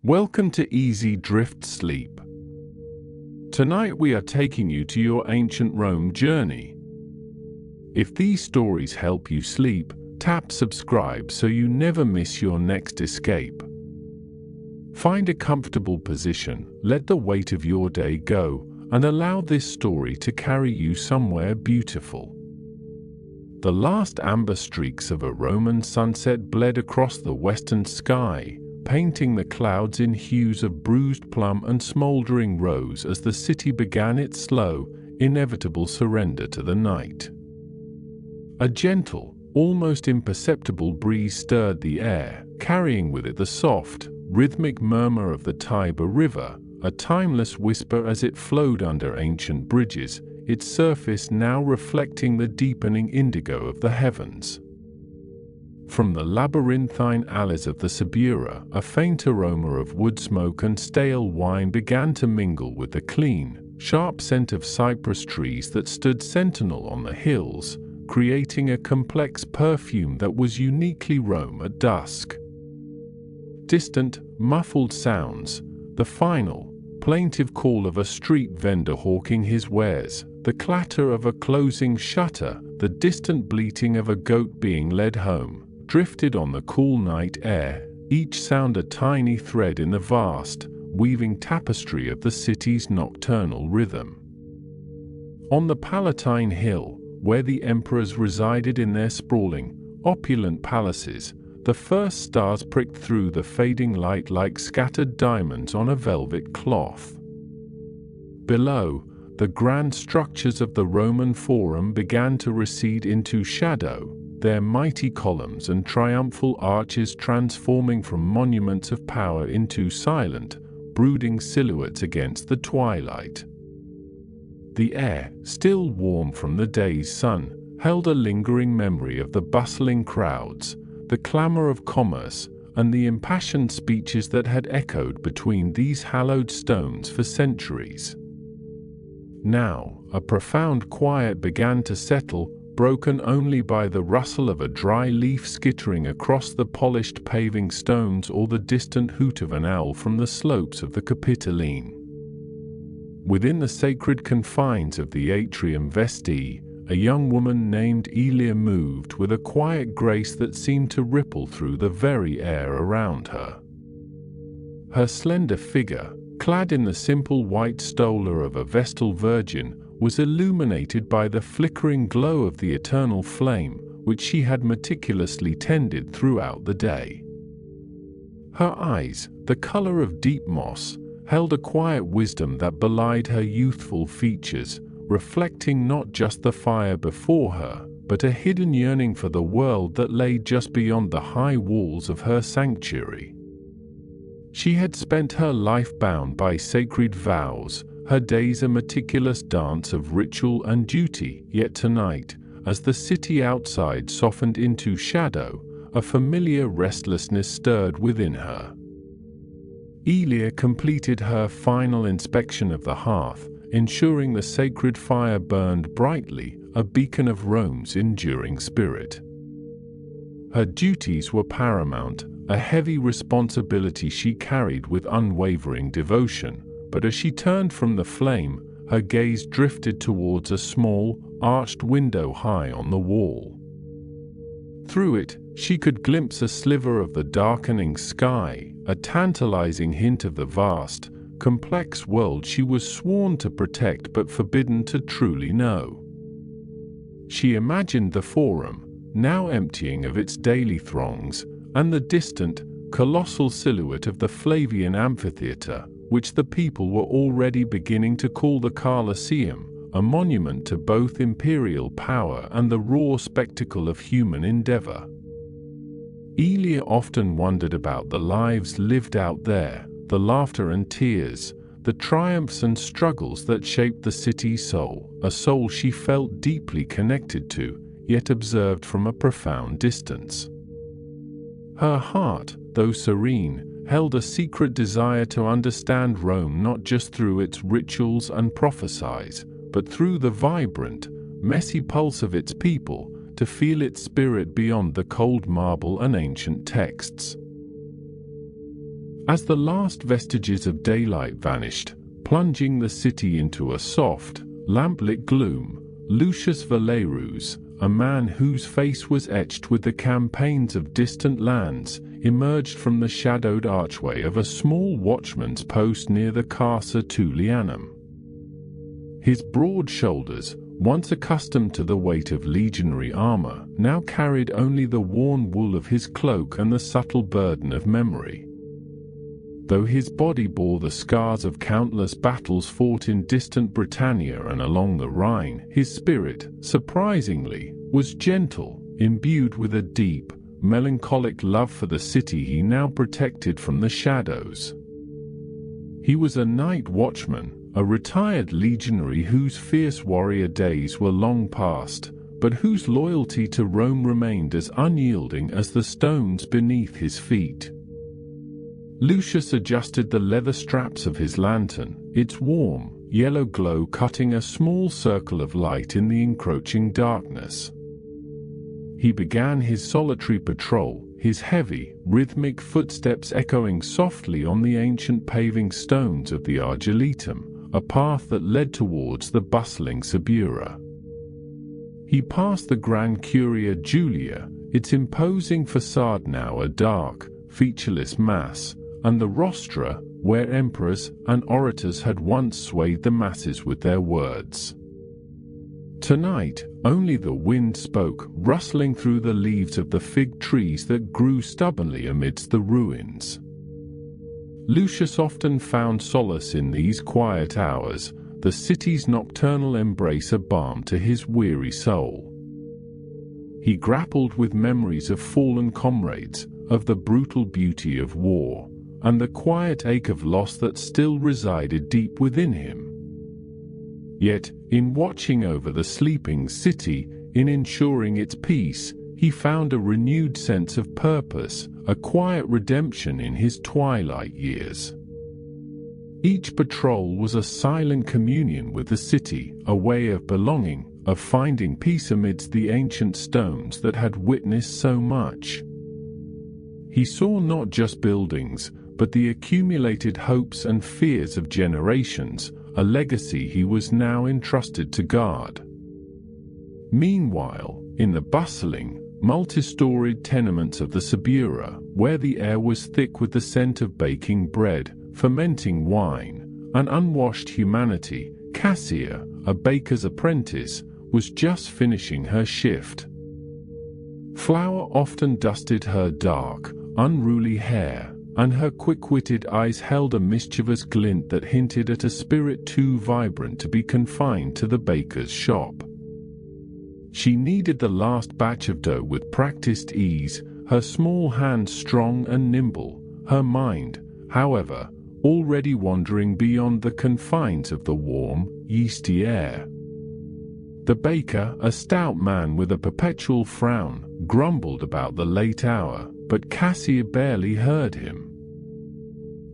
Welcome to Easy Drift Sleep. Tonight we are taking you to your ancient Rome journey. If these stories help you sleep, tap subscribe so you never miss your next escape. Find a comfortable position, let the weight of your day go, and allow this story to carry you somewhere beautiful. The last amber streaks of a Roman sunset bled across the western sky, painting the clouds in hues of bruised plum and smoldering rose as the city began its slow, inevitable surrender to the night. A gentle, almost imperceptible breeze stirred the air, carrying with it the soft, rhythmic murmur of the Tiber River, a timeless whisper as it flowed under ancient bridges, its surface now reflecting the deepening indigo of the heavens. From the labyrinthine alleys of the Subura, a faint aroma of wood smoke and stale wine began to mingle with the clean, sharp scent of cypress trees that stood sentinel on the hills, creating a complex perfume that was uniquely Rome at dusk. Distant, muffled sounds, the final, plaintive call of a street vendor hawking his wares, the clatter of a closing shutter, the distant bleating of a goat being led home, drifted on the cool night air, each sound a tiny thread in the vast, weaving tapestry of the city's nocturnal rhythm. On the Palatine Hill, where the emperors resided in their sprawling, opulent palaces, the first stars pricked through the fading light like scattered diamonds on a velvet cloth. Below, the grand structures of the Roman Forum began to recede into shadow, their mighty columns and triumphal arches transforming from monuments of power into silent, brooding silhouettes against the twilight. The air, still warm from the day's sun, held a lingering memory of the bustling crowds, the clamor of commerce, and the impassioned speeches that had echoed between these hallowed stones for centuries. Now, a profound quiet began to settle, broken only by the rustle of a dry leaf skittering across the polished paving stones or the distant hoot of an owl from the slopes of the Capitoline. Within the sacred confines of the atrium vestae, a young woman named Elia moved with a quiet grace that seemed to ripple through the very air around her. Her slender figure, clad in the simple white stola of a Vestal Virgin, was illuminated by the flickering glow of the eternal flame, which she had meticulously tended throughout the day. Her eyes, the color of deep moss, held a quiet wisdom that belied her youthful features, reflecting not just the fire before her, but a hidden yearning for the world that lay just beyond the high walls of her sanctuary. She had spent her life bound by sacred vows, her days a meticulous dance of ritual and duty, yet tonight, as the city outside softened into shadow, a familiar restlessness stirred within her. Elia completed her final inspection of the hearth, ensuring the sacred fire burned brightly, a beacon of Rome's enduring spirit. Her duties were paramount, a heavy responsibility she carried with unwavering devotion, but as she turned from the flame, her gaze drifted towards a small, arched window high on the wall. Through it, she could glimpse a sliver of the darkening sky, a tantalizing hint of the vast, complex world she was sworn to protect but forbidden to truly know. She imagined the Forum, now emptying of its daily throngs, and the distant, colossal silhouette of the Flavian amphitheater, which the people were already beginning to call the Colosseum, a monument to both imperial power and the raw spectacle of human endeavor. Elia often wondered about the lives lived out there, the laughter and tears, the triumphs and struggles that shaped the city's soul, a soul she felt deeply connected to, yet observed from a profound distance. Her heart, though serene, held a secret desire to understand Rome not just through its rituals and prophecies, but through the vibrant, messy pulse of its people, to feel its spirit beyond the cold marble and ancient texts. As the last vestiges of daylight vanished, plunging the city into a soft, lamplit gloom, Lucius Valerius, a man whose face was etched with the campaigns of distant lands, emerged from the shadowed archway of a small watchman's post near the Casa Tullianum. His broad shoulders, once accustomed to the weight of legionary armor, now carried only the worn wool of his cloak and the subtle burden of memory. Though his body bore the scars of countless battles fought in distant Britannia and along the Rhine, his spirit, surprisingly, was gentle, imbued with a deep, melancholic love for the city he now protected from the shadows. He was a night watchman, a retired legionary whose fierce warrior days were long past, but whose loyalty to Rome remained as unyielding as the stones beneath his feet. Lucius adjusted the leather straps of his lantern, its warm, yellow glow cutting a small circle of light in the encroaching darkness. He began his solitary patrol, his heavy, rhythmic footsteps echoing softly on the ancient paving stones of the Argiletum, a path that led towards the bustling Subura. He passed the Grand Curia Julia, its imposing facade now a dark, featureless mass, and the rostra, where emperors and orators had once swayed the masses with their words. Tonight, only the wind spoke, rustling through the leaves of the fig trees that grew stubbornly amidst the ruins. Lucius often found solace in these quiet hours, the city's nocturnal embrace a balm to his weary soul. He grappled with memories of fallen comrades, of the brutal beauty of war, and the quiet ache of loss that still resided deep within him. Yet, in watching over the sleeping city, in ensuring its peace, he found a renewed sense of purpose, a quiet redemption in his twilight years. Each patrol was a silent communion with the city, a way of belonging, of finding peace amidst the ancient stones that had witnessed so much. He saw not just buildings, but the accumulated hopes and fears of generations, a legacy he was now entrusted to guard. Meanwhile, in the bustling, multi-storied tenements of the Subura, where the air was thick with the scent of baking bread, fermenting wine, and unwashed humanity, Cassia, a baker's apprentice, was just finishing her shift. Flour often dusted her dark, unruly hair, and her quick-witted eyes held a mischievous glint that hinted at a spirit too vibrant to be confined to the baker's shop. She kneaded the last batch of dough with practiced ease, her small hands strong and nimble, her mind, however, already wandering beyond the confines of the warm, yeasty air. The baker, a stout man with a perpetual frown, grumbled about the late hour, but Cassia barely heard him.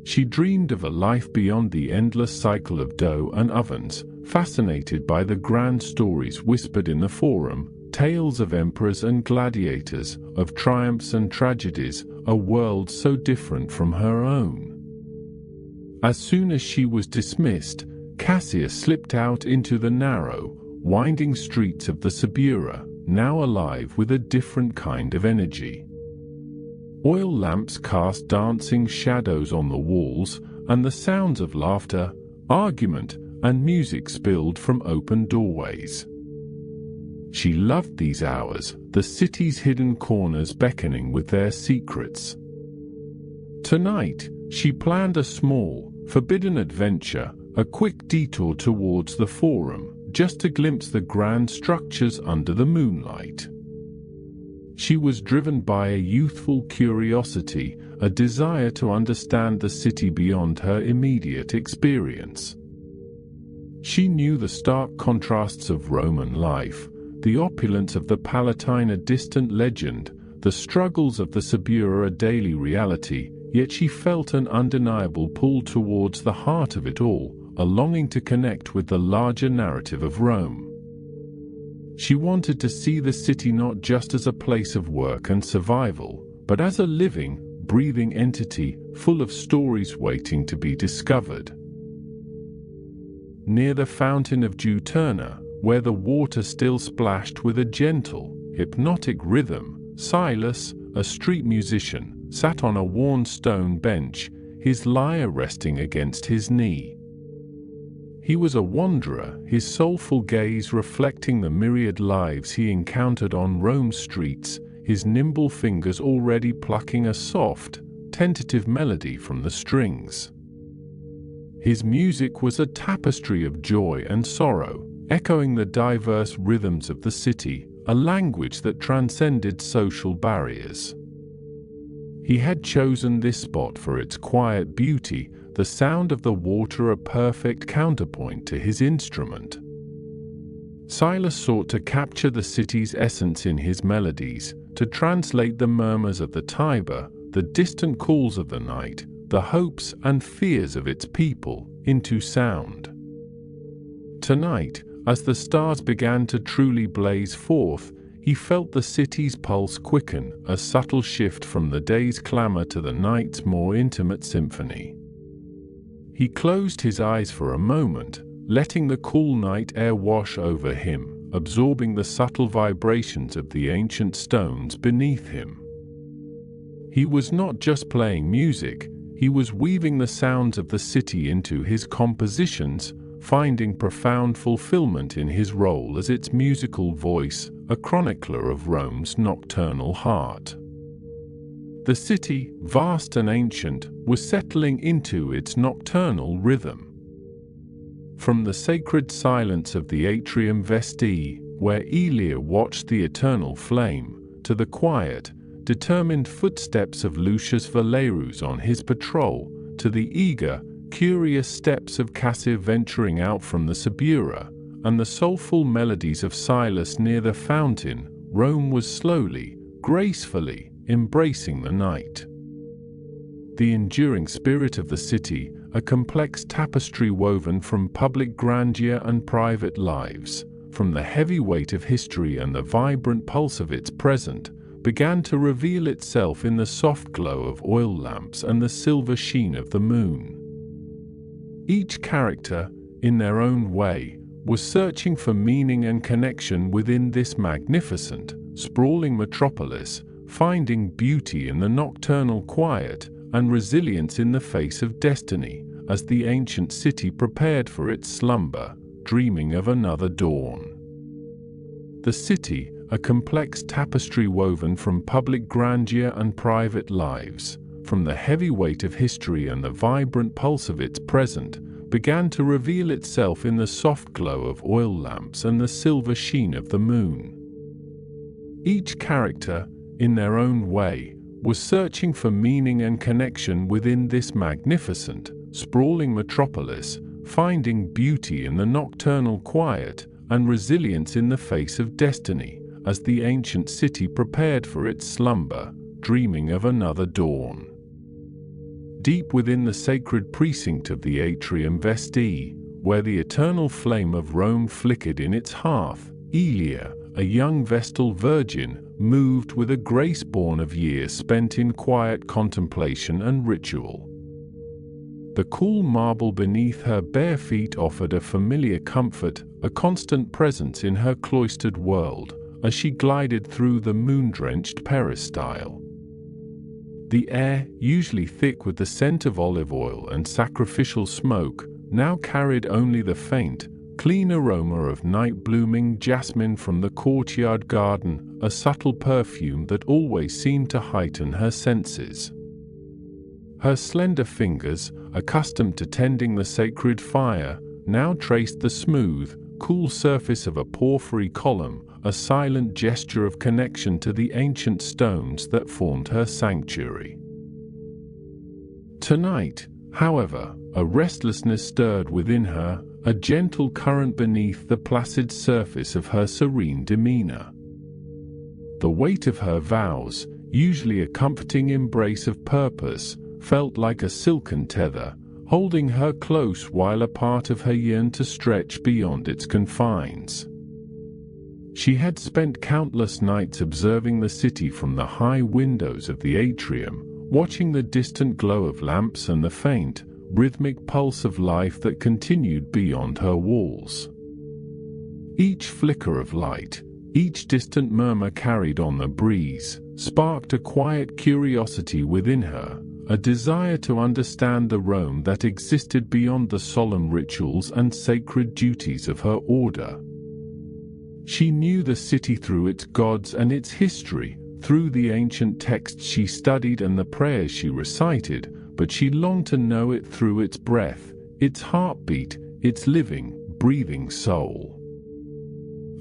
She dreamed of a life beyond the endless cycle of dough and ovens, fascinated by the grand stories whispered in the forum, tales of emperors and gladiators, of triumphs and tragedies, a world so different from her own. As soon as she was dismissed, Cassia slipped out into the narrow, winding streets of the Subura, now alive with a different kind of energy. Oil lamps cast dancing shadows on the walls, and the sounds of laughter, argument, and music spilled from open doorways. She loved these hours, the city's hidden corners beckoning with their secrets. Tonight, she planned a small, forbidden adventure, a quick detour towards the forum, just to glimpse the grand structures under the moonlight. She was driven by a youthful curiosity, a desire to understand the city beyond her immediate experience. She knew the stark contrasts of Roman life, the opulence of the Palatine a distant legend, the struggles of the Subura a daily reality, yet she felt an undeniable pull towards the heart of it all, a longing to connect with the larger narrative of Rome. She wanted to see the city not just as a place of work and survival, but as a living, breathing entity full of stories waiting to be discovered. Near the fountain of Juturna, where the water still splashed with a gentle, hypnotic rhythm, Silas, a street musician, sat on a worn stone bench, his lyre resting against his knee. He was a wanderer, his soulful gaze reflecting the myriad lives he encountered on Rome's streets, his nimble fingers already plucking a soft, tentative melody from the strings. His music was a tapestry of joy and sorrow, echoing the diverse rhythms of the city, a language that transcended social barriers. He had chosen this spot for its quiet beauty, the sound of the water a perfect counterpoint to his instrument. Silas sought to capture the city's essence in his melodies, to translate the murmurs of the Tiber, the distant calls of the night, the hopes and fears of its people, into sound. Tonight, as the stars began to truly blaze forth, he felt the city's pulse quicken, a subtle shift from the day's clamor to the night's more intimate symphony. He closed his eyes for a moment, letting the cool night air wash over him, absorbing the subtle vibrations of the ancient stones beneath him. He was not just playing music, he was weaving the sounds of the city into his compositions, finding profound fulfillment in his role as its musical voice, a chronicler of Rome's nocturnal heart. The city, vast and ancient, was settling into its nocturnal rhythm. From the sacred silence of the atrium vestae, where Elia watched the eternal flame, to the quiet, determined footsteps of Lucius Valerius on his patrol, to the eager, curious steps of Cassius venturing out from the Subura, and the soulful melodies of Silas near the fountain, Rome was slowly, gracefully, embracing the night. The enduring spirit of the city, a complex tapestry woven from public grandeur and private lives, from the heavy weight of history and the vibrant pulse of its present, began to reveal itself in the soft glow of oil lamps and the silver sheen of the moon. Each character, in their own way, was searching for meaning and connection within this magnificent, sprawling metropolis, finding beauty in the nocturnal quiet and resilience in the face of destiny, as the ancient city prepared for its slumber, dreaming of another dawn. The city, a complex tapestry woven from public grandeur and private lives, from the heavy weight of history and the vibrant pulse of its present, began to reveal itself in the soft glow of oil lamps and the silver sheen of the moon. Each character, in their own way, was searching for meaning and connection within this magnificent, sprawling metropolis, finding beauty in the nocturnal quiet and resilience in the face of destiny, as the ancient city prepared for its slumber, dreaming of another dawn. Deep within the sacred precinct of the atrium vestae, where the eternal flame of Rome flickered in its hearth, Elia, a young Vestal virgin, moved with a grace born of years spent in quiet contemplation and ritual. The cool marble beneath her bare feet offered a familiar comfort, a constant presence in her cloistered world, as she glided through the moon-drenched peristyle. The air, usually thick with the scent of olive oil and sacrificial smoke, now carried only the faint, clean aroma of night-blooming jasmine from the courtyard garden, a subtle perfume that always seemed to heighten her senses. Her slender fingers, accustomed to tending the sacred fire, now traced the smooth, cool surface of a porphyry column, a silent gesture of connection to the ancient stones that formed her sanctuary. Tonight, however, a restlessness stirred within her, a gentle current beneath the placid surface of her serene demeanor. The weight of her vows, usually a comforting embrace of purpose, felt like a silken tether, holding her close while a part of her yearned to stretch beyond its confines. She had spent countless nights observing the city from the high windows of the atrium, watching the distant glow of lamps and the faint, rhythmic pulse of life that continued beyond her walls. Each flicker of light, each distant murmur carried on the breeze, sparked a quiet curiosity within her, a desire to understand the Rome that existed beyond the solemn rituals and sacred duties of her order. She knew the city through its gods and its history, through the ancient texts she studied and the prayers she recited, but she longed to know it through its breath, its heartbeat, its living, breathing soul.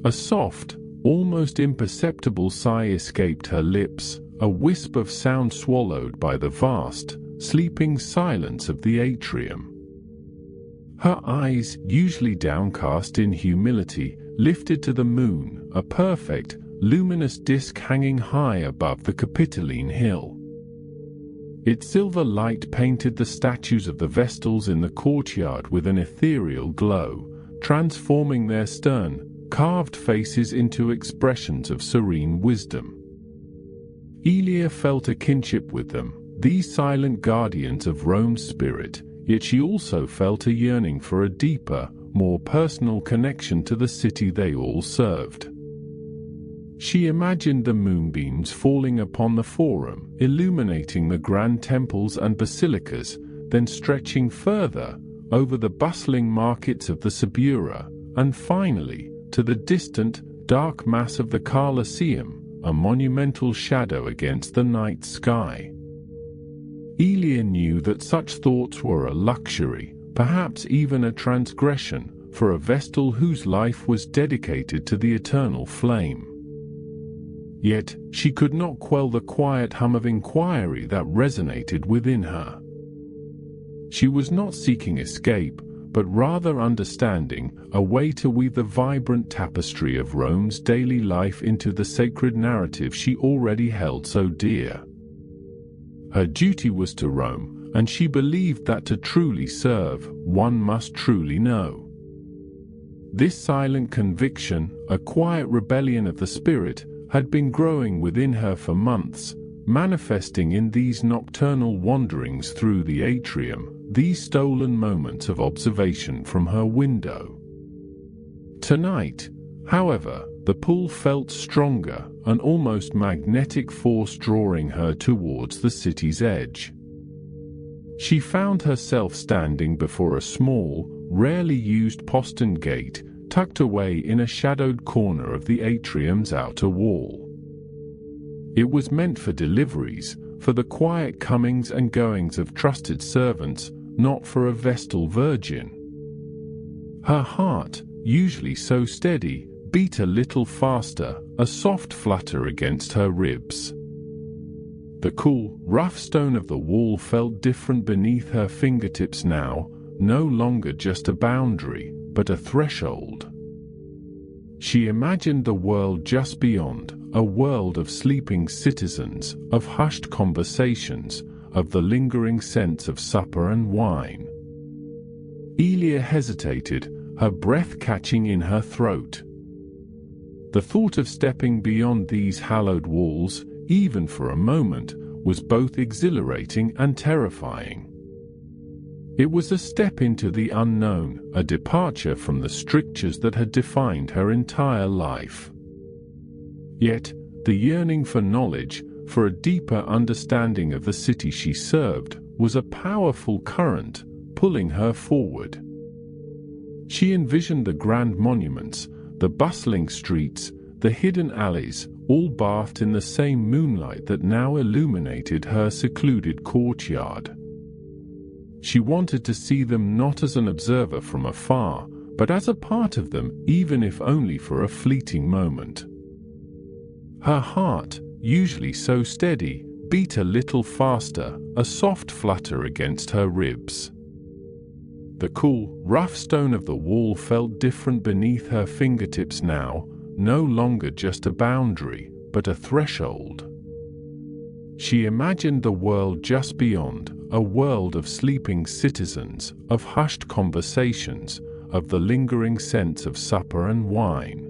A soft, almost imperceptible sigh escaped her lips, a wisp of sound swallowed by the vast, sleeping silence of the atrium. Her eyes, usually downcast in humility, lifted to the moon, a perfect, luminous disk hanging high above the Capitoline hill. Its silver light painted the statues of the Vestals in the courtyard with an ethereal glow, transforming their stern, carved faces into expressions of serene wisdom. Elia felt a kinship with them, these silent guardians of Rome's spirit, yet she also felt a yearning for a deeper, more personal connection to the city they all served. She imagined the moonbeams falling upon the forum, illuminating the grand temples and basilicas, then stretching further, over the bustling markets of the Subura, and finally, to the distant, dark mass of the Colosseum, a monumental shadow against the night sky. Elia knew that such thoughts were a luxury, perhaps even a transgression, for a Vestal whose life was dedicated to the eternal flame. Yet, she could not quell the quiet hum of inquiry that resonated within her. She was not seeking escape, but rather understanding, a way to weave the vibrant tapestry of Rome's daily life into the sacred narrative she already held so dear. Her duty was to Rome, and she believed that to truly serve, one must truly know. This silent conviction, a quiet rebellion of the spirit, had been growing within her for months, manifesting in these nocturnal wanderings through the atrium, these stolen moments of observation from her window. Tonight, however, the pull felt stronger, an almost magnetic force drawing her towards the city's edge. She found herself standing before a small, rarely used postern gate, tucked away in a shadowed corner of the atrium's outer wall. It was meant for deliveries, for the quiet comings and goings of trusted servants, not for a Vestal virgin. Her heart, usually so steady, beat a little faster, a soft flutter against her ribs. The cool, rough stone of the wall felt different beneath her fingertips now, no longer just a boundary, but a threshold. She imagined the world just beyond, a world of sleeping citizens, of hushed conversations, of the lingering scents of supper and wine. Elia hesitated, her breath catching in her throat. The thought of stepping beyond these hallowed walls, even for a moment, was both exhilarating and terrifying. It was a step into the unknown, a departure from the strictures that had defined her entire life. Yet, the yearning for knowledge, for a deeper understanding of the city she served, was a powerful current, pulling her forward. She envisioned the grand monuments, the bustling streets, the hidden alleys, all bathed in the same moonlight that now illuminated her secluded courtyard. She wanted to see them not as an observer from afar, but as a part of them, even if only for a fleeting moment. Her heart, usually so steady, beat a little faster, a soft flutter against her ribs. The cool, rough stone of the wall felt different beneath her fingertips now, no longer just a boundary, but a threshold. She imagined the world just beyond, a world of sleeping citizens, of hushed conversations, of the lingering scents of supper and wine.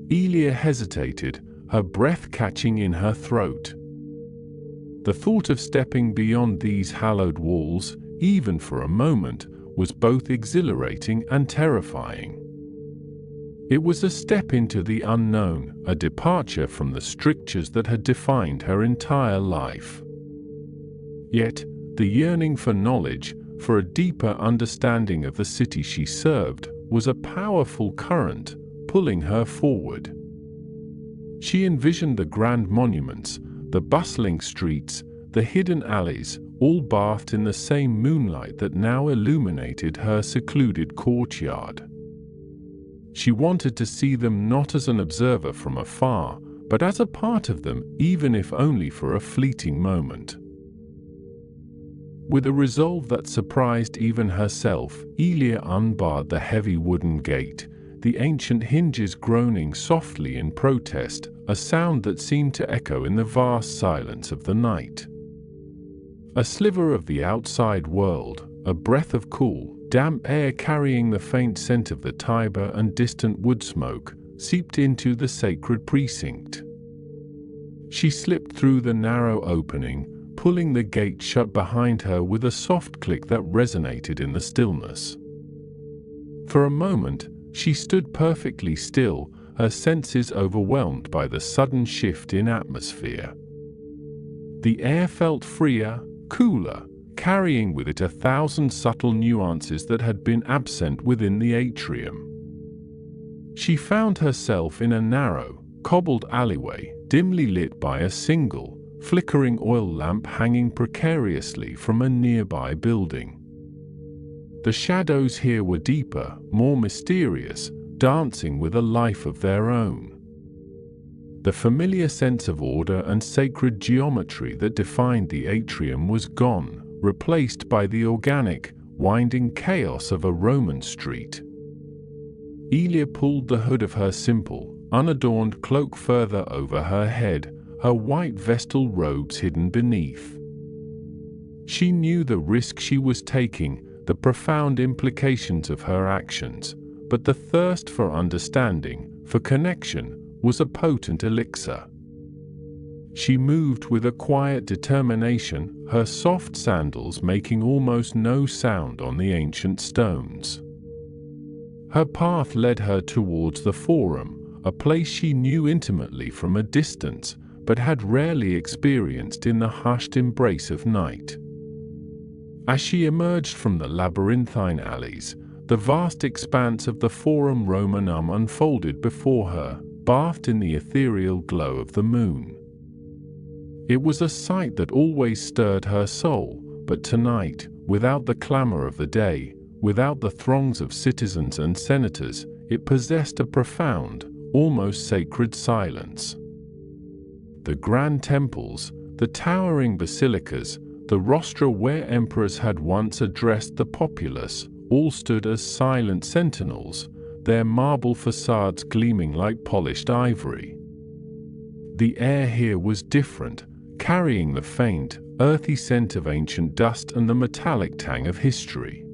Elia hesitated, her breath catching in her throat. The thought of stepping beyond these hallowed walls, even for a moment, was both exhilarating and terrifying. It was a step into the unknown, a departure from the strictures that had defined her entire life. Yet, the yearning for knowledge, for a deeper understanding of the city she served, was a powerful current, pulling her forward. She envisioned the grand monuments, the bustling streets, the hidden alleys, all bathed in the same moonlight that now illuminated her secluded courtyard. She wanted to see them not as an observer from afar, but as a part of them, even if only for a fleeting moment. With a resolve that surprised even herself, Elia unbarred the heavy wooden gate, the ancient hinges groaning softly in protest, a sound that seemed to echo in the vast silence of the night. A sliver of the outside world, a breath of cool, damp air carrying the faint scent of the Tiber and distant wood smoke, seeped into the sacred precinct. She slipped through the narrow opening, pulling the gate shut behind her with a soft click that resonated in the stillness. For a moment, she stood perfectly still, her senses overwhelmed by the sudden shift in atmosphere. The air felt freer, cooler, carrying with it 1,000 subtle nuances that had been absent within the atrium. She found herself in a narrow, cobbled alleyway, dimly lit by a single, flickering oil lamp hanging precariously from a nearby building. The shadows here were deeper, more mysterious, dancing with a life of their own. The familiar sense of order and sacred geometry that defined the atrium was gone, replaced by the organic, winding chaos of a Roman street. Elia pulled the hood of her simple, unadorned cloak further over her head, her white vestal robes hidden beneath. She knew the risk she was taking, the profound implications of her actions, but the thirst for understanding, for connection, was a potent elixir. She moved with a quiet determination, her soft sandals making almost no sound on the ancient stones. Her path led her towards the Forum, a place she knew intimately from a distance, but had rarely experienced in the hushed embrace of night. As she emerged from the labyrinthine alleys, the vast expanse of the Forum Romanum unfolded before her, bathed in the ethereal glow of the moon. It was a sight that always stirred her soul, but tonight, without the clamor of the day, without the throngs of citizens and senators, it possessed a profound, almost sacred silence. The grand temples, the towering basilicas, the rostra where emperors had once addressed the populace, all stood as silent sentinels, their marble facades gleaming like polished ivory. The air here was different, carrying the faint, earthy scent of ancient dust and the metallic tang of history.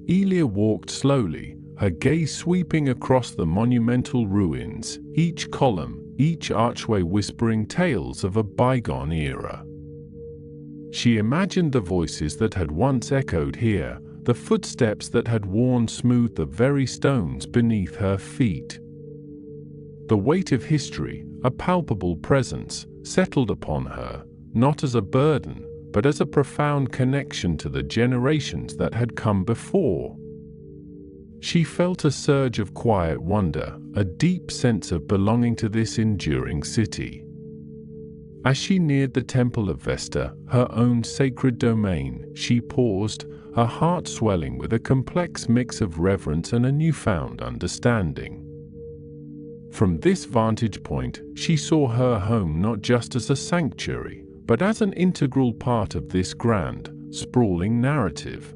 Elia walked slowly, her gaze sweeping across the monumental ruins, each column, each archway whispering tales of a bygone era. She imagined the voices that had once echoed here, the footsteps that had worn smooth the very stones beneath her feet. The weight of history, a palpable presence, settled upon her, not as a burden, but as a profound connection to the generations that had come before. She felt a surge of quiet wonder, a deep sense of belonging to this enduring city. As she neared the Temple of Vesta, her own sacred domain, she paused, her heart swelling with a complex mix of reverence and a newfound understanding. From this vantage point, she saw her home not just as a sanctuary, but as an integral part of this grand, sprawling narrative.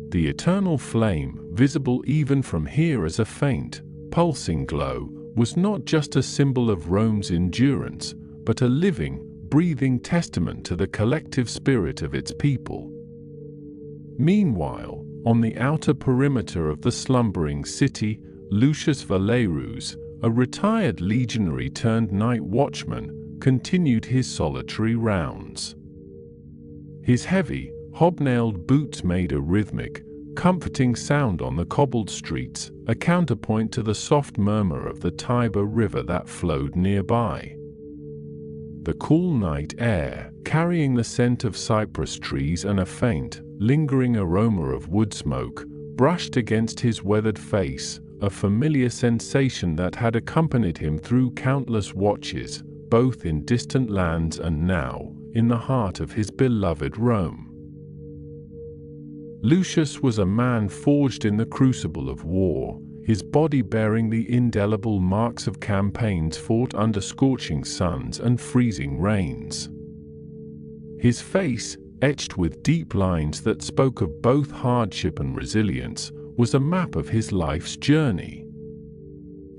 The eternal flame, visible even from here as a faint, pulsing glow, was not just a symbol of Rome's endurance, but a living, breathing testament to the collective spirit of its people. Meanwhile, on the outer perimeter of the slumbering city, Lucius Valerus, a retired legionary turned night watchman, continued his solitary rounds. His heavy, hobnailed boots made a rhythmic, comforting sound on the cobbled streets, a counterpoint to the soft murmur of the Tiber river that flowed nearby. The cool night air, carrying the scent of cypress trees and a faint, lingering aroma of wood smoke, brushed against his weathered face, a familiar sensation that had accompanied him through countless watches, both in distant lands and now, in the heart of his beloved Rome. Lucius was a man forged in the crucible of war, his body bearing the indelible marks of campaigns fought under scorching suns and freezing rains. His face, etched with deep lines that spoke of both hardship and resilience, was a map of his life's journey.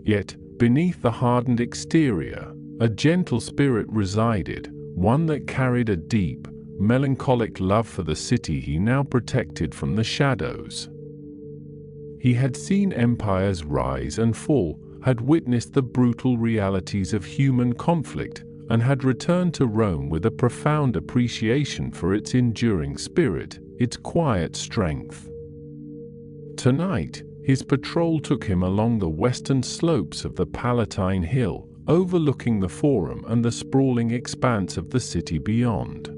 Yet, beneath the hardened exterior, a gentle spirit resided, one that carried a deep, melancholic love for the city he now protected from the shadows. He had seen empires rise and fall, had witnessed the brutal realities of human conflict, and had returned to Rome with a profound appreciation for its enduring spirit, its quiet strength. Tonight, his patrol took him along the western slopes of the Palatine Hill, overlooking the Forum and the sprawling expanse of the city beyond.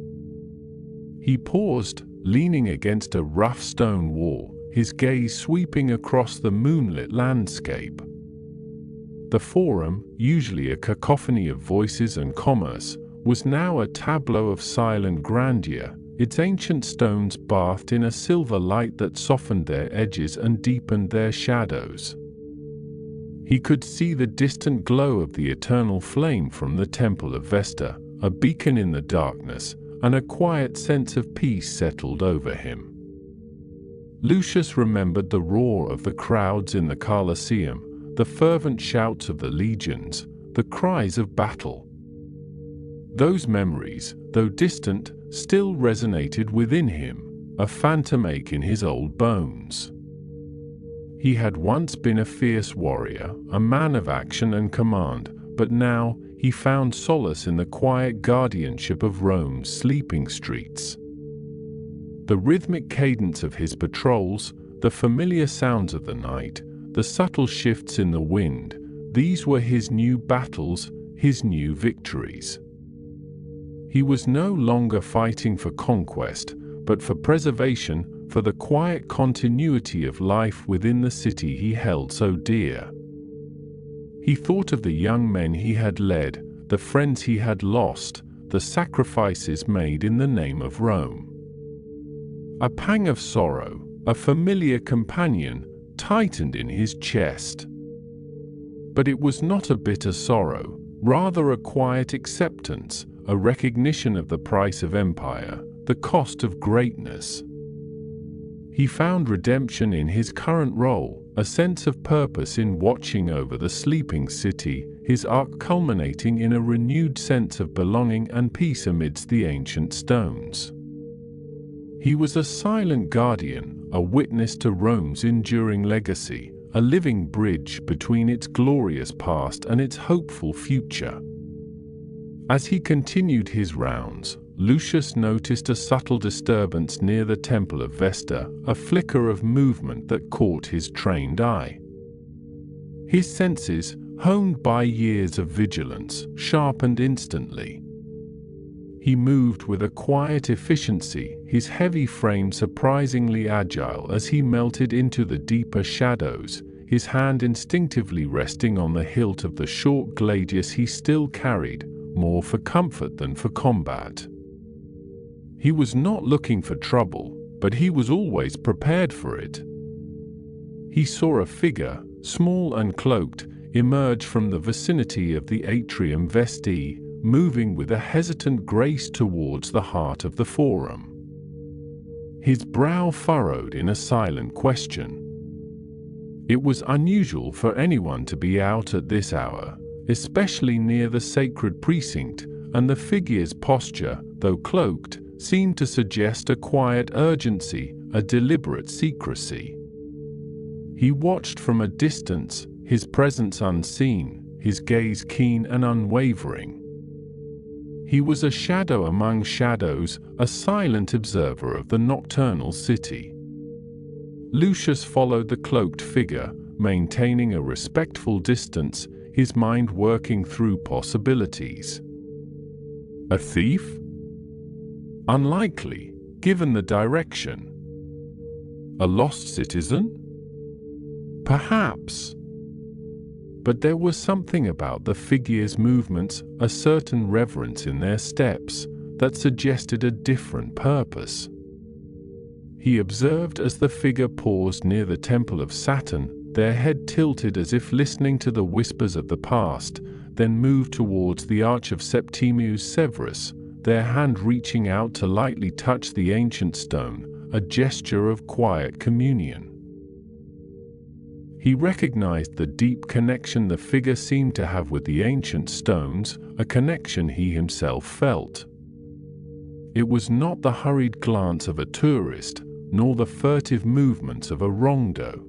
He paused, leaning against a rough stone wall, his gaze sweeping across the moonlit landscape. The Forum, usually a cacophony of voices and commerce, was now a tableau of silent grandeur, its ancient stones bathed in a silver light that softened their edges and deepened their shadows. He could see the distant glow of the eternal flame from the Temple of Vesta, a beacon in the darkness, and a quiet sense of peace settled over him. Lucius remembered the roar of the crowds in the Colosseum, the fervent shouts of the legions, the cries of battle. Those memories, though distant, still resonated within him, a phantom ache in his old bones. He had once been a fierce warrior, a man of action and command, but now he found solace in the quiet guardianship of Rome's sleeping streets. The rhythmic cadence of his patrols, the familiar sounds of the night, the subtle shifts in the wind, these were his new battles, his new victories. He was no longer fighting for conquest, but for preservation, for the quiet continuity of life within the city he held so dear. He thought of the young men he had led, the friends he had lost, the sacrifices made in the name of Rome. A pang of sorrow, a familiar companion, tightened in his chest. But it was not a bitter sorrow, rather a quiet acceptance, a recognition of the price of empire, the cost of greatness. He found redemption in his current role, a sense of purpose in watching over the sleeping city, his arc culminating in a renewed sense of belonging and peace amidst the ancient stones. He was a silent guardian, a witness to Rome's enduring legacy, a living bridge between its glorious past and its hopeful future. As he continued his rounds, Lucius noticed a subtle disturbance near the Temple of Vesta, a flicker of movement that caught his trained eye. His senses, honed by years of vigilance, sharpened instantly. He moved with a quiet efficiency, his heavy frame surprisingly agile as he melted into the deeper shadows, his hand instinctively resting on the hilt of the short gladius he still carried, more for comfort than for combat. He was not looking for trouble, but he was always prepared for it. He saw a figure, small and cloaked, emerge from the vicinity of the atrium vestae, moving with a hesitant grace towards the heart of the Forum. His brow furrowed in a silent question. It was unusual for anyone to be out at this hour, especially near the sacred precinct, and the figure's posture, though cloaked, seemed to suggest a quiet urgency, a deliberate secrecy. He watched from a distance, his presence unseen, his gaze keen and unwavering. He was a shadow among shadows, a silent observer of the nocturnal city. Lucius followed the cloaked figure, maintaining a respectful distance, his mind working through possibilities. A thief? Unlikely, given the direction. A lost citizen? Perhaps. But there was something about the figure's movements, a certain reverence in their steps, that suggested a different purpose. He observed as the figure paused near the Temple of Saturn, their head tilted as if listening to the whispers of the past, then moved towards the Arch of Septimius Severus, their hand reaching out to lightly touch the ancient stone, a gesture of quiet communion. He recognized the deep connection the figure seemed to have with the ancient stones, a connection he himself felt. It was not the hurried glance of a tourist, nor the furtive movements of a rondo.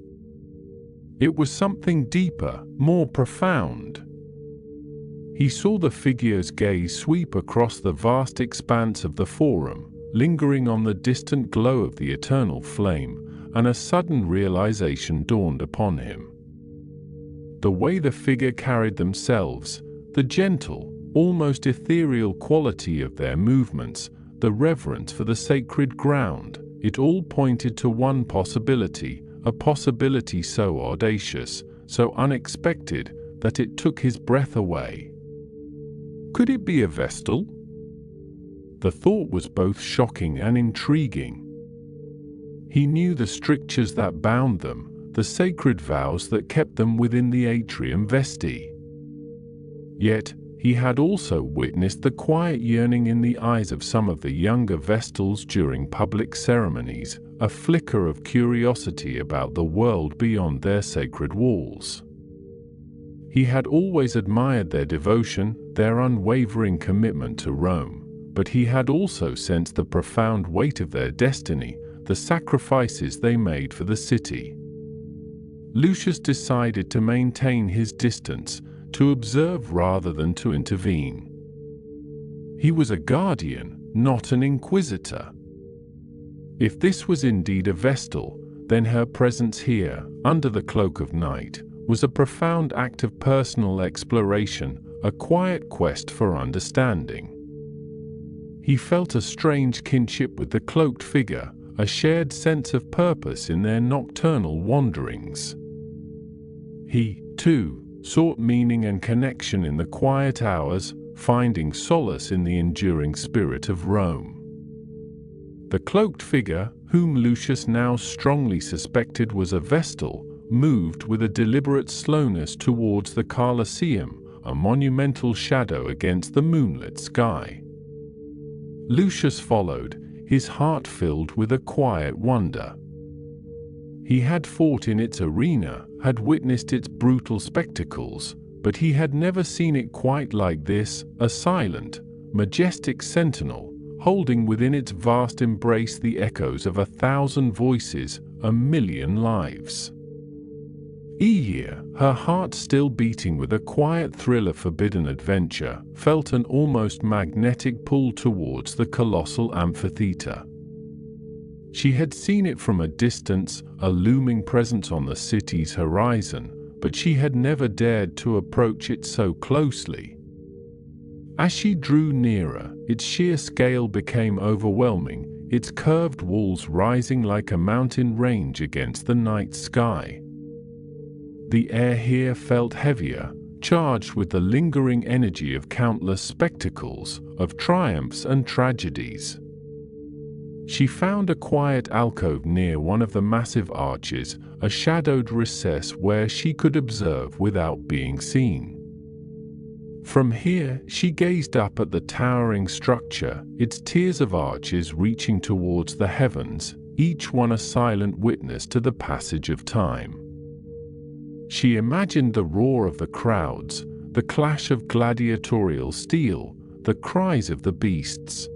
It was something deeper, more profound. He saw the figure's gaze sweep across the vast expanse of the forum, lingering on the distant glow of the eternal flame, and a sudden realization dawned upon him. The way the figure carried themselves, the gentle, almost ethereal quality of their movements, the reverence for the sacred ground, it all pointed to one possibility, a possibility so audacious, so unexpected, that it took his breath away. Could it be a Vestal? The thought was both shocking and intriguing. He knew the strictures that bound them, the sacred vows that kept them within the atrium vesti. Yet, he had also witnessed the quiet yearning in the eyes of some of the younger Vestals during public ceremonies, a flicker of curiosity about the world beyond their sacred walls. He had always admired their devotion, their unwavering commitment to Rome, but he had also sensed the profound weight of their destiny, the sacrifices they made for the city. Lucius decided to maintain his distance, to observe rather than to intervene. He was a guardian, not an inquisitor. If this was indeed a Vestal, then her presence here, under the cloak of night, was a profound act of personal exploration, a quiet quest for understanding. He felt a strange kinship with the cloaked figure, a shared sense of purpose in their nocturnal wanderings. He, too, sought meaning and connection in the quiet hours, finding solace in the enduring spirit of Rome. The cloaked figure, whom Lucius now strongly suspected was a Vestal, moved with a deliberate slowness towards the Colosseum, a monumental shadow against the moonlit sky. Lucius followed, his heart filled with a quiet wonder. He had fought in its arena, had witnessed its brutal spectacles, but he had never seen it quite like this, a silent, majestic sentinel, holding within its vast embrace the echoes of 1,000 voices, 1,000,000 lives. Ea, her heart still beating with a quiet thrill of forbidden adventure, felt an almost magnetic pull towards the colossal amphitheater. She had seen it from a distance, a looming presence on the city's horizon, but she had never dared to approach it so closely. As she drew nearer, its sheer scale became overwhelming, its curved walls rising like a mountain range against the night sky. The air here felt heavier, charged with the lingering energy of countless spectacles, of triumphs and tragedies. She found a quiet alcove near one of the massive arches, a shadowed recess where she could observe without being seen. From here, she gazed up at the towering structure, its tiers of arches reaching towards the heavens, each one a silent witness to the passage of time. She imagined the roar of the crowds, the clash of gladiatorial steel, the cries of the beasts.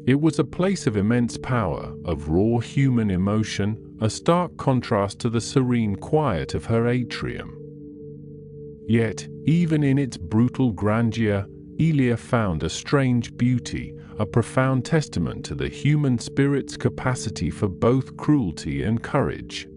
It was a place of immense power, of raw human emotion, a stark contrast to the serene quiet of her atrium. Yet, even in its brutal grandeur, Elia found a strange beauty, a profound testament to the human spirit's capacity for both cruelty and courage.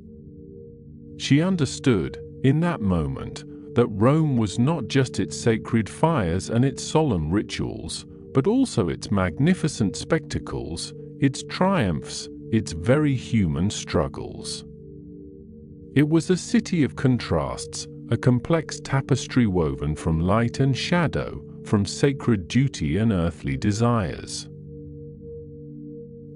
She understood, in that moment, that Rome was not just its sacred fires and its solemn rituals, but also its magnificent spectacles, its triumphs, its very human struggles. It was a city of contrasts, a complex tapestry woven from light and shadow, from sacred duty and earthly desires.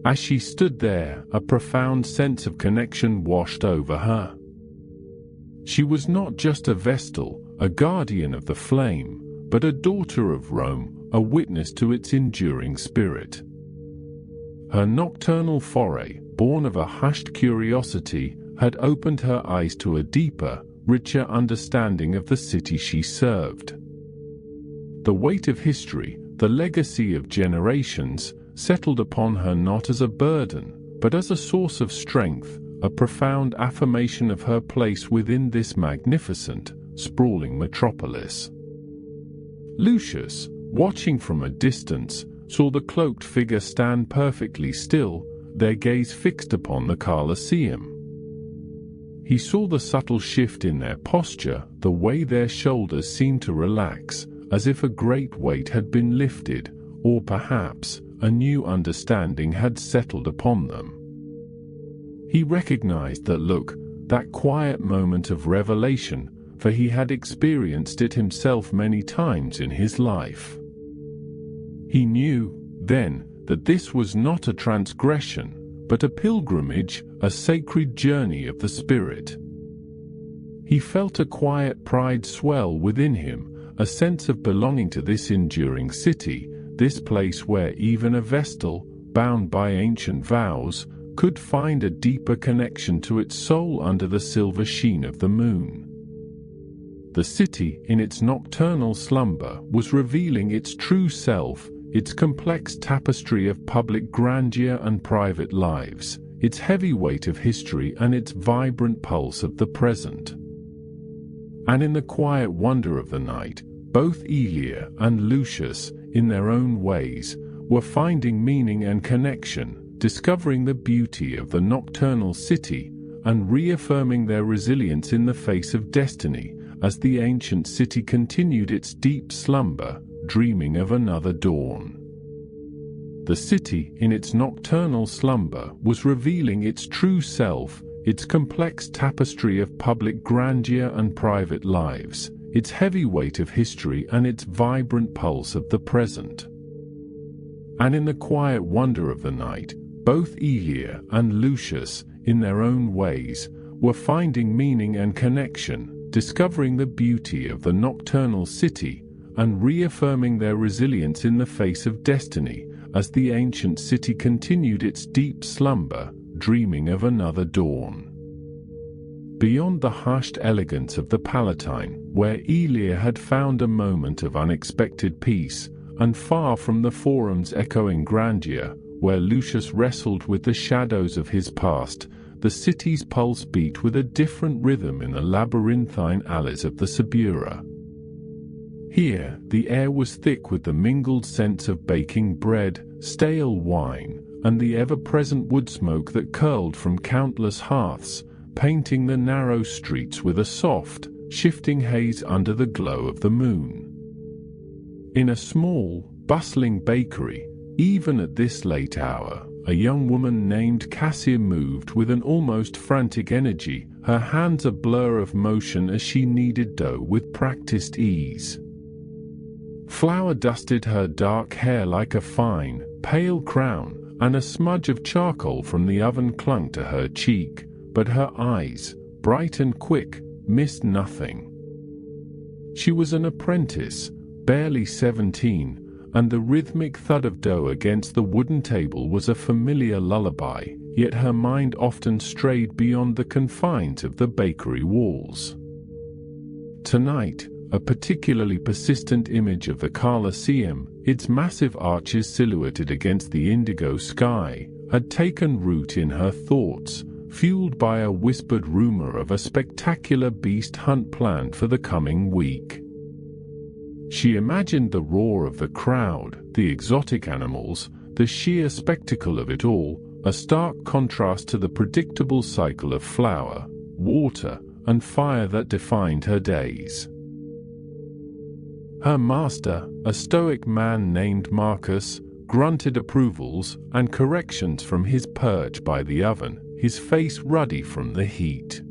As she stood there, a profound sense of connection washed over her. She was not just a vestal, a guardian of the flame, but a daughter of Rome, a witness to its enduring spirit. Her nocturnal foray, born of a hushed curiosity, had opened her eyes to a deeper, richer understanding of the city she served. The weight of history, the legacy of generations, settled upon her not as a burden, but as a source of strength, a profound affirmation of her place within this magnificent, sprawling metropolis. Lucius, watching from a distance, saw the cloaked figure stand perfectly still, their gaze fixed upon the Colosseum. He saw the subtle shift in their posture, the way their shoulders seemed to relax, as if a great weight had been lifted, or perhaps a new understanding had settled upon them. He recognized that look, that quiet moment of revelation, for he had experienced it himself many times in his life. He knew, then, that this was not a transgression, but a pilgrimage, a sacred journey of the spirit. He felt a quiet pride swell within him, a sense of belonging to this enduring city, this place where even a vestal, bound by ancient vows, could find a deeper connection to its soul under the silver sheen of the moon. The city, in its nocturnal slumber, was revealing its true self, its complex tapestry of public grandeur and private lives, its heavy weight of history and its vibrant pulse of the present. And in the quiet wonder of the night, both Elia and Lucius, in their own ways, were finding meaning and connection, discovering the beauty of the nocturnal city, and reaffirming their resilience in the face of destiny, as the ancient city continued its deep slumber, dreaming of another dawn. The city, in its nocturnal slumber, was revealing its true self, its complex tapestry of public grandeur and private lives, its heavy weight of history and its vibrant pulse of the present. And in the quiet wonder of the night, both Elia and Lucius, in their own ways, were finding meaning and connection, discovering the beauty of the nocturnal city, and reaffirming their resilience in the face of destiny, as the ancient city continued its deep slumber, dreaming of another dawn. Beyond the hushed elegance of the Palatine, where Elia had found a moment of unexpected peace, and far from the forum's echoing grandeur, where Lucius wrestled with the shadows of his past, the city's pulse beat with a different rhythm in the labyrinthine alleys of the Subura. Here, the air was thick with the mingled scents of baking bread, stale wine, and the ever-present wood smoke that curled from countless hearths, painting the narrow streets with a soft, shifting haze under the glow of the moon. In a small, bustling bakery, even at this late hour, a young woman named Cassia moved with an almost frantic energy, her hands a blur of motion as she kneaded dough with practiced ease. Flour dusted her dark hair like a fine, pale crown, and a smudge of charcoal from the oven clung to her cheek, but her eyes, bright and quick, missed nothing. She was an apprentice, barely 17, and the rhythmic thud of dough against the wooden table was a familiar lullaby, yet her mind often strayed beyond the confines of the bakery walls. Tonight, a particularly persistent image of the Colosseum, its massive arches silhouetted against the indigo sky, had taken root in her thoughts, fueled by a whispered rumor of a spectacular beast hunt planned for the coming week. She imagined the roar of the crowd, the exotic animals, the sheer spectacle of it all, a stark contrast to the predictable cycle of flower, water, and fire that defined her days. Her master, a stoic man named Marcus, grunted approvals and corrections from his perch by the oven, his face ruddy from the heat.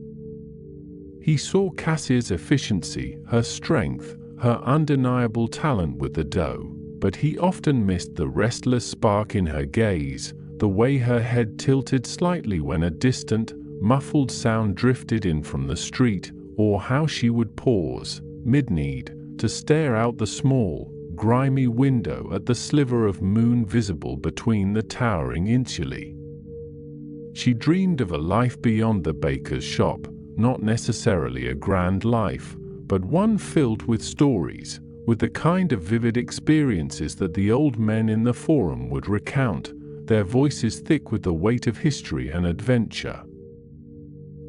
He saw Cassia's efficiency, her strength, her undeniable talent with the dough, but he often missed the restless spark in her gaze, the way her head tilted slightly when a distant, muffled sound drifted in from the street, or how she would pause, mid-need, to stare out the small, grimy window at the sliver of moon visible between the towering insulae. She dreamed of a life beyond the baker's shop, not necessarily a grand life, but one filled with stories, with the kind of vivid experiences that the old men in the forum would recount, their voices thick with the weight of history and adventure.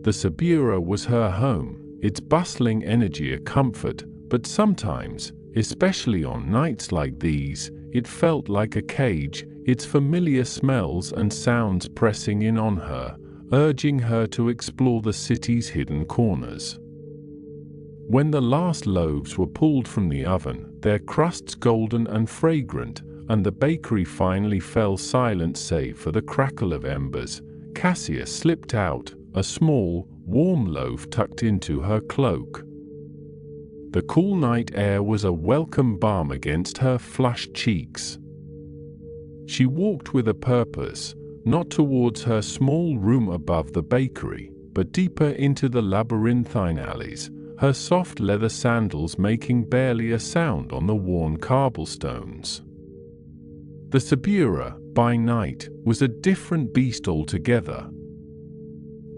The Sabura was her home, its bustling energy a comfort, but sometimes, especially on nights like these, it felt like a cage, its familiar smells and sounds pressing in on her, urging her to explore the city's hidden corners. When the last loaves were pulled from the oven, their crusts golden and fragrant, and the bakery finally fell silent save for the crackle of embers, Cassia slipped out, a small, warm loaf tucked into her cloak. The cool night air was a welcome balm against her flushed cheeks. She walked with a purpose, not towards her small room above the bakery, but deeper into the labyrinthine alleys, her soft leather sandals making barely a sound on the worn cobblestones. The Sabura, by night, was a different beast altogether.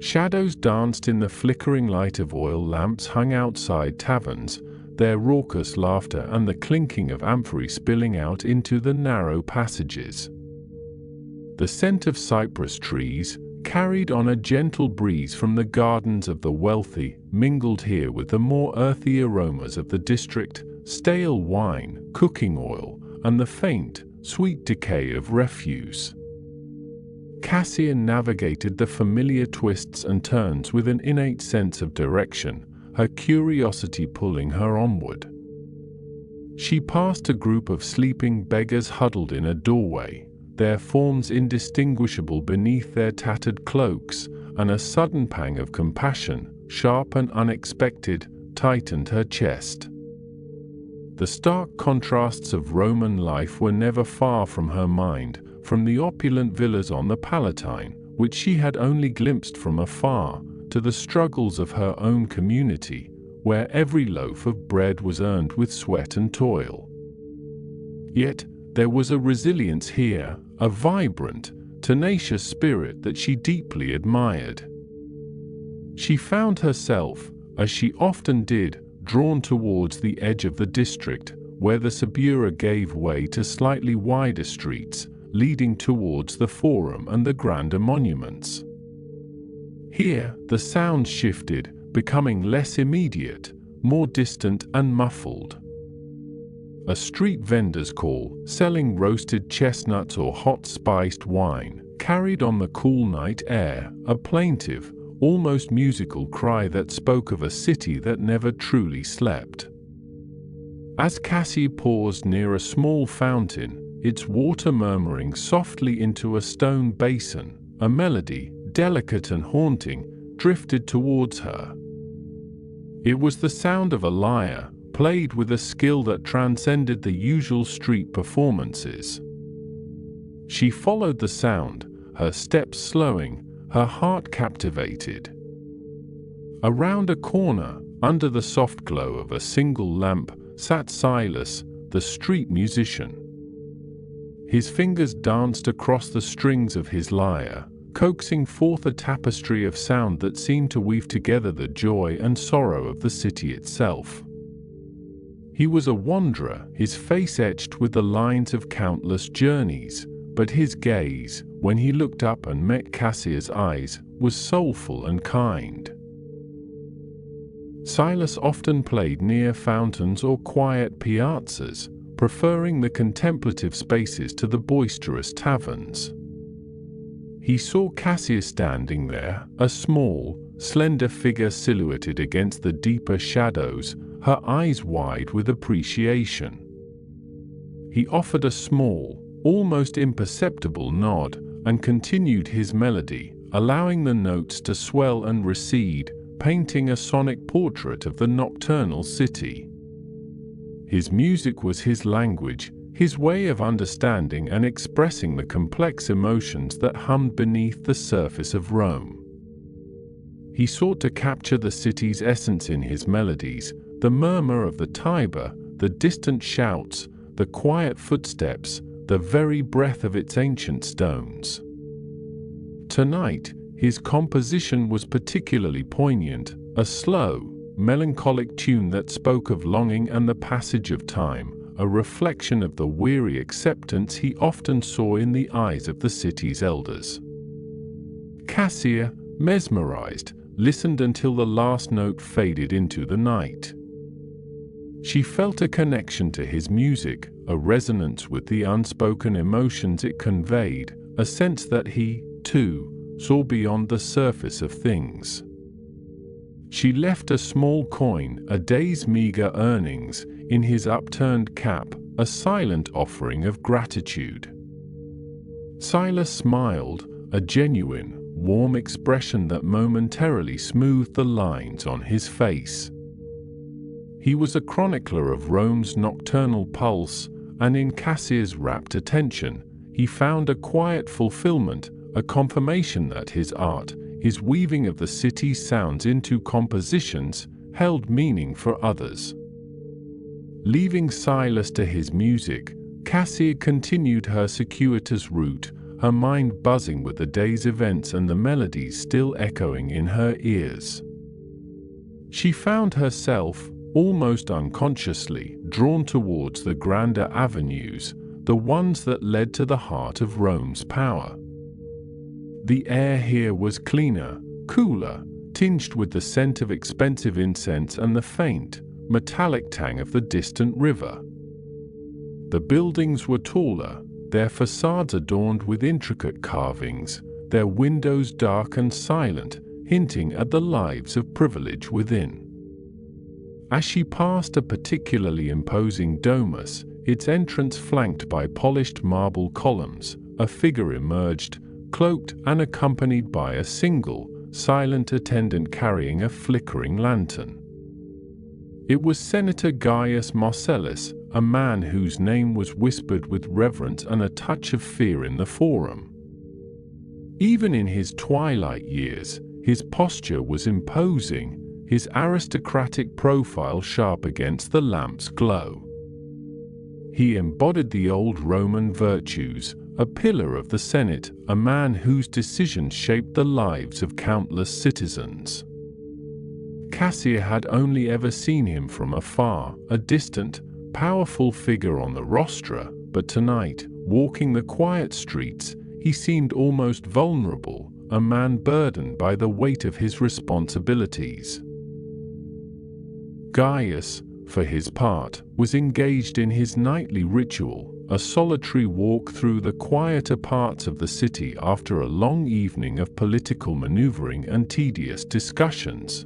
Shadows danced in the flickering light of oil lamps hung outside taverns, their raucous laughter and the clinking of amphorae spilling out into the narrow passages. The scent of cypress trees, carried on a gentle breeze from the gardens of the wealthy, mingled here with the more earthy aromas of the district, stale wine, cooking oil, and the faint, sweet decay of refuse. Cassia navigated the familiar twists and turns with an innate sense of direction, her curiosity pulling her onward. She passed a group of sleeping beggars huddled in a doorway, their forms indistinguishable beneath their tattered cloaks, and a sudden pang of compassion, sharp and unexpected, tightened her chest. The stark contrasts of Roman life were never far from her mind, from the opulent villas on the Palatine, which she had only glimpsed from afar, to the struggles of her own community, where every loaf of bread was earned with sweat and toil. Yet, there was a resilience here, a vibrant, tenacious spirit that she deeply admired. She found herself, as she often did, drawn towards the edge of the district, where the Sabura gave way to slightly wider streets, leading towards the Forum and the grander monuments. Here, the sounds shifted, becoming less immediate, more distant and muffled. A street vendor's call, selling roasted chestnuts or hot spiced wine, carried on the cool night air, a plaintive, almost musical cry that spoke of a city that never truly slept. As Cassie paused near a small fountain, its water murmuring softly into a stone basin, a melody, delicate and haunting, drifted towards her. It was the sound of a lyre, played with a skill that transcended the usual street performances. She followed the sound, her steps slowing, her heart captivated. Around a corner, under the soft glow of a single lamp, sat Silas, the street musician. His fingers danced across the strings of his lyre, coaxing forth a tapestry of sound that seemed to weave together the joy and sorrow of the city itself. He was a wanderer, his face etched with the lines of countless journeys, but his gaze, when he looked up and met Cassia's eyes, was soulful and kind. Silas often played near fountains or quiet piazzas, preferring the contemplative spaces to the boisterous taverns. He saw Cassia standing there, a small, slender figure silhouetted against the deeper shadows, her eyes wide with appreciation. He offered a small, almost imperceptible nod, and continued his melody, allowing the notes to swell and recede, painting a sonic portrait of the nocturnal city. His music was his language, his way of understanding and expressing the complex emotions that hummed beneath the surface of Rome. He sought to capture the city's essence in his melodies, the murmur of the Tiber, the distant shouts, the quiet footsteps, the very breath of its ancient stones. Tonight, his composition was particularly poignant, a slow, melancholic tune that spoke of longing and the passage of time, a reflection of the weary acceptance he often saw in the eyes of the city's elders. Cassia, mesmerized, listened until the last note faded into the night. She felt a connection to his music, a resonance with the unspoken emotions it conveyed, a sense that he, too, saw beyond the surface of things. She left a small coin, a day's meager earnings, in his upturned cap, a silent offering of gratitude. Silas smiled, a genuine, warm expression that momentarily smoothed the lines on his face. He was a chronicler of Rome's nocturnal pulse, and in Cassia's rapt attention, he found a quiet fulfillment, a confirmation that his art, his weaving of the city's sounds into compositions, held meaning for others. Leaving Silas to his music, Cassia continued her circuitous route, her mind buzzing with the day's events and the melodies still echoing in her ears. She found herself, almost unconsciously, drawn towards the grander avenues, the ones that led to the heart of Rome's power. The air here was cleaner, cooler, tinged with the scent of expensive incense and the faint, metallic tang of the distant river. The buildings were taller, their facades adorned with intricate carvings, their windows dark and silent, hinting at the lives of privilege within. As she passed a particularly imposing domus, its entrance flanked by polished marble columns, a figure emerged, cloaked and accompanied by a single, silent attendant carrying a flickering lantern. It was Senator Gaius Marcellus, a man whose name was whispered with reverence and a touch of fear in the forum. Even in his twilight years, his posture was imposing, his aristocratic profile sharp against the lamp's glow. He embodied the old Roman virtues, a pillar of the Senate, a man whose decisions shaped the lives of countless citizens. Cassia had only ever seen him from afar, a distant, powerful figure on the rostra, but tonight, walking the quiet streets, he seemed almost vulnerable, a man burdened by the weight of his responsibilities. Gaius, for his part, was engaged in his nightly ritual, a solitary walk through the quieter parts of the city after a long evening of political maneuvering and tedious discussions.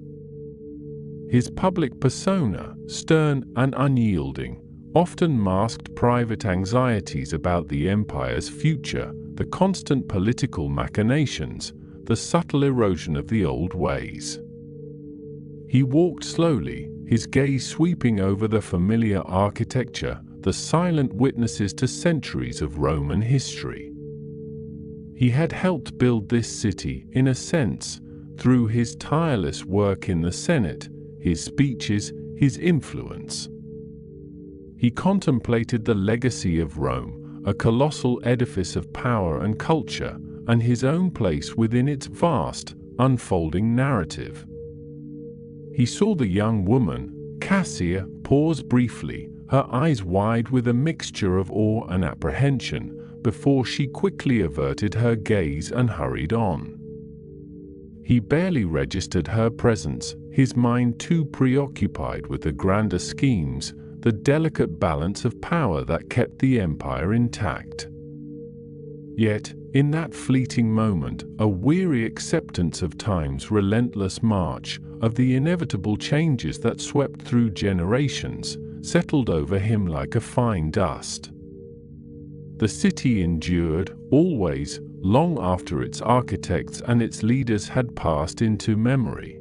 His public persona, stern and unyielding, often masked private anxieties about the empire's future, the constant political machinations, the subtle erosion of the old ways. He walked slowly, his gaze sweeping over the familiar architecture, the silent witnesses to centuries of Roman history. He had helped build this city, in a sense, through his tireless work in the Senate, his speeches, his influence. He contemplated the legacy of Rome, a colossal edifice of power and culture, and his own place within its vast, unfolding narrative. He saw the young woman, Cassia, pause briefly, her eyes wide with a mixture of awe and apprehension, before she quickly averted her gaze and hurried on. He barely registered her presence, his mind too preoccupied with the grander schemes, the delicate balance of power that kept the empire intact. Yet, in that fleeting moment, a weary acceptance of time's relentless march, of the inevitable changes that swept through generations, settled over him like a fine dust. The city endured, always, long after its architects and its leaders had passed into memory.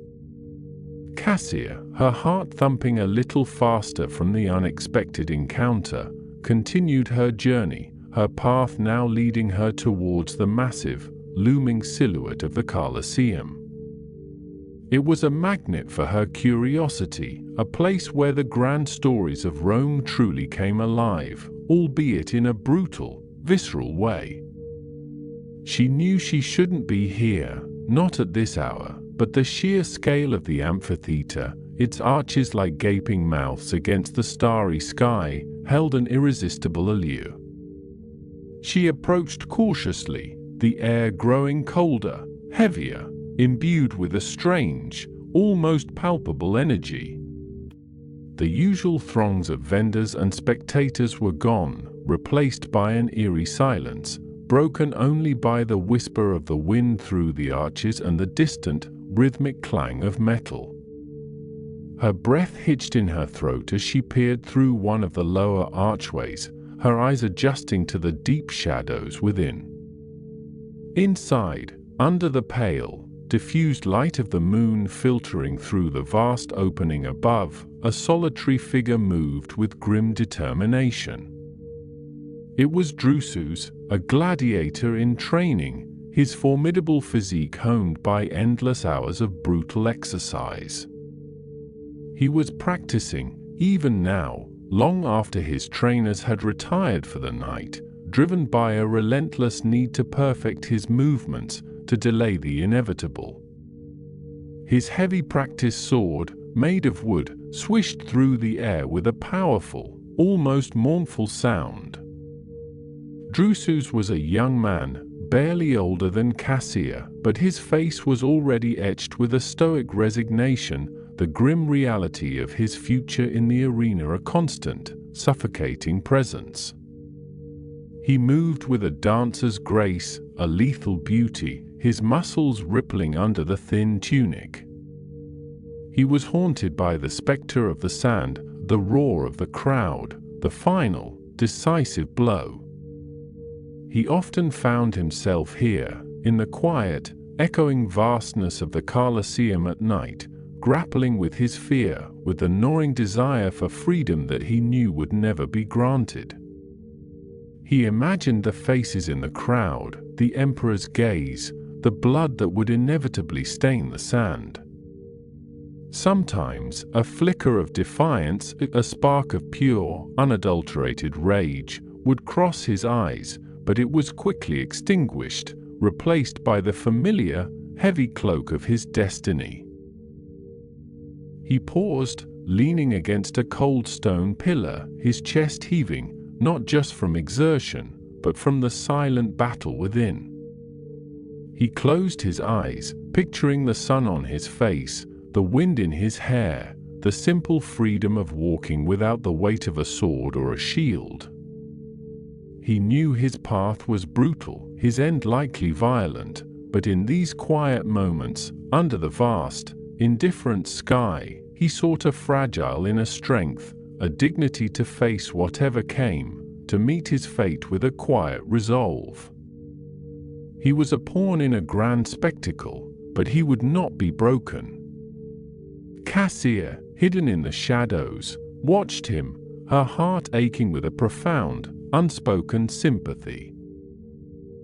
Cassia, her heart thumping a little faster from the unexpected encounter, continued her journey, her path now leading her towards the massive, looming silhouette of the Colosseum. It was a magnet for her curiosity, a place where the grand stories of Rome truly came alive, albeit in a brutal, visceral way. She knew she shouldn't be here, not at this hour, but the sheer scale of the amphitheater, its arches like gaping mouths against the starry sky, held an irresistible allure. She approached cautiously, the air growing colder, heavier, imbued with a strange, almost palpable energy. The usual throngs of vendors and spectators were gone, replaced by an eerie silence, broken only by the whisper of the wind through the arches and the distant, rhythmic clang of metal. Her breath hitched in her throat as she peered through one of the lower archways, her eyes adjusting to the deep shadows within. Inside, under the pale, diffused light of the moon filtering through the vast opening above, a solitary figure moved with grim determination. It was Drusus, a gladiator in training, his formidable physique honed by endless hours of brutal exercise. He was practicing, even now, long after his trainers had retired for the night, driven by a relentless need to perfect his movements, to delay the inevitable. His heavy practice sword, made of wood, swished through the air with a powerful, almost mournful sound. Drusus was a young man, barely older than Cassia, but his face was already etched with a stoic resignation, the grim reality of his future in the arena a constant, suffocating presence. He moved with a dancer's grace, a lethal beauty, his muscles rippling under the thin tunic. He was haunted by the specter of the sand, the roar of the crowd, the final, decisive blow. He often found himself here, in the quiet, echoing vastness of the Colosseum at night, grappling with his fear, with the gnawing desire for freedom that he knew would never be granted. He imagined the faces in the crowd, the emperor's gaze, the blood that would inevitably stain the sand. Sometimes, a flicker of defiance, a spark of pure, unadulterated rage, would cross his eyes, but it was quickly extinguished, replaced by the familiar, heavy cloak of his destiny. He paused, leaning against a cold stone pillar, his chest heaving, not just from exertion, but from the silent battle within. He closed his eyes, picturing the sun on his face, the wind in his hair, the simple freedom of walking without the weight of a sword or a shield. He knew his path was brutal, his end likely violent, but in these quiet moments, under the vast, indifferent sky, he sought a fragile inner strength, a dignity to face whatever came, to meet his fate with a quiet resolve. He was a pawn in a grand spectacle, but he would not be broken. Cassia, hidden in the shadows, watched him, her heart aching with a profound, unspoken sympathy.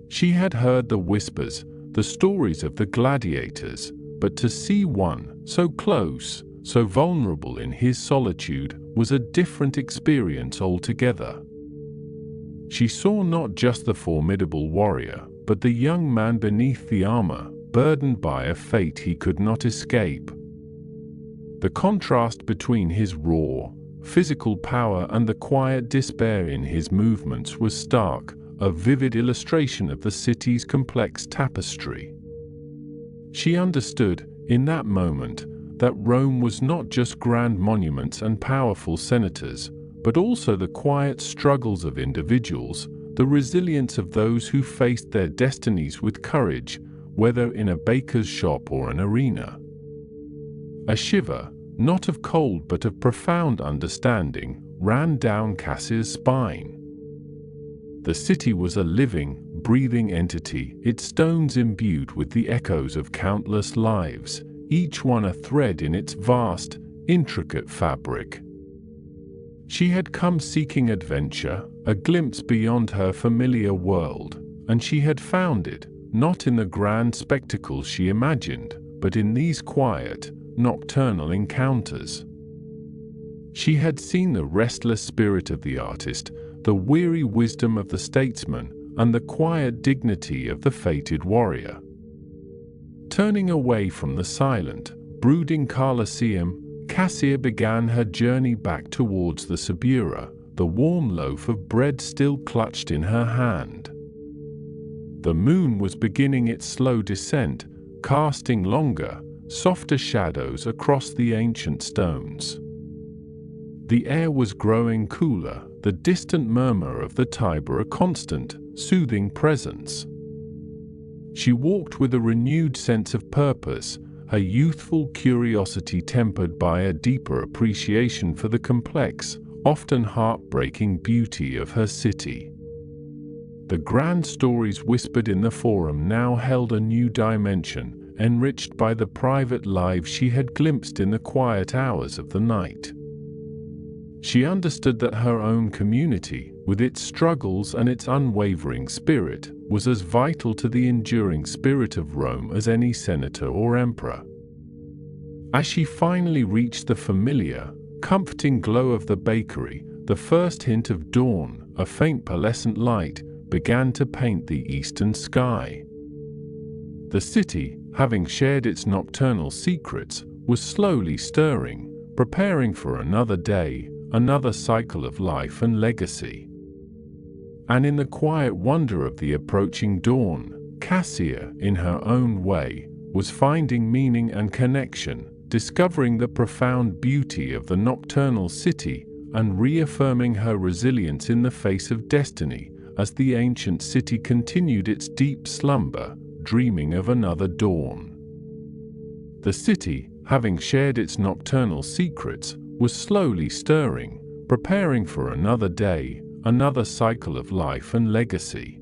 She had heard the whispers, the stories of the gladiators, but to see one, so close, so vulnerable in his solitude, was a different experience altogether. She saw not just the formidable warrior, but the young man beneath the armor, burdened by a fate he could not escape. The contrast between his raw, physical power and the quiet despair in his movements was stark, a vivid illustration of the city's complex tapestry. She understood, in that moment, that Rome was not just grand monuments and powerful senators, but also the quiet struggles of individuals, the resilience of those who faced their destinies with courage, whether in a baker's shop or an arena. A shiver, not of cold but of profound understanding, ran down Cassia's spine. The city was a living, breathing entity, its stones imbued with the echoes of countless lives, each one a thread in its vast, intricate fabric. She had come seeking adventure, a glimpse beyond her familiar world, and she had found it, not in the grand spectacles she imagined, but in these quiet, nocturnal encounters. She had seen the restless spirit of the artist, the weary wisdom of the statesman, and the quiet dignity of the fated warrior. Turning away from the silent, brooding Colosseum, Cassia began her journey back towards the Subura, the warm loaf of bread still clutched in her hand. The moon was beginning its slow descent, casting longer, softer shadows across the ancient stones. The air was growing cooler, the distant murmur of the Tiber a constant, soothing presence. She walked with a renewed sense of purpose, her youthful curiosity tempered by a deeper appreciation for the complex, often heartbreaking beauty of her city. The grand stories whispered in the forum now held a new dimension, enriched by the private lives she had glimpsed in the quiet hours of the night. She understood that her own community, with its struggles and its unwavering spirit, was as vital to the enduring spirit of Rome as any senator or emperor. As she finally reached the familiar, comforting glow of the bakery, the first hint of dawn, a faint pearlescent light, began to paint the eastern sky. The city, having shared its nocturnal secrets, was slowly stirring, preparing for another day, another cycle of life and legacy. And in the quiet wonder of the approaching dawn, Cassia, in her own way, was finding meaning and connection, discovering the profound beauty of the nocturnal city and reaffirming her resilience in the face of destiny as the ancient city continued its deep slumber, dreaming of another dawn. The city, having shared its nocturnal secrets, was slowly stirring, preparing for another day, another cycle of life and legacy.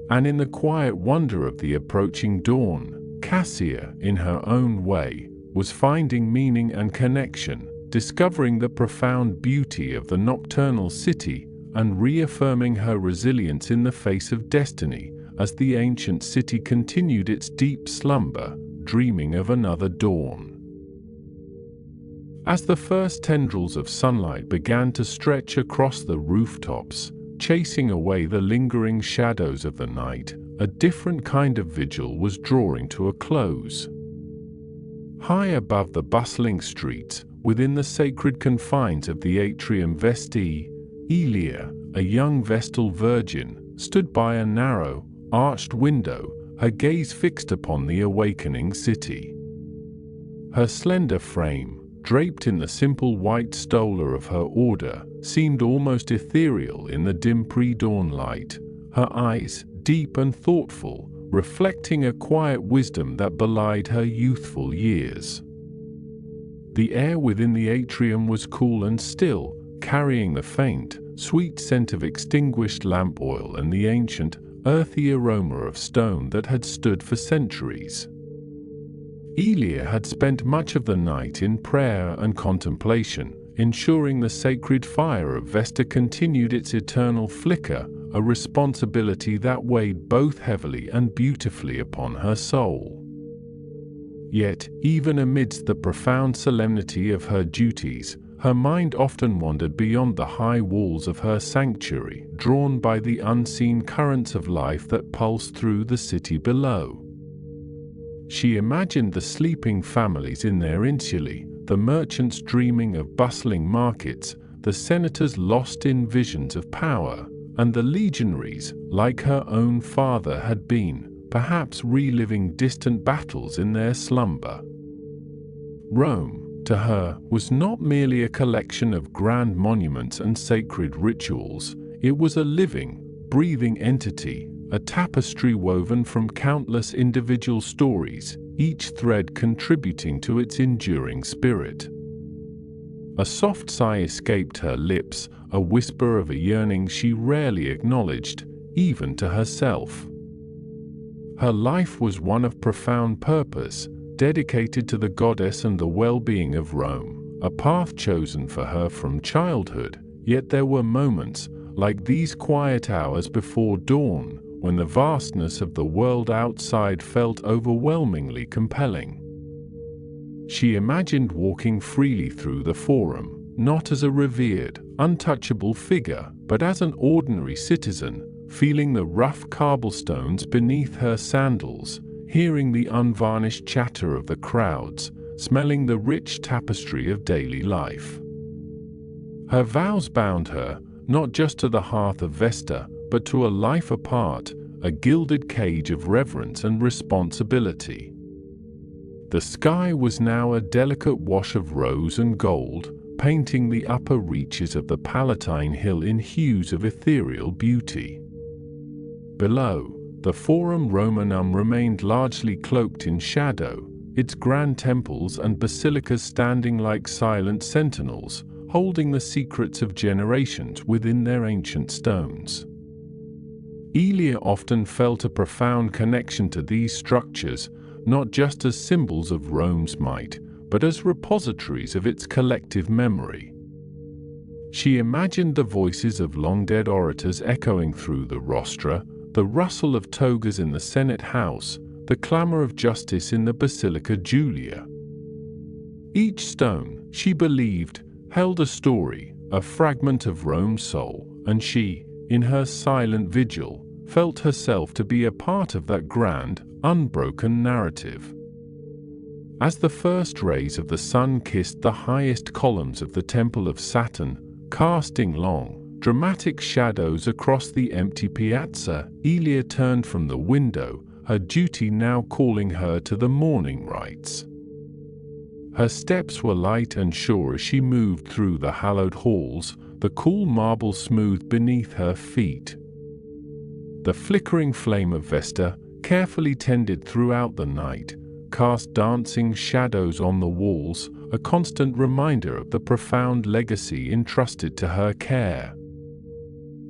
And in the quiet wonder of the approaching dawn, Cassia, in her own way, was finding meaning and connection, discovering the profound beauty of the nocturnal city and reaffirming her resilience in the face of destiny as the ancient city continued its deep slumber, dreaming of another dawn. As the first tendrils of sunlight began to stretch across the rooftops, chasing away the lingering shadows of the night, a different kind of vigil was drawing to a close. High above the bustling streets, within the sacred confines of the atrium vestì, Elia, a young Vestal virgin, stood by a narrow, arched window, her gaze fixed upon the awakening city. Her slender frame, draped in the simple white stola of her order, seemed almost ethereal in the dim pre-dawn light, her eyes, deep and thoughtful, reflecting a quiet wisdom that belied her youthful years. The air within the atrium was cool and still, carrying the faint, sweet scent of extinguished lamp oil and the ancient, earthy aroma of stone that had stood for centuries. Elia had spent much of the night in prayer and contemplation, ensuring the sacred fire of Vesta continued its eternal flicker, a responsibility that weighed both heavily and beautifully upon her soul. Yet, even amidst the profound solemnity of her duties, her mind often wandered beyond the high walls of her sanctuary, drawn by the unseen currents of life that pulsed through the city below. She imagined the sleeping families in their insulae, the merchants dreaming of bustling markets, the senators lost in visions of power, and the legionaries, like her own father had been, perhaps reliving distant battles in their slumber. Rome, to her, was not merely a collection of grand monuments and sacred rituals. It was a living, breathing entity, a tapestry woven from countless individual stories, each thread contributing to its enduring spirit. A soft sigh escaped her lips, a whisper of a yearning she rarely acknowledged, even to herself. Her life was one of profound purpose, dedicated to the goddess and the well-being of Rome, a path chosen for her from childhood. Yet there were moments, like these quiet hours before dawn, when the vastness of the world outside felt overwhelmingly compelling. She imagined walking freely through the Forum, not as a revered, untouchable figure, but as an ordinary citizen, feeling the rough cobblestones beneath her sandals, hearing the unvarnished chatter of the crowds, smelling the rich tapestry of daily life. Her vows bound her, not just to the hearth of Vesta, but to a life apart, a gilded cage of reverence and responsibility. The sky was now a delicate wash of rose and gold, painting the upper reaches of the Palatine Hill in hues of ethereal beauty. Below, the Forum Romanum remained largely cloaked in shadow, its grand temples and basilicas standing like silent sentinels, holding the secrets of generations within their ancient stones. Aelia often felt a profound connection to these structures, not just as symbols of Rome's might, but as repositories of its collective memory. She imagined the voices of long-dead orators echoing through the rostra, the rustle of togas in the Senate House, the clamor of justice in the Basilica Julia. Each stone, she believed, held a story, a fragment of Rome's soul, and she, in her silent vigil, felt herself to be a part of that grand, unbroken narrative. As the first rays of the sun kissed the highest columns of the Temple of Saturn, casting long, dramatic shadows across the empty piazza, Aelia turned from the window, her duty now calling her to the morning rites. Her steps were light and sure as she moved through the hallowed halls, the cool marble smooth beneath her feet. The flickering flame of Vesta, carefully tended throughout the night, cast dancing shadows on the walls, a constant reminder of the profound legacy entrusted to her care.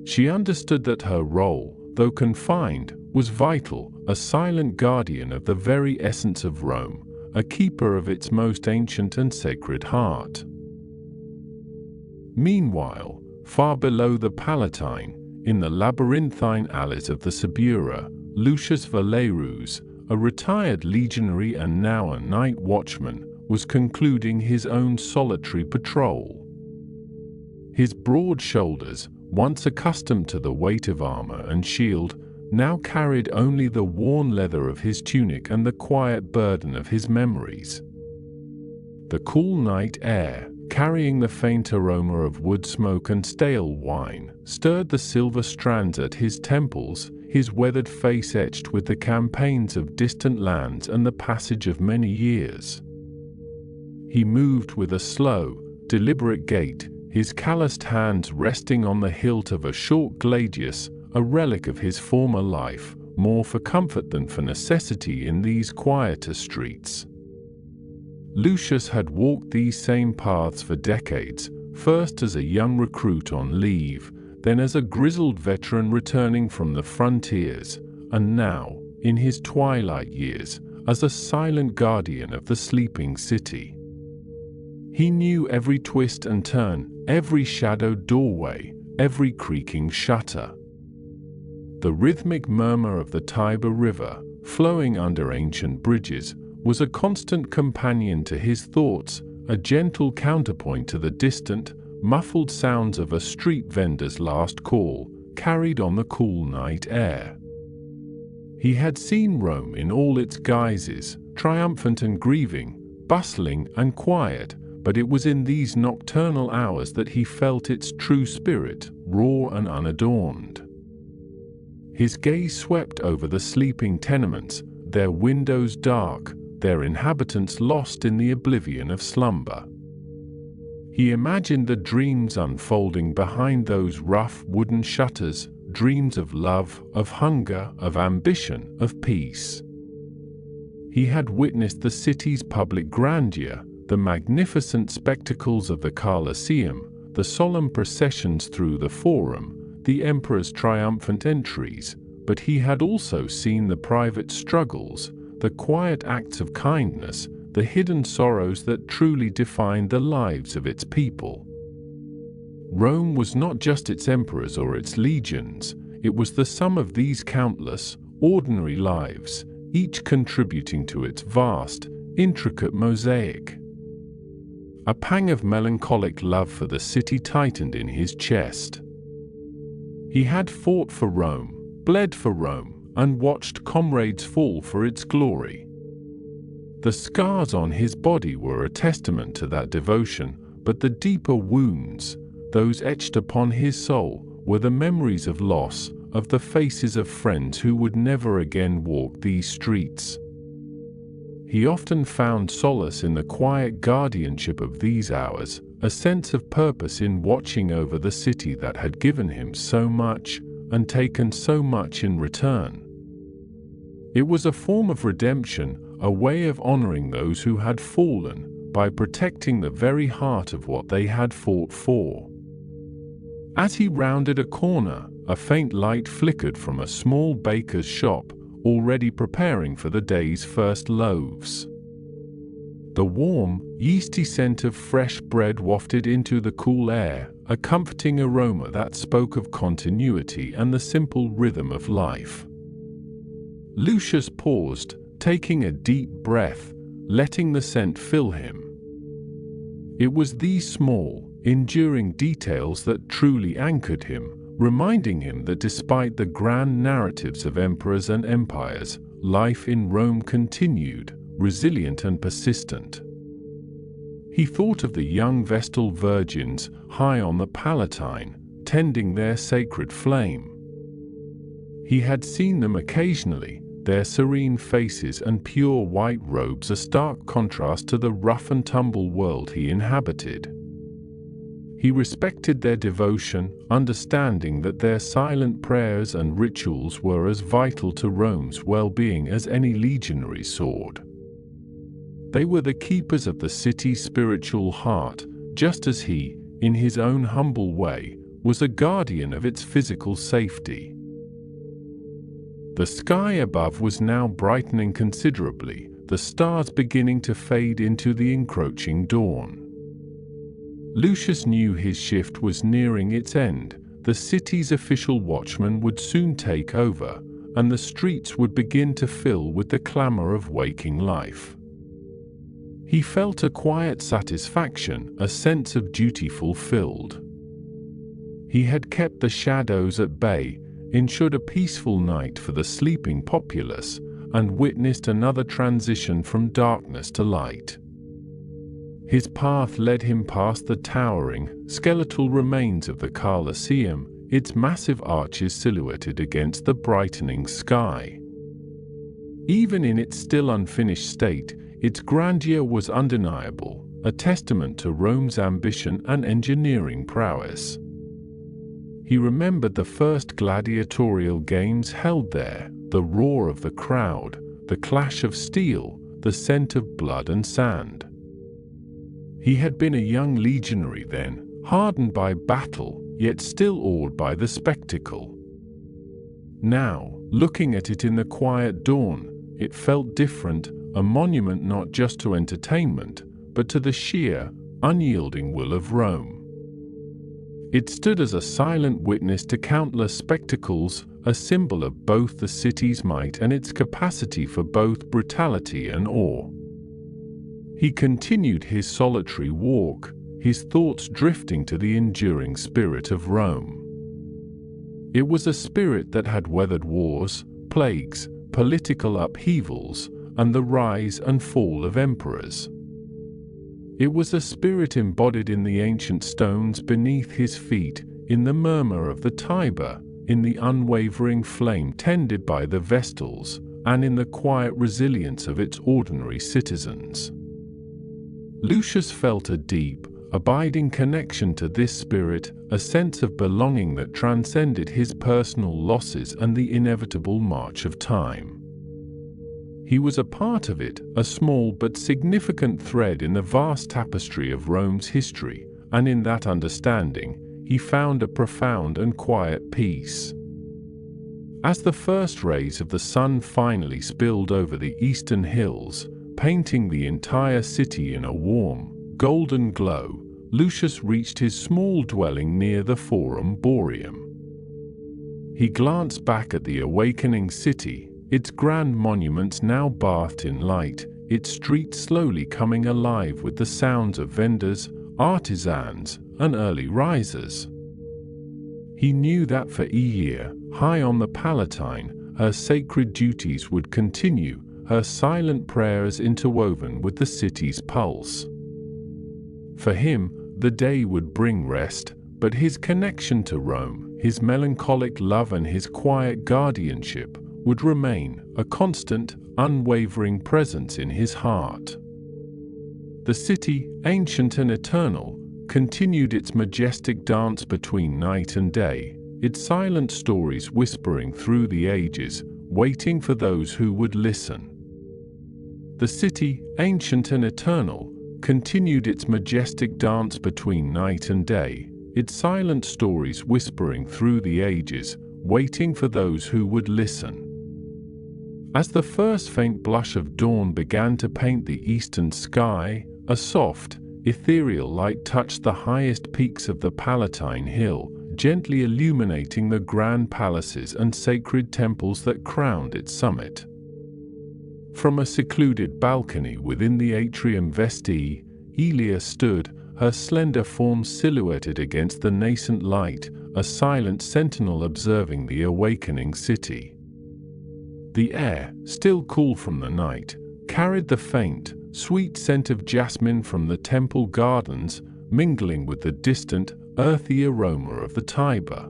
She understood that her role, though confined, was vital, a silent guardian of the very essence of Rome, a keeper of its most ancient and sacred heart. Meanwhile, far below the Palatine, in the labyrinthine alleys of the Subura, Lucius Valerius, a retired legionary and now a night watchman, was concluding his own solitary patrol. His broad shoulders, once accustomed to the weight of armor and shield, now carried only the worn leather of his tunic and the quiet burden of his memories. The cool night air, carrying the faint aroma of wood smoke and stale wine, stirred the silver strands at his temples, his weathered face etched with the campaigns of distant lands and the passage of many years. He moved with a slow, deliberate gait, his calloused hands resting on the hilt of a short gladius, a relic of his former life, more for comfort than for necessity in these quieter streets. Lucius had walked these same paths for decades, first as a young recruit on leave, then as a grizzled veteran returning from the frontiers, and now, in his twilight years, as a silent guardian of the sleeping city. He knew every twist and turn, every shadowed doorway, every creaking shutter. The rhythmic murmur of the Tiber River, flowing under ancient bridges, was a constant companion to his thoughts, a gentle counterpoint to the distant, muffled sounds of a street vendor's last call, carried on the cool night air. He had seen Rome in all its guises, triumphant and grieving, bustling and quiet, but it was in these nocturnal hours that he felt its true spirit, raw and unadorned. His gaze swept over the sleeping tenements, their windows dark, their inhabitants lost in the oblivion of slumber. He imagined the dreams unfolding behind those rough wooden shutters, dreams of love, of hunger, of ambition, of peace. He had witnessed the city's public grandeur, the magnificent spectacles of the Colosseum, the solemn processions through the Forum, the emperor's triumphant entries, but he had also seen the private struggles, the quiet acts of kindness, the hidden sorrows that truly defined the lives of its people. Rome was not just its emperors or its legions, it was the sum of these countless, ordinary lives, each contributing to its vast, intricate mosaic. A pang of melancholic love for the city tightened in his chest. He had fought for Rome, bled for Rome, and watched comrades fall for its glory. The scars on his body were a testament to that devotion, but the deeper wounds, those etched upon his soul, were the memories of loss, of the faces of friends who would never again walk these streets. He often found solace in the quiet guardianship of these hours, a sense of purpose in watching over the city that had given him so much and taken so much in return. It was a form of redemption, a way of honoring those who had fallen, by protecting the very heart of what they had fought for. As he rounded a corner, a faint light flickered from a small baker's shop, already preparing for the day's first loaves. The warm, yeasty scent of fresh bread wafted into the cool air, a comforting aroma that spoke of continuity and the simple rhythm of life. Lucius paused, taking a deep breath, letting the scent fill him. It was these small, enduring details that truly anchored him, reminding him that despite the grand narratives of emperors and empires, life in Rome continued, resilient and persistent. He thought of the young Vestal virgins high on the Palatine, tending their sacred flame. He had seen them occasionally, their serene faces and pure white robes a stark contrast to the rough and tumble world he inhabited. He respected their devotion, understanding that their silent prayers and rituals were as vital to Rome's well-being as any legionary sword. They were the keepers of the city's spiritual heart, just as he, in his own humble way, was a guardian of its physical safety. The sky above was now brightening considerably, the stars beginning to fade into the encroaching dawn. Lucius knew his shift was nearing its end, the city's official watchman would soon take over, and the streets would begin to fill with the clamor of waking life. He felt a quiet satisfaction, a sense of duty fulfilled. He had kept the shadows at bay, ensured a peaceful night for the sleeping populace, and witnessed another transition from darkness to light. His path led him past the towering, skeletal remains of the Colosseum, its massive arches silhouetted against the brightening sky. Even in its still unfinished state, its grandeur was undeniable, a testament to Rome's ambition and engineering prowess. He remembered the first gladiatorial games held there, the roar of the crowd, the clash of steel, the scent of blood and sand. He had been a young legionary then, hardened by battle, yet still awed by the spectacle. Now, looking at it in the quiet dawn, it felt different, a monument not just to entertainment, but to the sheer, unyielding will of Rome. It stood as a silent witness to countless spectacles, a symbol of both the city's might and its capacity for both brutality and awe. He continued his solitary walk, his thoughts drifting to the enduring spirit of Rome. It was a spirit that had weathered wars, plagues, political upheavals, and the rise and fall of emperors. It was a spirit embodied in the ancient stones beneath his feet, in the murmur of the Tiber, in the unwavering flame tended by the Vestals, and in the quiet resilience of its ordinary citizens. Lucius felt a deep, abiding connection to this spirit, a sense of belonging that transcended his personal losses and the inevitable march of time. He was a part of it, a small but significant thread in the vast tapestry of Rome's history, and in that understanding, he found a profound and quiet peace. As the first rays of the sun finally spilled over the eastern hills, painting the entire city in a warm, golden glow, Lucius reached his small dwelling near the Forum Boreum. He glanced back at the awakening city, its grand monuments now bathed in light, its streets slowly coming alive with the sounds of vendors, artisans, and early risers. He knew that for a year, high on the Palatine, her sacred duties would continue, her silent prayers interwoven with the city's pulse. For him, the day would bring rest, but his connection to Rome, his melancholic love and his quiet guardianship, would remain a constant, unwavering presence in his heart. The city, ancient and eternal, continued its majestic dance between night and day, its silent stories whispering through the ages, waiting for those who would listen. The city, ancient and eternal, continued its majestic dance between night and day, its silent stories whispering through the ages, waiting for those who would listen. As the first faint blush of dawn began to paint the eastern sky, a soft, ethereal light touched the highest peaks of the Palatine Hill, gently illuminating the grand palaces and sacred temples that crowned its summit. From a secluded balcony within the atrium vestì, Aelia stood, her slender form silhouetted against the nascent light, a silent sentinel observing the awakening city. The air, still cool from the night, carried the faint, sweet scent of jasmine from the temple gardens, mingling with the distant, earthy aroma of the Tiber.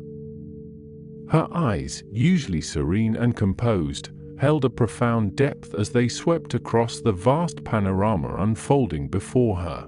Her eyes, usually serene and composed, held a profound depth as they swept across the vast panorama unfolding before her.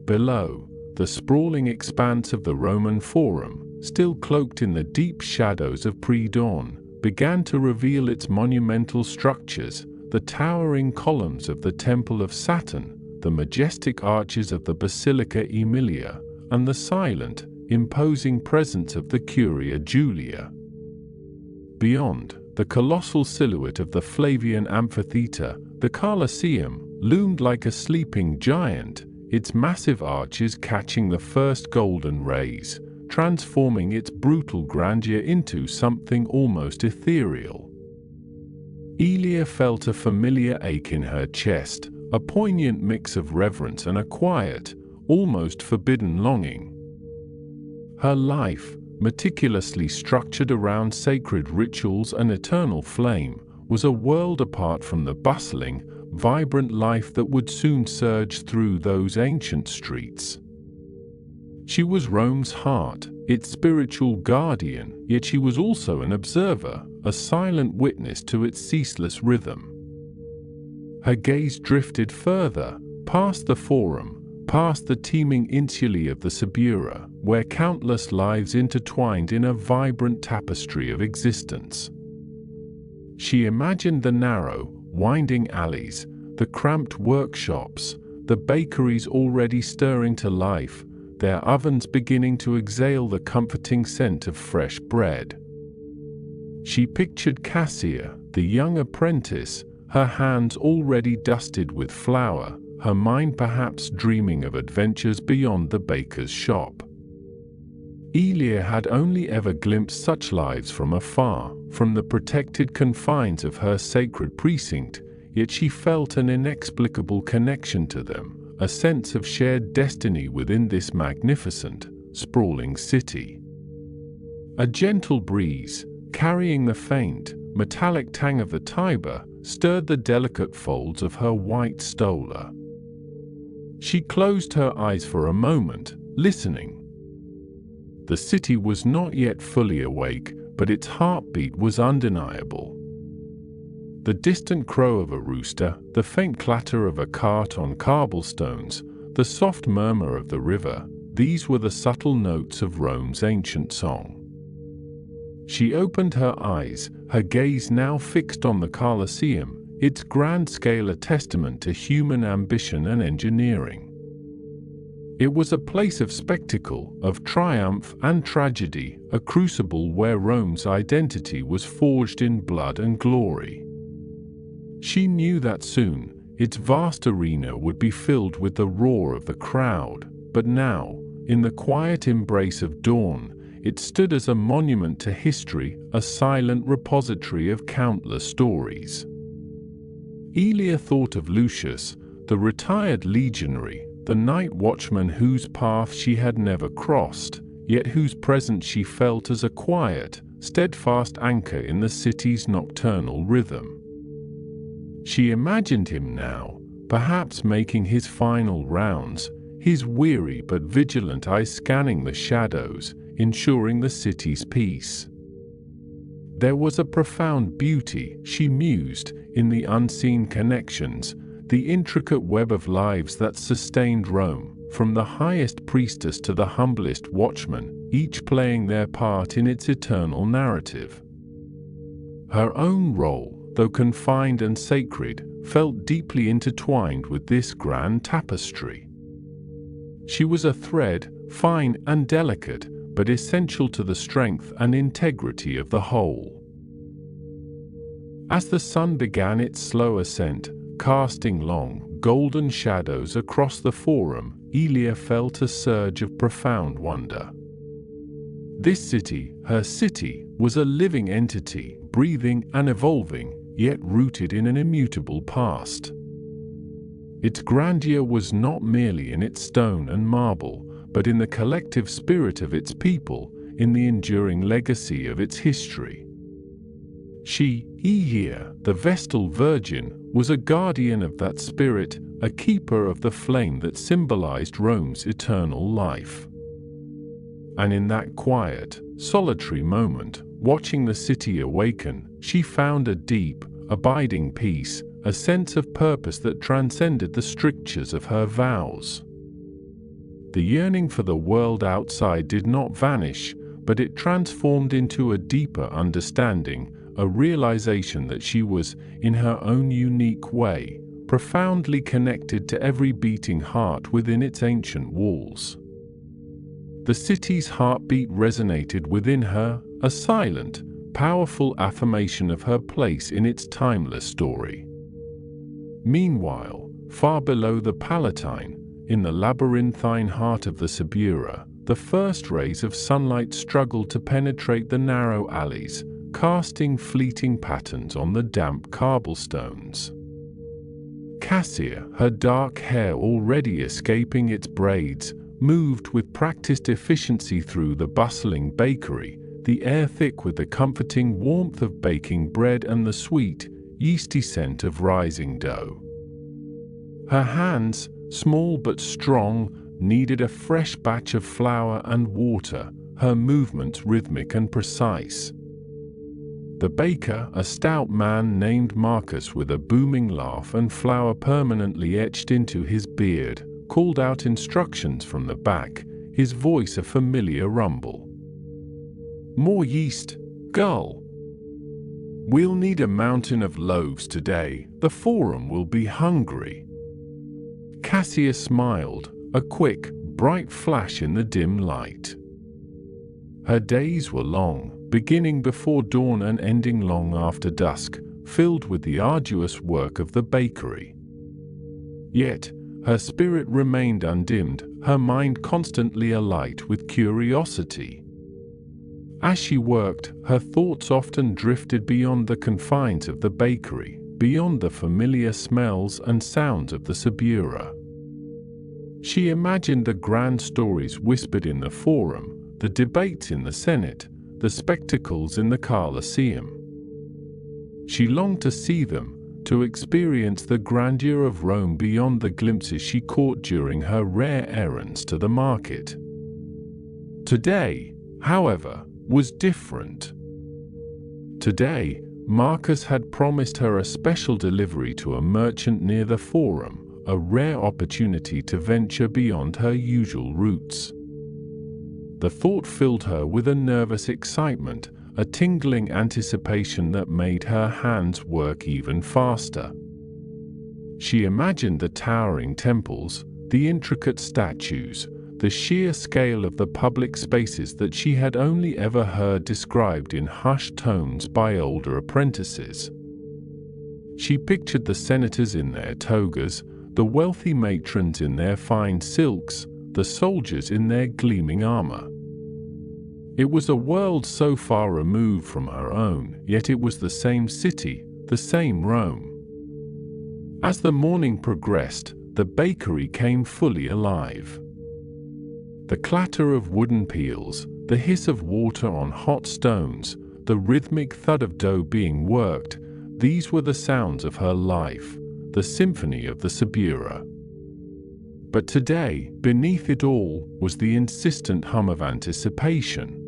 Below, the sprawling expanse of the Roman Forum, still cloaked in the deep shadows of pre-dawn, began to reveal its monumental structures, the towering columns of the Temple of Saturn, the majestic arches of the Basilica Aemilia, and the silent, imposing presence of the Curia Julia. Beyond, the colossal silhouette of the Flavian Amphitheatre, the Colosseum, loomed like a sleeping giant, its massive arches catching the first golden rays, transforming its brutal grandeur into something almost ethereal. Aelia felt a familiar ache in her chest, a poignant mix of reverence and a quiet, almost forbidden longing. Her life, meticulously structured around sacred rituals and eternal flame, was a world apart from the bustling, vibrant life that would soon surge through those ancient streets. She was Rome's heart, its spiritual guardian, yet she was also an observer, a silent witness to its ceaseless rhythm. Her gaze drifted further, past the Forum, past the teeming insulae of the Subura, where countless lives intertwined in a vibrant tapestry of existence. She imagined the narrow, winding alleys, the cramped workshops, the bakeries already stirring to life, their ovens beginning to exhale the comforting scent of fresh bread. She pictured Cassia, the young apprentice, her hands already dusted with flour, her mind perhaps dreaming of adventures beyond the baker's shop. Aelia had only ever glimpsed such lives from afar, from the protected confines of her sacred precinct, yet she felt an inexplicable connection to them, a sense of shared destiny within this magnificent, sprawling city. A gentle breeze, carrying the faint, metallic tang of the Tiber, stirred the delicate folds of her white stola. She closed her eyes for a moment, listening. The city was not yet fully awake, but its heartbeat was undeniable. The distant crow of a rooster, the faint clatter of a cart on cobblestones, the soft murmur of the river, these were the subtle notes of Rome's ancient song. She opened her eyes, her gaze now fixed on the Colosseum, its grand scale a testament to human ambition and engineering. It was a place of spectacle, of triumph and tragedy, a crucible where Rome's identity was forged in blood and glory. She knew that soon, its vast arena would be filled with the roar of the crowd, but now, in the quiet embrace of dawn, it stood as a monument to history, a silent repository of countless stories. Aelia thought of Lucius, the retired legionary, the night watchman whose path she had never crossed, yet whose presence she felt as a quiet, steadfast anchor in the city's nocturnal rhythm. She imagined him now, perhaps making his final rounds, his weary but vigilant eyes scanning the shadows, ensuring the city's peace. There was a profound beauty, she mused, in the unseen connections, the intricate web of lives that sustained Rome, from the highest priestess to the humblest watchman, each playing their part in its eternal narrative. Her own role, though confined and sacred, felt deeply intertwined with this grand tapestry. She was a thread, fine and delicate, but essential to the strength and integrity of the whole. As the sun began its slow ascent, casting long, golden shadows across the forum, Aelia felt a surge of profound wonder. This city, her city, was a living entity, breathing and evolving, yet rooted in an immutable past. Its grandeur was not merely in its stone and marble, but in the collective spirit of its people, in the enduring legacy of its history. She, Aelia, the Vestal Virgin, was a guardian of that spirit, a keeper of the flame that symbolized Rome's eternal life. And in that quiet, solitary moment, watching the city awaken, she found a deep, abiding peace, a sense of purpose that transcended the strictures of her vows. The yearning for the world outside did not vanish, but it transformed into a deeper understanding, a realization that she was, in her own unique way, profoundly connected to every beating heart within its ancient walls. The city's heartbeat resonated within her, a silent, powerful affirmation of her place in its timeless story. Meanwhile, far below the Palatine, in the labyrinthine heart of the Suburra, the first rays of sunlight struggled to penetrate the narrow alleys, casting fleeting patterns on the damp cobblestones. Cassia, her dark hair already escaping its braids, moved with practiced efficiency through the bustling bakery, the air thick with the comforting warmth of baking bread and the sweet, yeasty scent of rising dough. Her hands, small but strong, needed a fresh batch of flour and water, her movements rhythmic and precise. The baker, a stout man named Marcus with a booming laugh and flour permanently etched into his beard, called out instructions from the back, his voice a familiar rumble. "More yeast, gull. We'll need a mountain of loaves today, the forum will be hungry." Cassia smiled, a quick, bright flash in the dim light. Her days were long, beginning before dawn and ending long after dusk, filled with the arduous work of the bakery. Yet, her spirit remained undimmed, her mind constantly alight with curiosity. As she worked, her thoughts often drifted beyond the confines of the bakery, beyond the familiar smells and sounds of the Suburra. She imagined the grand stories whispered in the forum, the debates in the Senate, the spectacles in the Colosseum. She longed to see them, to experience the grandeur of Rome beyond the glimpses she caught during her rare errands to the market. Today, however, was different. Today, Marcus had promised her a special delivery to a merchant near the Forum, a rare opportunity to venture beyond her usual routes. The thought filled her with a nervous excitement, a tingling anticipation that made her hands work even faster. She imagined the towering temples, the intricate statues, the sheer scale of the public spaces that she had only ever heard described in hushed tones by older apprentices. She pictured the senators in their togas, the wealthy matrons in their fine silks, the soldiers in their gleaming armor. It was a world so far removed from her own, yet it was the same city, the same Rome. As the morning progressed, the bakery came fully alive. The clatter of wooden peels, the hiss of water on hot stones, the rhythmic thud of dough being worked, these were the sounds of her life, the symphony of the Subura. But today, beneath it all, was the insistent hum of anticipation.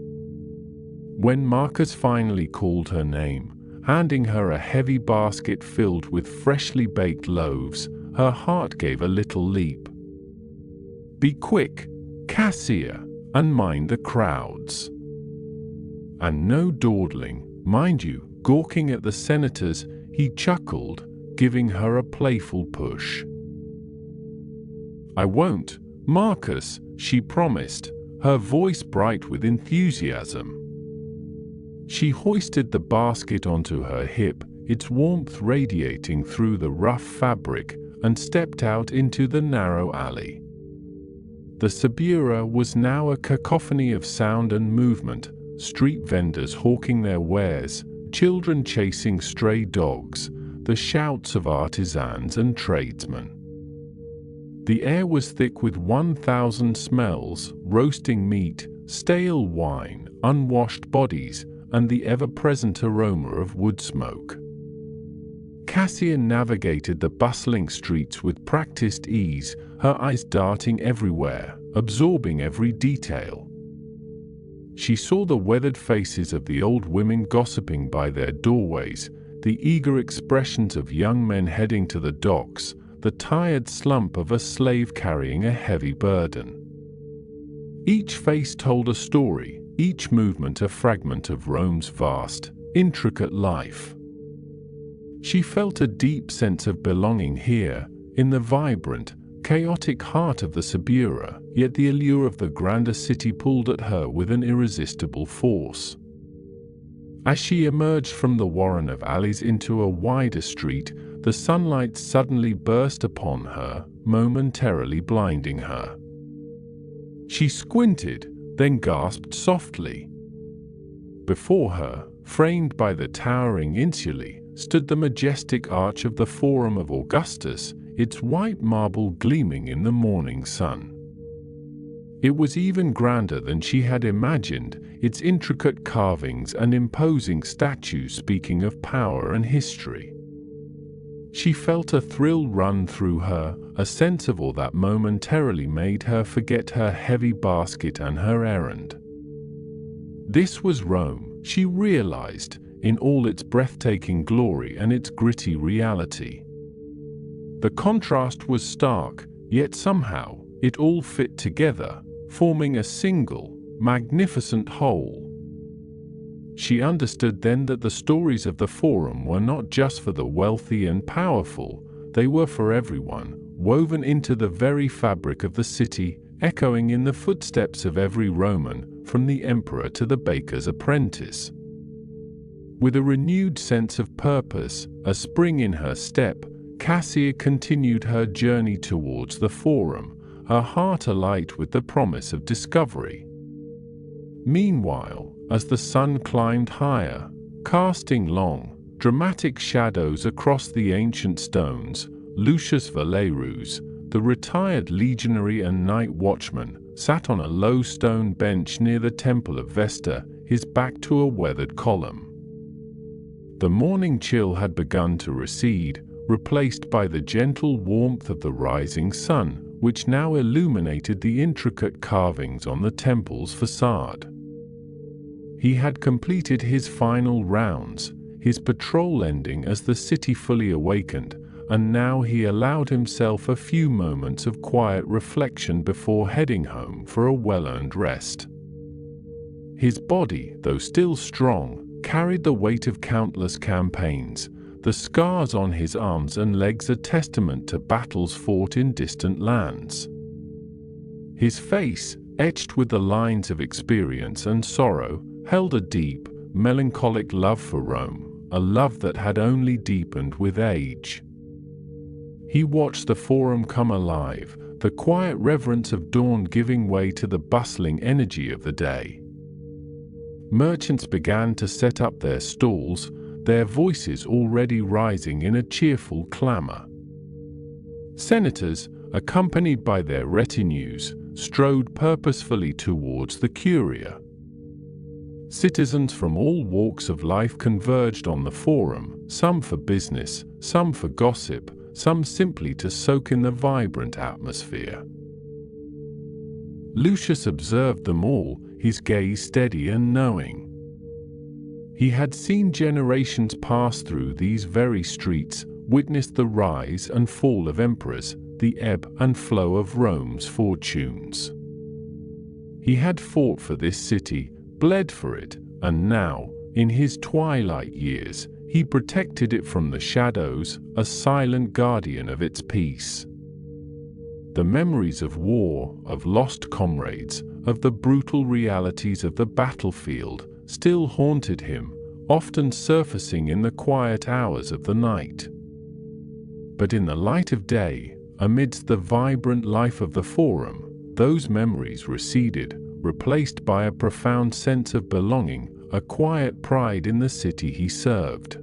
When Marcus finally called her name, handing her a heavy basket filled with freshly baked loaves, her heart gave a little leap. "Be quick, Cassia, and mind the crowds." And no dawdling, mind you, gawking at the senators, he chuckled, giving her a playful push. "I won't, Marcus," she promised, her voice bright with enthusiasm. She hoisted the basket onto her hip, its warmth radiating through the rough fabric, and stepped out into the narrow alley. The Subura was now a cacophony of sound and movement, street vendors hawking their wares, children chasing stray dogs, the shouts of artisans and tradesmen. The air was thick with 1,000 smells: roasting meat, stale wine, unwashed bodies, and the ever-present aroma of wood smoke. Cassian navigated the bustling streets with practiced ease, her eyes darting everywhere, absorbing every detail. She saw the weathered faces of the old women gossiping by their doorways, the eager expressions of young men heading to the docks, the tired slump of a slave carrying a heavy burden. Each face told a story, each movement a fragment of Rome's vast, intricate life. She felt a deep sense of belonging here, in the vibrant, chaotic heart of the Subura, yet the allure of the grander city pulled at her with an irresistible force. As she emerged from the warren of alleys into a wider street, the sunlight suddenly burst upon her, momentarily blinding her. She squinted, then gasped softly. Before her, framed by the towering insulae, stood the majestic arch of the Forum of Augustus, its white marble gleaming in the morning sun. It was even grander than she had imagined, its intricate carvings and imposing statues speaking of power and history. She felt a thrill run through her, a sense of awe that momentarily made her forget her heavy basket and her errand. This was Rome, she realized, in all its breathtaking glory and its gritty reality. The contrast was stark, yet somehow it all fit together, forming a single, magnificent whole. She understood then that the stories of the Forum were not just for the wealthy and powerful, they were for everyone, woven into the very fabric of the city, echoing in the footsteps of every Roman, from the emperor to the baker's apprentice. With a renewed sense of purpose, a spring in her step, Cassia continued her journey towards the Forum, her heart alight with the promise of discovery. Meanwhile, as the sun climbed higher, casting long, dramatic shadows across the ancient stones, Lucius Valerus, the retired legionary and night watchman, sat on a low stone bench near the Temple of Vesta, his back to a weathered column. The morning chill had begun to recede, replaced by the gentle warmth of the rising sun, which now illuminated the intricate carvings on the temple's facade. He had completed his final rounds, his patrol ending as the city fully awakened, and now he allowed himself a few moments of quiet reflection before heading home for a well-earned rest. His body, though still strong, carried the weight of countless campaigns, the scars on his arms and legs a testament to battles fought in distant lands. His face, etched with the lines of experience and sorrow, held a deep, melancholic love for Rome, a love that had only deepened with age. He watched the Forum come alive, the quiet reverence of dawn giving way to the bustling energy of the day. Merchants began to set up their stalls, their voices already rising in a cheerful clamor. Senators, accompanied by their retinues, strode purposefully towards the Curia. Citizens from all walks of life converged on the Forum, some for business, some for gossip, some simply to soak in the vibrant atmosphere. Lucius observed them all, his gaze steady and knowing. He had seen generations pass through these very streets, witnessed the rise and fall of emperors, the ebb and flow of Rome's fortunes. He had fought for this city, bled for it, and now, in his twilight years, he protected it from the shadows, a silent guardian of its peace. The memories of war, of lost comrades, of the brutal realities of the battlefield, still haunted him, often surfacing in the quiet hours of the night. But in the light of day, amidst the vibrant life of the Forum, those memories receded, replaced by a profound sense of belonging, a quiet pride in the city he served.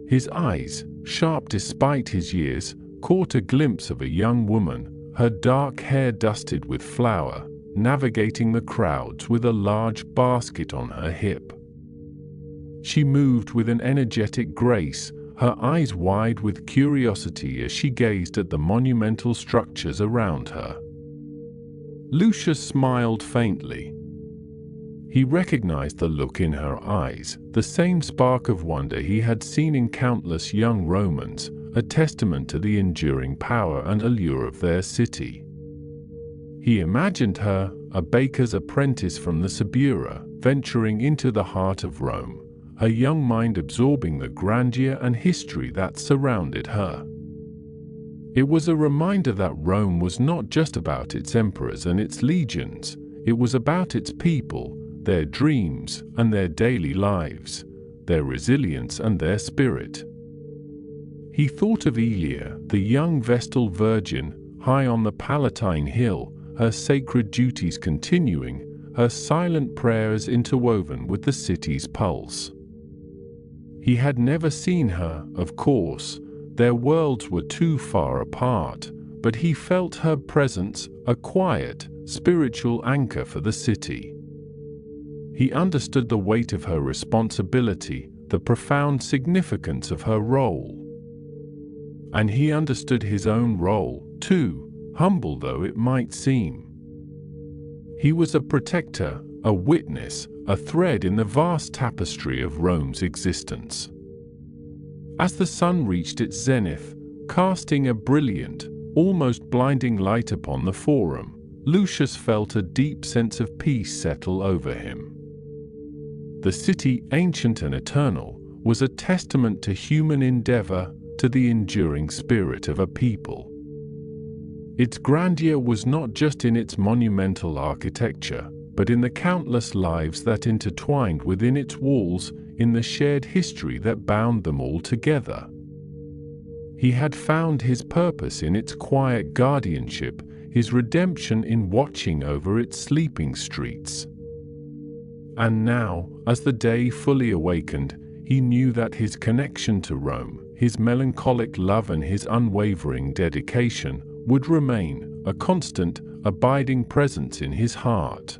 His eyes, sharp despite his years, caught a glimpse of a young woman, her dark hair dusted with flour, navigating the crowds with a large basket on her hip. She moved with an energetic grace, her eyes wide with curiosity as she gazed at the monumental structures around her. Lucius smiled faintly. He recognized the look in her eyes, the same spark of wonder he had seen in countless young Romans, a testament to the enduring power and allure of their city. He imagined her, a baker's apprentice from the Suburra, venturing into the heart of Rome, her young mind absorbing the grandeur and history that surrounded her. It was a reminder that Rome was not just about its emperors and its legions, it was about its people, their dreams and their daily lives, their resilience and their spirit. He thought of Elia, the young Vestal Virgin, high on the Palatine Hill, her sacred duties continuing, her silent prayers interwoven with the city's pulse. He had never seen her, of course, their worlds were too far apart, but he felt her presence, a quiet, spiritual anchor for the city. He understood the weight of her responsibility, the profound significance of her role. And he understood his own role, too, humble though it might seem. He was a protector, a witness, a thread in the vast tapestry of Rome's existence. As the sun reached its zenith, casting a brilliant, almost blinding light upon the Forum, Lucius felt a deep sense of peace settle over him. The city, ancient and eternal, was a testament to human endeavor, to the enduring spirit of a people. Its grandeur was not just in its monumental architecture, but in the countless lives that intertwined within its walls, in the shared history that bound them all together. He had found his purpose in its quiet guardianship, his redemption in watching over its sleeping streets. And now, as the day fully awakened, he knew that his connection to Rome, his melancholic love and his unwavering dedication, would remain a constant, abiding presence in his heart.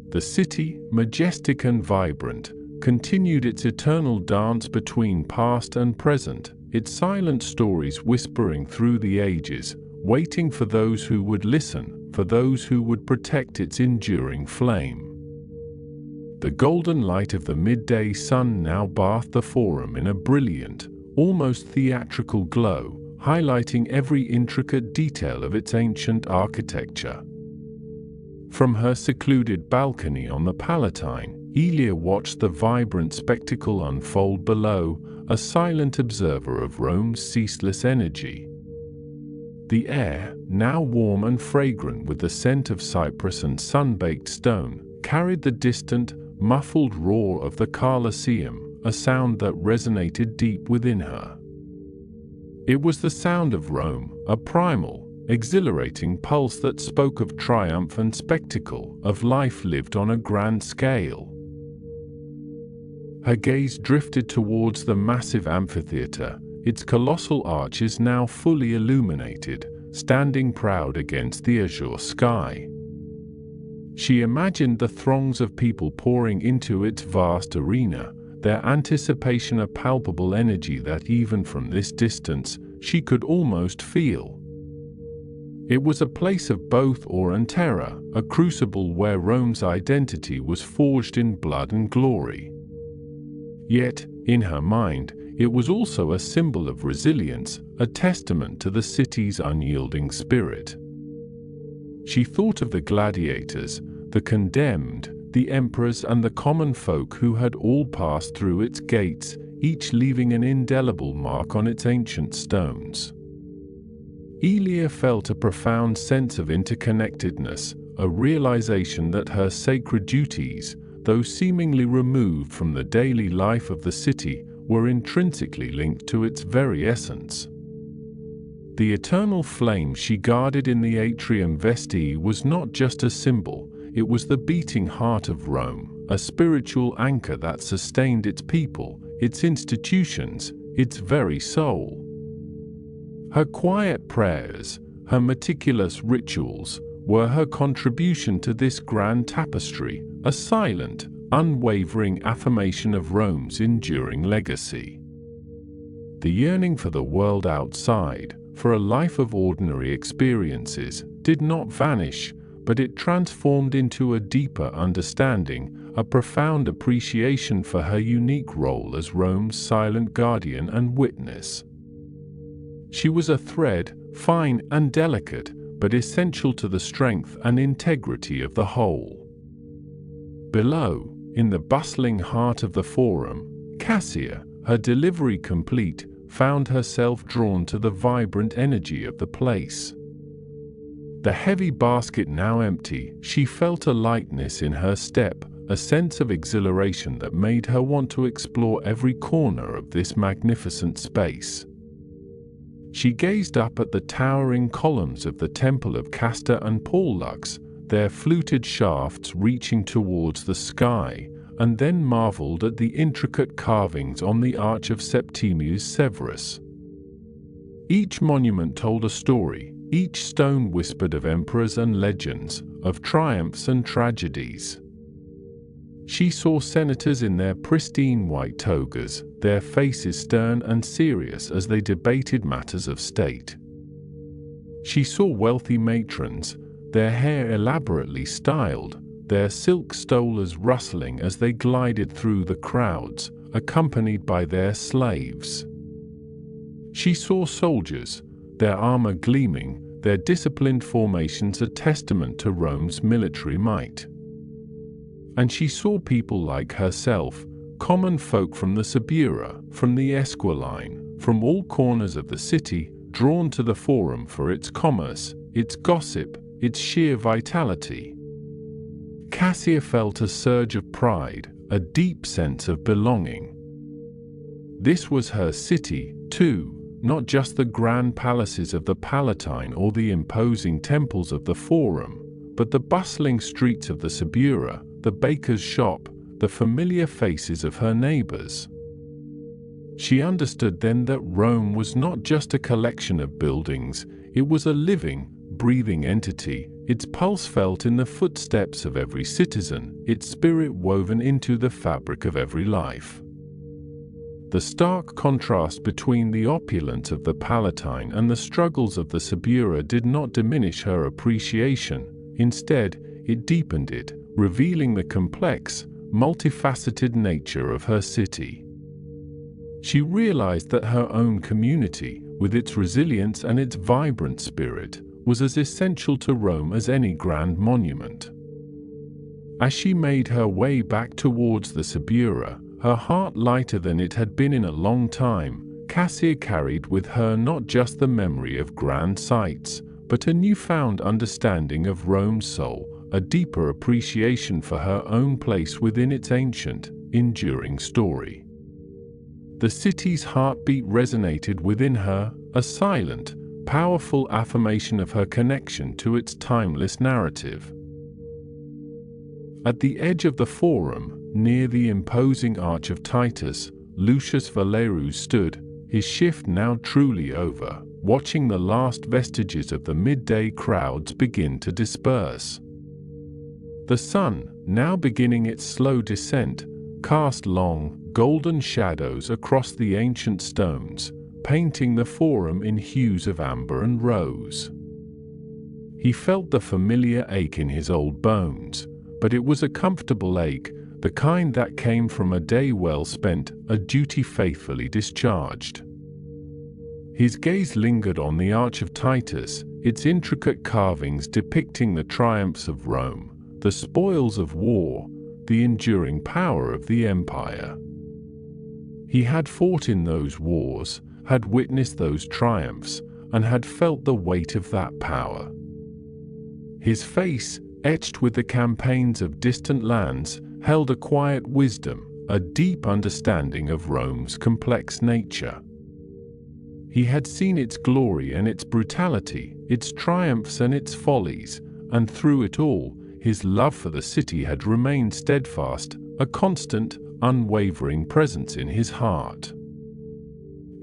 The city, majestic and vibrant, continued its eternal dance between past and present, its silent stories whispering through the ages, waiting for those who would listen, for those who would protect its enduring flame. The golden light of the midday sun now bathed the forum in a brilliant, almost theatrical glow, highlighting every intricate detail of its ancient architecture. From her secluded balcony on the Palatine, Elia watched the vibrant spectacle unfold below, a silent observer of Rome's ceaseless energy. The air, now warm and fragrant with the scent of cypress and sun-baked stone, carried the distant, muffled roar of the Colosseum, a sound that resonated deep within her. It was the sound of Rome, a primal, exhilarating pulse that spoke of triumph and spectacle, of life lived on a grand scale. Her gaze drifted towards the massive amphitheater, its colossal arches now fully illuminated, standing proud against the azure sky. She imagined the throngs of people pouring into its vast arena, their anticipation a palpable energy that even from this distance, she could almost feel. It was a place of both awe and terror, a crucible where Rome's identity was forged in blood and glory. Yet, in her mind, it was also a symbol of resilience, a testament to the city's unyielding spirit. She thought of the gladiators, the condemned, the emperors and the common folk who had all passed through its gates, each leaving an indelible mark on its ancient stones. Elia felt a profound sense of interconnectedness, a realization that her sacred duties, though seemingly removed from the daily life of the city, were intrinsically linked to its very essence. The eternal flame she guarded in the atrium vestae was not just a symbol, it was the beating heart of Rome, a spiritual anchor that sustained its people, its institutions, its very soul. Her quiet prayers, her meticulous rituals, were her contribution to this grand tapestry, a silent, unwavering affirmation of Rome's enduring legacy. The yearning for the world outside, for a life of ordinary experiences, did not vanish, but it transformed into a deeper understanding, a profound appreciation for her unique role as Rome's silent guardian and witness. She was a thread, fine and delicate, but essential to the strength and integrity of the whole. Below, in the bustling heart of the forum, Cassia, her delivery complete, found herself drawn to the vibrant energy of the place. The heavy basket now empty, she felt a lightness in her step, a sense of exhilaration that made her want to explore every corner of this magnificent space. She gazed up at the towering columns of the Temple of Castor and Pollux, their fluted shafts reaching towards the sky, and then marveled at the intricate carvings on the Arch of Septimius Severus. Each monument told a story, each stone whispered of emperors and legends, of triumphs and tragedies. She saw senators in their pristine white togas, their faces stern and serious as they debated matters of state. She saw wealthy matrons, their hair elaborately styled, their silk stolas rustling as they glided through the crowds, accompanied by their slaves. She saw soldiers, their armor gleaming, their disciplined formations a testament to Rome's military might. And she saw people like herself, common folk from the Subura, from the Esquiline, from all corners of the city, drawn to the forum for its commerce, its gossip, its sheer vitality. Cassia felt a surge of pride, a deep sense of belonging. This was her city, too, not just the grand palaces of the Palatine or the imposing temples of the Forum, but the bustling streets of the Subura, the baker's shop, the familiar faces of her neighbors. She understood then that Rome was not just a collection of buildings, it was a living, breathing entity, its pulse felt in the footsteps of every citizen, its spirit woven into the fabric of every life. The stark contrast between the opulence of the Palatine and the struggles of the Subura did not diminish her appreciation. Instead, it deepened it, revealing the complex, multifaceted nature of her city. She realized that her own community, with its resilience and its vibrant spirit, was as essential to Rome as any grand monument. As she made her way back towards the Subura, her heart lighter than it had been in a long time, Cassia carried with her not just the memory of grand sights, but a newfound understanding of Rome's soul, a deeper appreciation for her own place within its ancient, enduring story. The city's heartbeat resonated within her, a silent, powerful affirmation of her connection to its timeless narrative. At the edge of the Forum, near the imposing Arch of Titus, Lucius Valerius stood, his shift now truly over, watching the last vestiges of the midday crowds begin to disperse. The sun, now beginning its slow descent, cast long, golden shadows across the ancient stones, painting the Forum in hues of amber and rose. He felt the familiar ache in his old bones, but it was a comfortable ache, the kind that came from a day well spent, a duty faithfully discharged. His gaze lingered on the Arch of Titus, its intricate carvings depicting the triumphs of Rome, the spoils of war, the enduring power of the empire. He had fought in those wars, had witnessed those triumphs, and had felt the weight of that power. His face, etched with the campaigns of distant lands, held a quiet wisdom, a deep understanding of Rome's complex nature. He had seen its glory and its brutality, its triumphs and its follies, and through it all, his love for the city had remained steadfast, a constant, unwavering presence in his heart.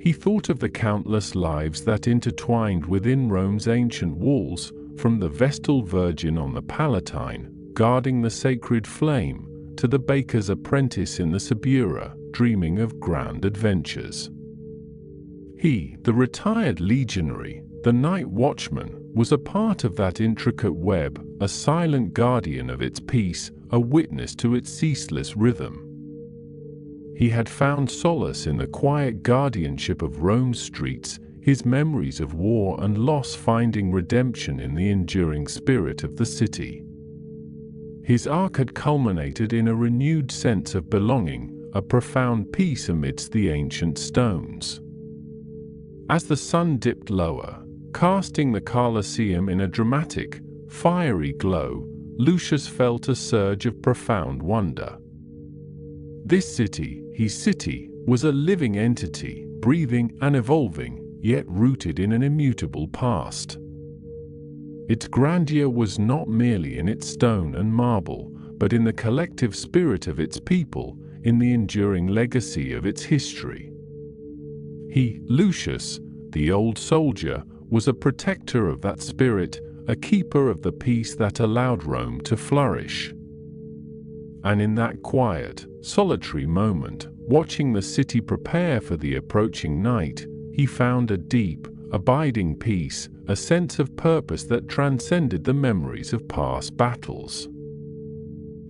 He thought of the countless lives that intertwined within Rome's ancient walls, from the Vestal Virgin on the Palatine, guarding the sacred flame, to the baker's apprentice in the Subura, dreaming of grand adventures. He, the retired legionary, the night watchman, was a part of that intricate web, a silent guardian of its peace, a witness to its ceaseless rhythm. He had found solace in the quiet guardianship of Rome's streets, his memories of war and loss finding redemption in the enduring spirit of the city. His arc had culminated in a renewed sense of belonging, a profound peace amidst the ancient stones. As the sun dipped lower, casting the Colosseum in a dramatic, fiery glow, Lucius felt a surge of profound wonder. This city, his city, was a living entity, breathing and evolving, yet rooted in an immutable past. Its grandeur was not merely in its stone and marble, but in the collective spirit of its people, in the enduring legacy of its history. He, Lucius, the old soldier, was a protector of that spirit, a keeper of the peace that allowed Rome to flourish. And in that quiet, solitary moment, watching the city prepare for the approaching night, he found a deep, abiding peace, a sense of purpose that transcended the memories of past battles.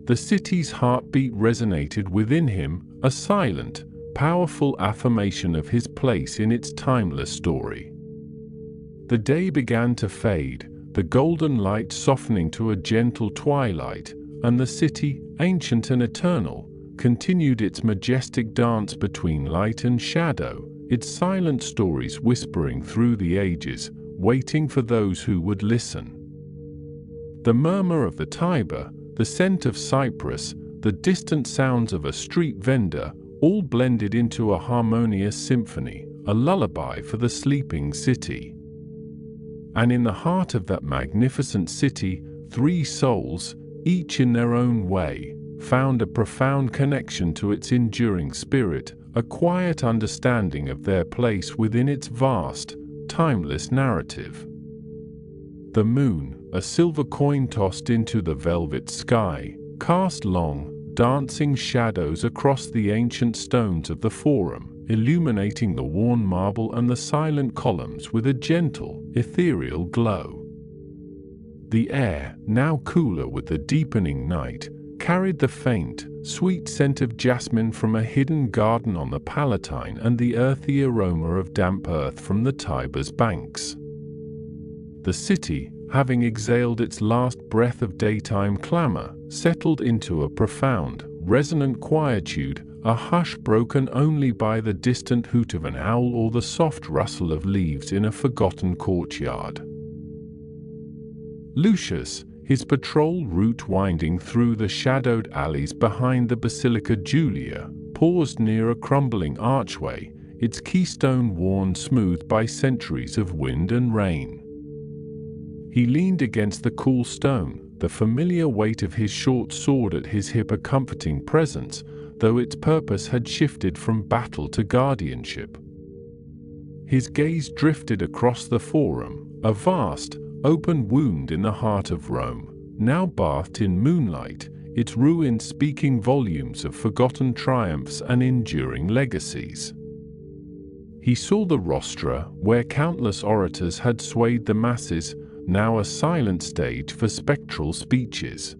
The city's heartbeat resonated within him, a silent, powerful affirmation of his place in its timeless story. The day began to fade, the golden light softening to a gentle twilight, and the city, ancient and eternal, continued its majestic dance between light and shadow, its silent stories whispering through the ages, waiting for those who would listen. The murmur of the Tiber, the scent of cypress, the distant sounds of a street vendor, all blended into a harmonious symphony, a lullaby for the sleeping city. And in the heart of that magnificent city, three souls, each in their own way, found a profound connection to its enduring spirit, a quiet understanding of their place within its vast, timeless narrative. The moon, a silver coin tossed into the velvet sky, cast long, dancing shadows across the ancient stones of the Forum, illuminating the worn marble and the silent columns with a gentle, ethereal glow. The air, now cooler with the deepening night, carried the faint, sweet scent of jasmine from a hidden garden on the Palatine, and the earthy aroma of damp earth from the Tiber's banks. The city, having exhaled its last breath of daytime clamor, settled into a profound, resonant quietude, a hush broken only by the distant hoot of an owl or the soft rustle of leaves in a forgotten courtyard. Lucius, his patrol route winding through the shadowed alleys behind the Basilica Julia, paused near a crumbling archway, its keystone worn smooth by centuries of wind and rain. He leaned against the cool stone, the familiar weight of his short sword at his hip a comforting presence, though its purpose had shifted from battle to guardianship. His gaze drifted across the Forum, a vast, open wound in the heart of Rome, now bathed in moonlight, its ruins speaking volumes of forgotten triumphs and enduring legacies. He saw the rostra, where countless orators had swayed the masses, now a silent stage for spectral speeches.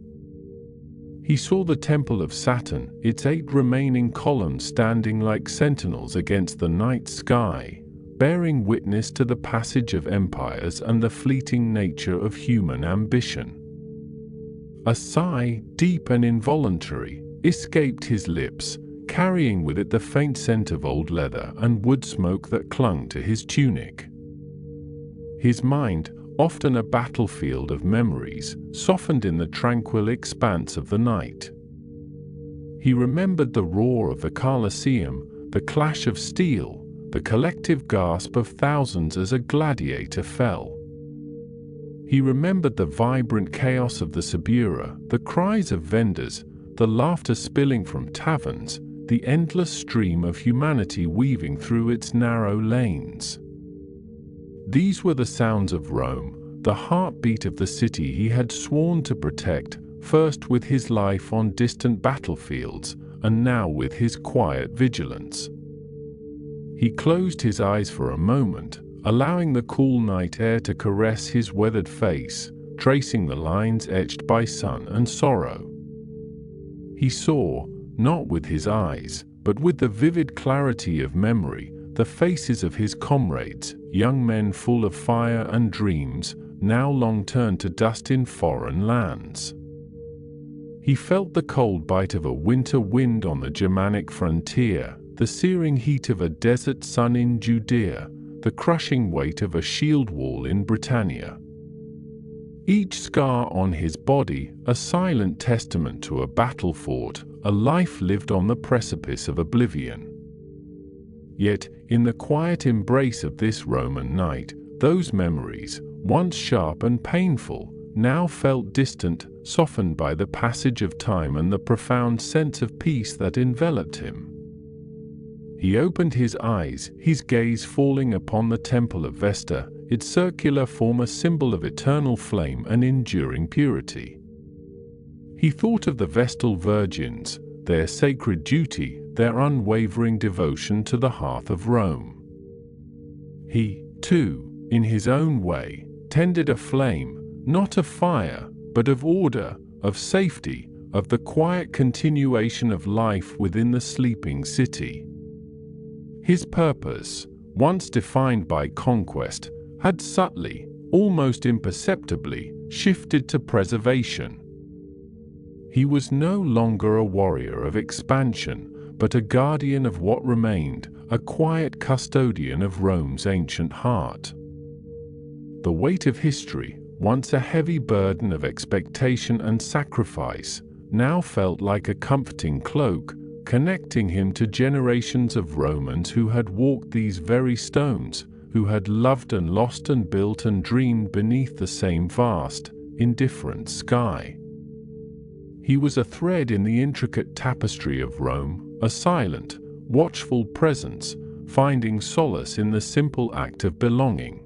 He saw the Temple of Saturn, its 8 remaining columns standing like sentinels against the night sky, bearing witness to the passage of empires and the fleeting nature of human ambition. A sigh, deep and involuntary, escaped his lips, carrying with it the faint scent of old leather and wood smoke that clung to his tunic. His mind, often a battlefield of memories, softened in the tranquil expanse of the night. He remembered the roar of the Colosseum, the clash of steel, the collective gasp of thousands as a gladiator fell. He remembered the vibrant chaos of the Subura, the cries of vendors, the laughter spilling from taverns, the endless stream of humanity weaving through its narrow lanes. These were the sounds of Rome, the heartbeat of the city he had sworn to protect, first with his life on distant battlefields, and now with his quiet vigilance. He closed his eyes for a moment, allowing the cool night air to caress his weathered face, tracing the lines etched by sun and sorrow. He saw, not with his eyes, but with the vivid clarity of memory, the faces of his comrades, young men full of fire and dreams, now long turned to dust in foreign lands. He felt the cold bite of a winter wind on the Germanic frontier, the searing heat of a desert sun in Judea, the crushing weight of a shield wall in Britannia. Each scar on his body, a silent testament to a battle fought, a life lived on the precipice of oblivion. Yet, in the quiet embrace of this Roman night, those memories, once sharp and painful, now felt distant, softened by the passage of time and the profound sense of peace that enveloped him. He opened his eyes, his gaze falling upon the Temple of Vesta, its circular form a symbol of eternal flame and enduring purity. He thought of the Vestal Virgins, their sacred duty, their unwavering devotion to the hearth of Rome. He, too, in his own way, tended a flame, not of fire, but of order, of safety, of the quiet continuation of life within the sleeping city. His purpose, once defined by conquest, had subtly, almost imperceptibly, shifted to preservation. He was no longer a warrior of expansion, but a guardian of what remained, a quiet custodian of Rome's ancient heart. The weight of history, once a heavy burden of expectation and sacrifice, now felt like a comforting cloak, connecting him to generations of Romans who had walked these very stones, who had loved and lost and built and dreamed beneath the same vast, indifferent sky. He was a thread in the intricate tapestry of Rome, a silent, watchful presence, finding solace in the simple act of belonging.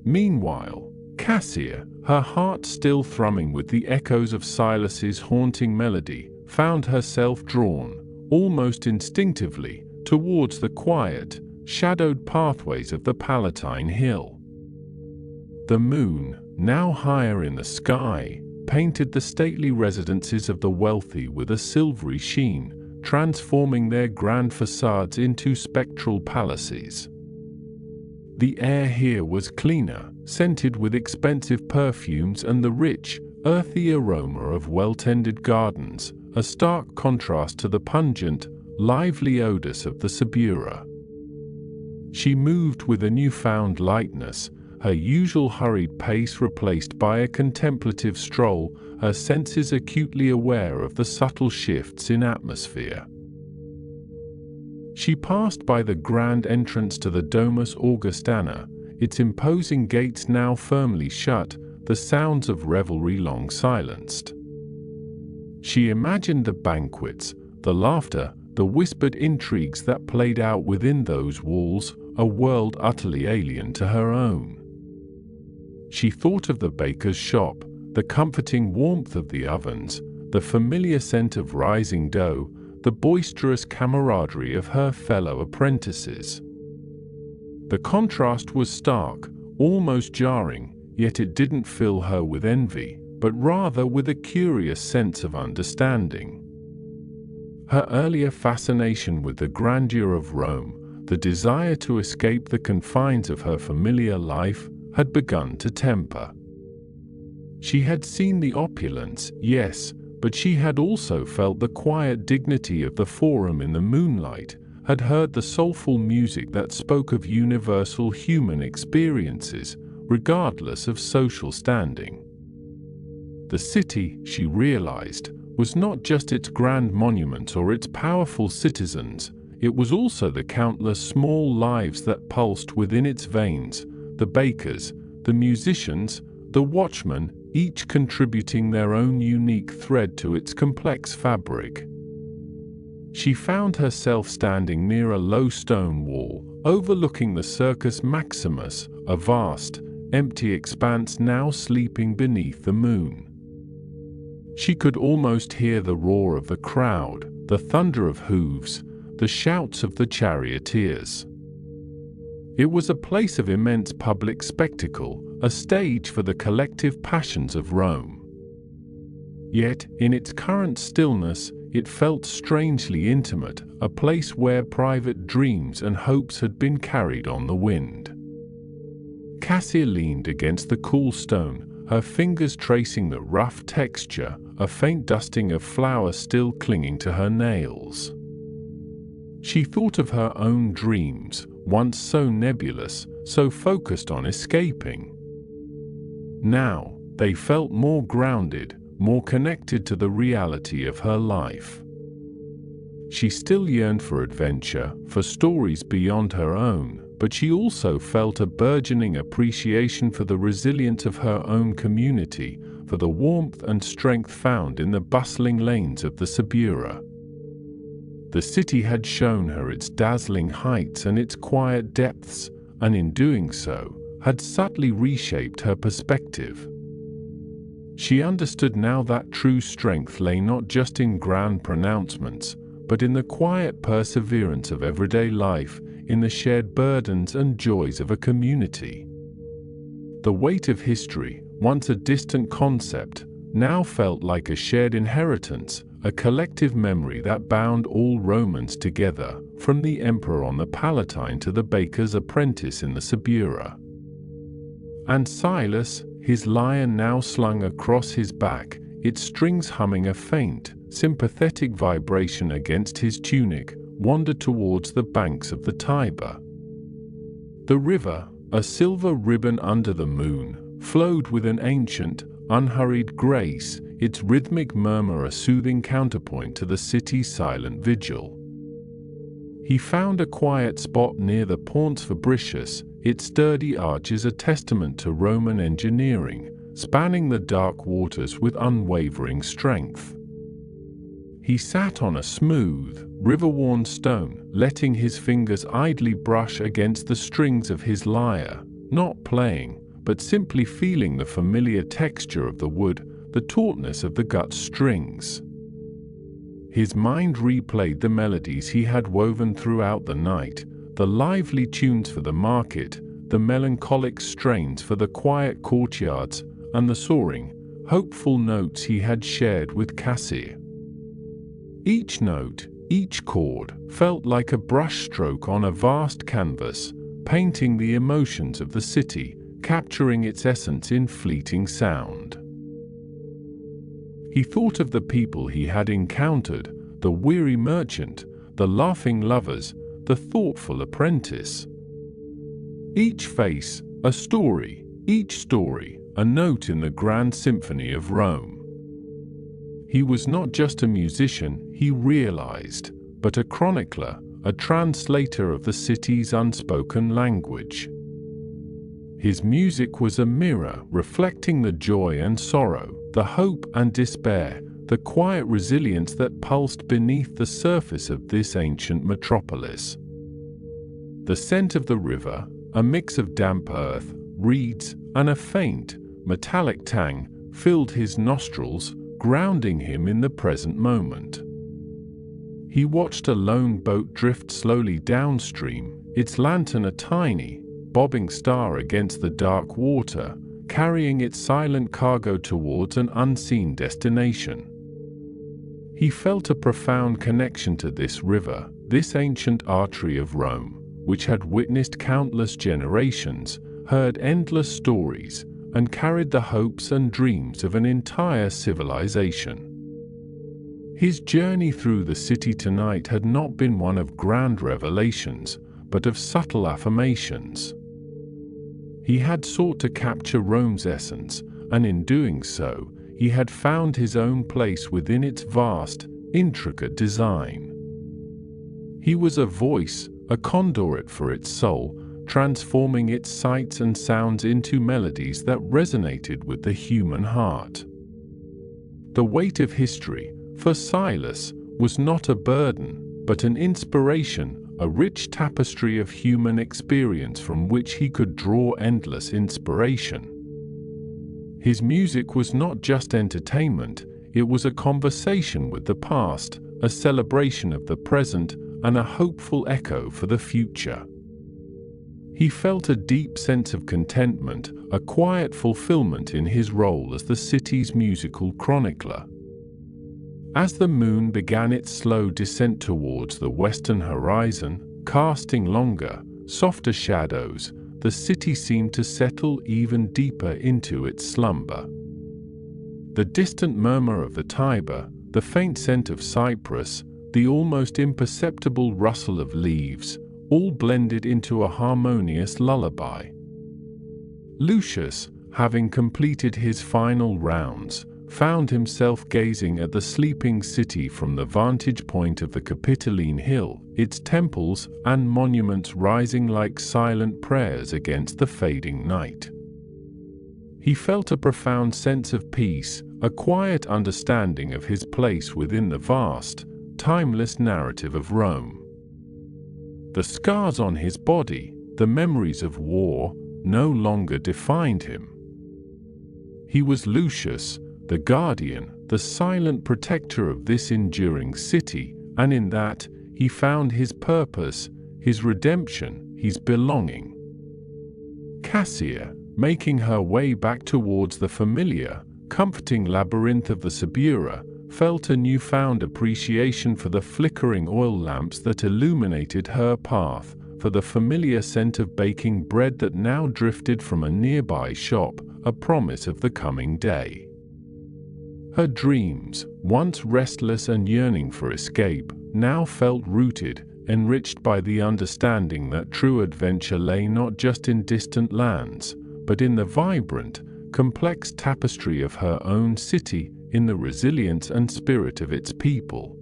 Meanwhile, Cassia, her heart still thrumming with the echoes of Silas's haunting melody, found herself drawn, almost instinctively, towards the quiet, shadowed pathways of the Palatine Hill. The moon, now higher in the sky, painted the stately residences of the wealthy with a silvery sheen, transforming their grand facades into spectral palaces. The air here was cleaner, scented with expensive perfumes and the rich, earthy aroma of well-tended gardens, a stark contrast to the pungent, lively odors of the Subura. She moved with a newfound lightness, her usual hurried pace replaced by a contemplative stroll, her senses acutely aware of the subtle shifts in atmosphere. She passed by the grand entrance to the Domus Augustana, its imposing gates now firmly shut, the sounds of revelry long silenced. She imagined the banquets, the laughter, the whispered intrigues that played out within those walls, a world utterly alien to her own. She thought of the baker's shop, the comforting warmth of the ovens, the familiar scent of rising dough, the boisterous camaraderie of her fellow apprentices. The contrast was stark, almost jarring, yet it didn't fill her with envy, but rather with a curious sense of understanding. Her earlier fascination with the grandeur of Rome, the desire to escape the confines of her familiar life, had begun to temper. She had seen the opulence, yes, but she had also felt the quiet dignity of the Forum in the moonlight, had heard the soulful music that spoke of universal human experiences, regardless of social standing. The city, she realized, was not just its grand monuments or its powerful citizens, it was also the countless small lives that pulsed within its veins, the bakers, the musicians, the watchmen, each contributing their own unique thread to its complex fabric. She found herself standing near a low stone wall, overlooking the Circus Maximus, a vast, empty expanse now sleeping beneath the moon. She could almost hear the roar of the crowd, the thunder of hooves, the shouts of the charioteers. It was a place of immense public spectacle, a stage for the collective passions of Rome. Yet, in its current stillness, it felt strangely intimate, a place where private dreams and hopes had been carried on the wind. Cassia leaned against the cool stone, her fingers tracing the rough texture, a faint dusting of flour still clinging to her nails. She thought of her own dreams, once so nebulous, so focused on escaping. Now, they felt more grounded, more connected to the reality of her life. She still yearned for adventure, for stories beyond her own, but she also felt a burgeoning appreciation for the resilience of her own community, for the warmth and strength found in the bustling lanes of the Subura. The city had shown her its dazzling heights and its quiet depths, and in doing so, had subtly reshaped her perspective. She understood now that true strength lay not just in grand pronouncements, but in the quiet perseverance of everyday life, in the shared burdens and joys of a community. The weight of history, once a distant concept, now felt like a shared inheritance, a collective memory that bound all Romans together, from the emperor on the Palatine to the baker's apprentice in the Subura. And Silas, his lyre now slung across his back, its strings humming a faint, sympathetic vibration against his tunic, wandered towards the banks of the Tiber. The river, a silver ribbon under the moon, flowed with an ancient, unhurried grace, its rhythmic murmur a soothing counterpoint to the city's silent vigil. He found a quiet spot near the Ponte Fabricius, its sturdy arches a testament to Roman engineering, spanning the dark waters with unwavering strength. He sat on a smooth, river-worn stone, letting his fingers idly brush against the strings of his lyre, not playing, but simply feeling the familiar texture of the wood, the tautness of the gut strings. His mind replayed the melodies he had woven throughout the night, the lively tunes for the market, the melancholic strains for the quiet courtyards, and the soaring, hopeful notes he had shared with Cassia. Each note, each chord, felt like a brushstroke on a vast canvas, painting the emotions of the city, capturing its essence in fleeting sound. He thought of the people he had encountered, the weary merchant, the laughing lovers, the thoughtful apprentice. Each face, a story, each story, a note in the grand symphony of Rome. He was not just a musician, he realized, but a chronicler, a translator of the city's unspoken language. His music was a mirror reflecting the joy and sorrow, the hope and despair, the quiet resilience that pulsed beneath the surface of this ancient metropolis. The scent of the river, a mix of damp earth, reeds, and a faint, metallic tang, filled his nostrils, grounding him in the present moment. He watched a lone boat drift slowly downstream, its lantern a tiny, bobbing star against the dark water, carrying its silent cargo towards an unseen destination. He felt a profound connection to this river, this ancient artery of Rome, which had witnessed countless generations, heard endless stories, and carried the hopes and dreams of an entire civilization. His journey through the city tonight had not been one of grand revelations, but of subtle affirmations. He had sought to capture Rome's essence, and in doing so, he had found his own place within its vast, intricate design. He was a voice, a conduit for its soul, transforming its sights and sounds into melodies that resonated with the human heart. The weight of history, for Silas, was not a burden, but an inspiration, a rich tapestry of human experience from which he could draw endless inspiration. His music was not just entertainment, it was a conversation with the past, a celebration of the present, and a hopeful echo for the future. He felt a deep sense of contentment, a quiet fulfillment in his role as the city's musical chronicler. As the moon began its slow descent towards the western horizon, casting longer, softer shadows, the city seemed to settle even deeper into its slumber. The distant murmur of the Tiber, the faint scent of cypress, the almost imperceptible rustle of leaves, all blended into a harmonious lullaby. Lucius, having completed his final rounds, found himself gazing at the sleeping city from the vantage point of the Capitoline Hill, its temples and monuments rising like silent prayers against the fading night. He felt a profound sense of peace, a quiet understanding of his place within the vast, timeless narrative of Rome. The scars on his body, the memories of war, no longer defined him. He was Lucius, the guardian, the silent protector of this enduring city, and in that, he found his purpose, his redemption, his belonging. Cassia, making her way back towards the familiar, comforting labyrinth of the Subura, felt a newfound appreciation for the flickering oil lamps that illuminated her path, for the familiar scent of baking bread that now drifted from a nearby shop, a promise of the coming day. Her dreams, once restless and yearning for escape, now felt rooted, enriched by the understanding that true adventure lay not just in distant lands, but in the vibrant, complex tapestry of her own city, in the resilience and spirit of its people.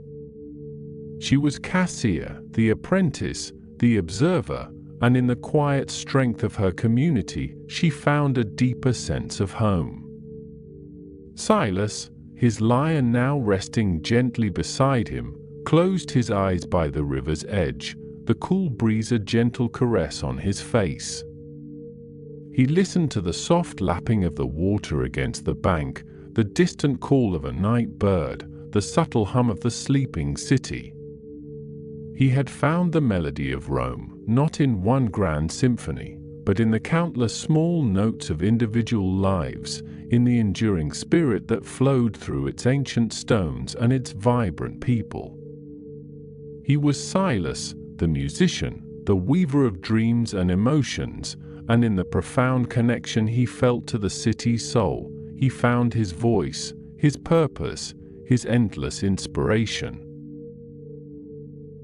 She was Cassia, the apprentice, the observer, and in the quiet strength of her community, she found a deeper sense of home. Silas, his lion now resting gently beside him, closed his eyes by the river's edge, the cool breeze a gentle caress on his face. He listened to the soft lapping of the water against the bank, the distant call of a night bird, the subtle hum of the sleeping city. He had found the melody of Rome, not in one grand symphony, but in the countless small notes of individual lives, in the enduring spirit that flowed through its ancient stones and its vibrant people. He was Silas, the musician, the weaver of dreams and emotions, and in the profound connection he felt to the city's soul, he found his voice, his purpose, his endless inspiration.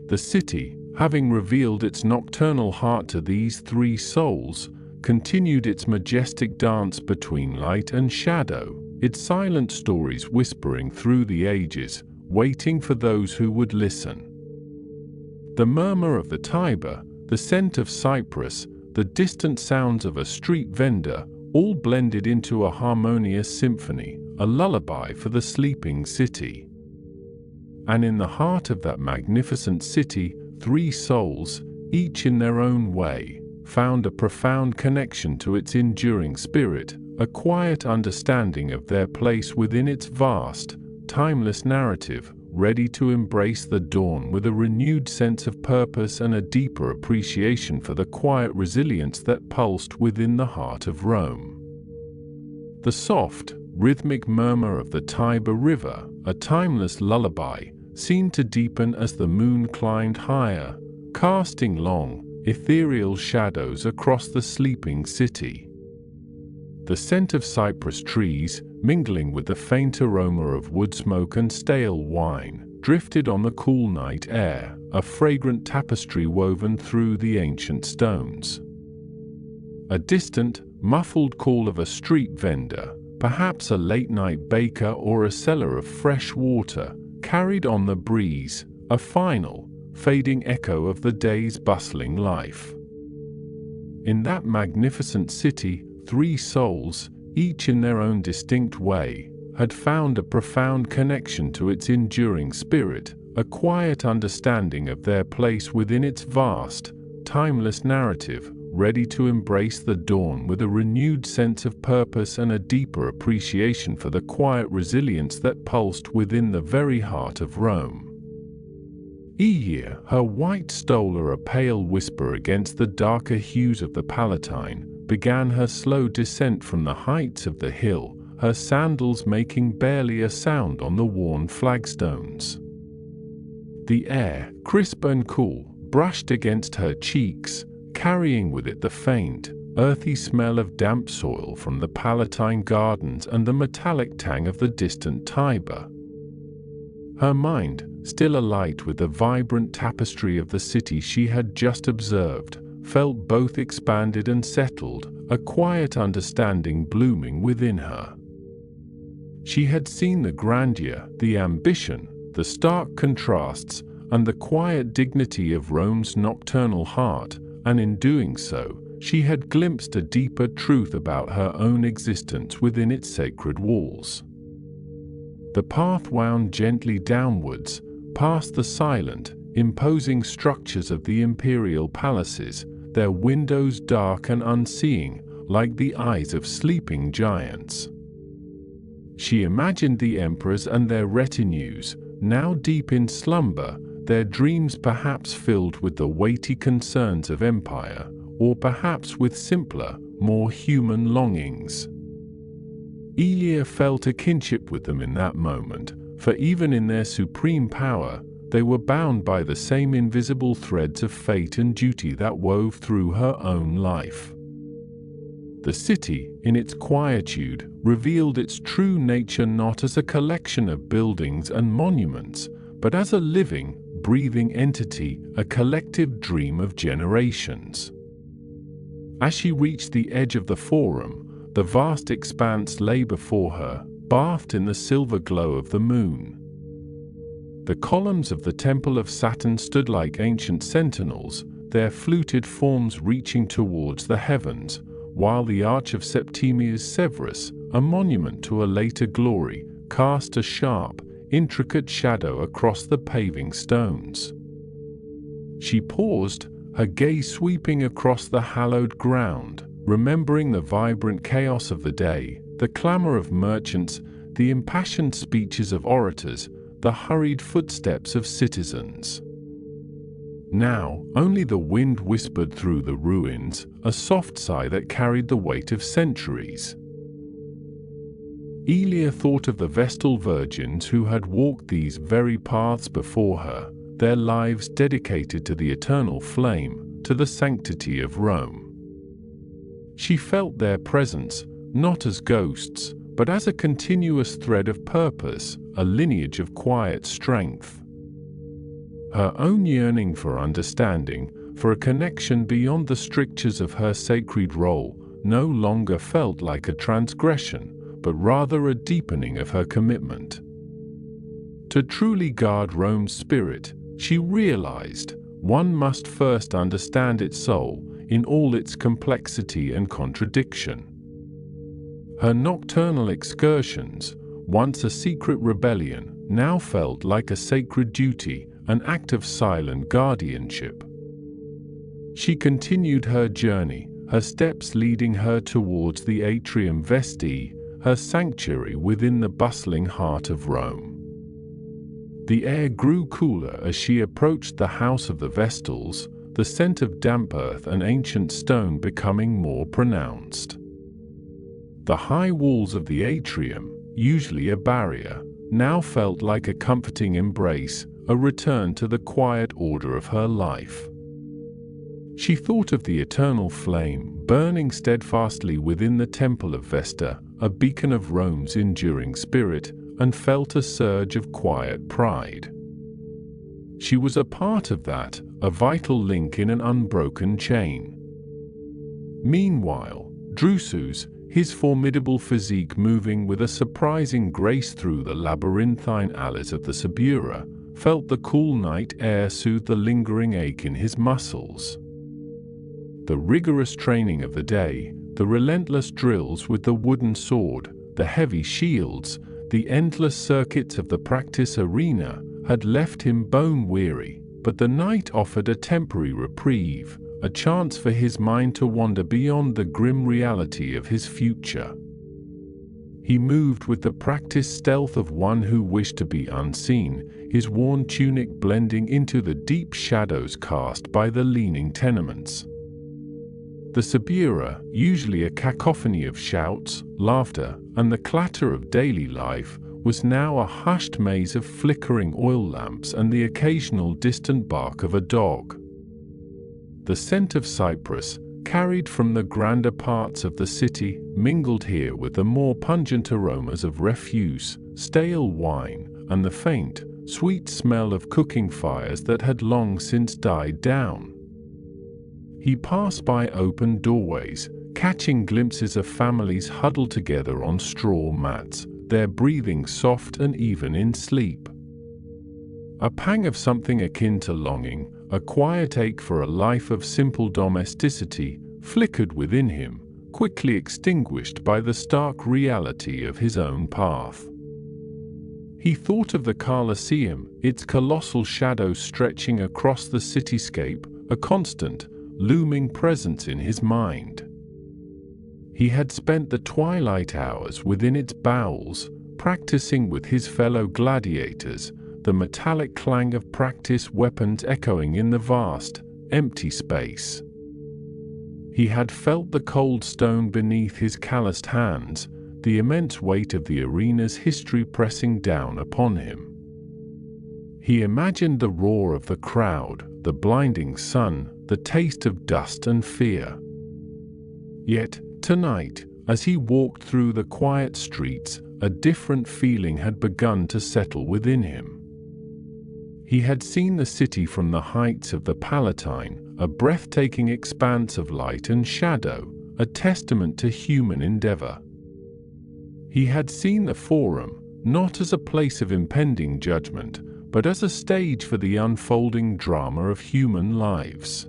The city, having revealed its nocturnal heart to these three souls, continued its majestic dance between light and shadow, its silent stories whispering through the ages, waiting for those who would listen. The murmur of the Tiber, the scent of cypress, the distant sounds of a street vendor, all blended into a harmonious symphony, a lullaby for the sleeping city. And in the heart of that magnificent city, three souls, each in their own way, found a profound connection to its enduring spirit, a quiet understanding of their place within its vast, timeless narrative, ready to embrace the dawn with a renewed sense of purpose and a deeper appreciation for the quiet resilience that pulsed within the heart of Rome. The soft, rhythmic murmur of the Tiber River, a timeless lullaby, seemed to deepen as the moon climbed higher, casting long, ethereal shadows across the sleeping city. The scent of cypress trees, mingling with the faint aroma of wood smoke and stale wine, drifted on the cool night air, a fragrant tapestry woven through the ancient stones. A distant, muffled call of a street vendor, perhaps a late-night baker or a seller of fresh water, carried on the breeze, a final, fading echo of the day's bustling life. In that magnificent city, three souls, each in their own distinct way, had found a profound connection to its enduring spirit, a quiet understanding of their place within its vast, timeless narrative, ready to embrace the dawn with a renewed sense of purpose and a deeper appreciation for the quiet resilience that pulsed within the very heart of Rome. Eia, her white stole a pale whisper against the darker hues of the Palatine, began her slow descent from the heights of the hill, her sandals making barely a sound on the worn flagstones. The air, crisp and cool, brushed against her cheeks, carrying with it the faint, earthy smell of damp soil from the Palatine gardens and the metallic tang of the distant Tiber. Her mind, still alight with the vibrant tapestry of the city she had just observed, felt both expanded and settled, a quiet understanding blooming within her. She had seen the grandeur, the ambition, the stark contrasts, and the quiet dignity of Rome's nocturnal heart, and in doing so, she had glimpsed a deeper truth about her own existence within its sacred walls. The path wound gently downwards, past the silent, imposing structures of the imperial palaces, their windows dark and unseeing, like the eyes of sleeping giants. She imagined the emperors and their retinues, now deep in slumber, their dreams perhaps filled with the weighty concerns of empire, or perhaps with simpler, more human longings. Elia felt a kinship with them in that moment, for even in their supreme power, they were bound by the same invisible threads of fate and duty that wove through her own life. The city, in its quietude, revealed its true nature not as a collection of buildings and monuments, but as a living, breathing entity, a collective dream of generations. As she reached the edge of the forum, the vast expanse lay before her, bathed in the silver glow of the moon. The columns of the Temple of Saturn stood like ancient sentinels, their fluted forms reaching towards the heavens, while the Arch of Septimius Severus, a monument to a later glory, cast a sharp, intricate shadow across the paving stones. She paused, her gaze sweeping across the hallowed ground, remembering the vibrant chaos of the day, the clamor of merchants, the impassioned speeches of orators, the hurried footsteps of citizens. Now, only the wind whispered through the ruins, a soft sigh that carried the weight of centuries. Elia thought of the Vestal virgins who had walked these very paths before her, their lives dedicated to the eternal flame, to the sanctity of Rome. She felt their presence, not as ghosts, but as a continuous thread of purpose, a lineage of quiet strength. Her own yearning for understanding, for a connection beyond the strictures of her sacred role, no longer felt like a transgression, but rather a deepening of her commitment. To truly guard Rome's spirit, she realized, one must first understand its soul, in all its complexity and contradiction. Her nocturnal excursions, once a secret rebellion, now felt like a sacred duty, an act of silent guardianship. She continued her journey, her steps leading her towards the Atrium Vestae, her sanctuary within the bustling heart of Rome. The air grew cooler as she approached the house of the Vestals, the scent of damp earth and ancient stone becoming more pronounced. The high walls of the atrium, usually a barrier, now felt like a comforting embrace, a return to the quiet order of her life. She thought of the eternal flame burning steadfastly within the temple of Vesta, a beacon of Rome's enduring spirit, and felt a surge of quiet pride. She was a part of that, a vital link in an unbroken chain. Meanwhile, Drusus, his formidable physique moving with a surprising grace through the labyrinthine alleys of the Subura, felt the cool night air soothe the lingering ache in his muscles. The rigorous training of the day, the relentless drills with the wooden sword, the heavy shields, the endless circuits of the practice arena, had left him bone-weary, but the night offered a temporary reprieve, a chance for his mind to wander beyond the grim reality of his future. He moved with the practiced stealth of one who wished to be unseen, his worn tunic blending into the deep shadows cast by the leaning tenements. The Subura, usually a cacophony of shouts, laughter, and the clatter of daily life, was now a hushed maze of flickering oil lamps and the occasional distant bark of a dog. The scent of cypress, carried from the grander parts of the city, mingled here with the more pungent aromas of refuse, stale wine, and the faint, sweet smell of cooking fires that had long since died down. He passed by open doorways, catching glimpses of families huddled together on straw mats, their breathing soft and even in sleep. A pang of something akin to longing, a quiet ache for a life of simple domesticity, flickered within him, quickly extinguished by the stark reality of his own path. He thought of the Colosseum, its colossal shadows stretching across the cityscape, a constant, looming presence in his mind. He had spent the twilight hours within its bowels, practicing with his fellow gladiators, the metallic clang of practice weapons echoing in the vast, empty space. He had felt the cold stone beneath his calloused hands, the immense weight of the arena's history pressing down upon him. He imagined the roar of the crowd, the blinding sun, the taste of dust and fear. Yet, tonight, as he walked through the quiet streets, a different feeling had begun to settle within him. He had seen the city from the heights of the Palatine, a breathtaking expanse of light and shadow, a testament to human endeavor. He had seen the Forum, not as a place of impending judgment, but as a stage for the unfolding drama of human lives.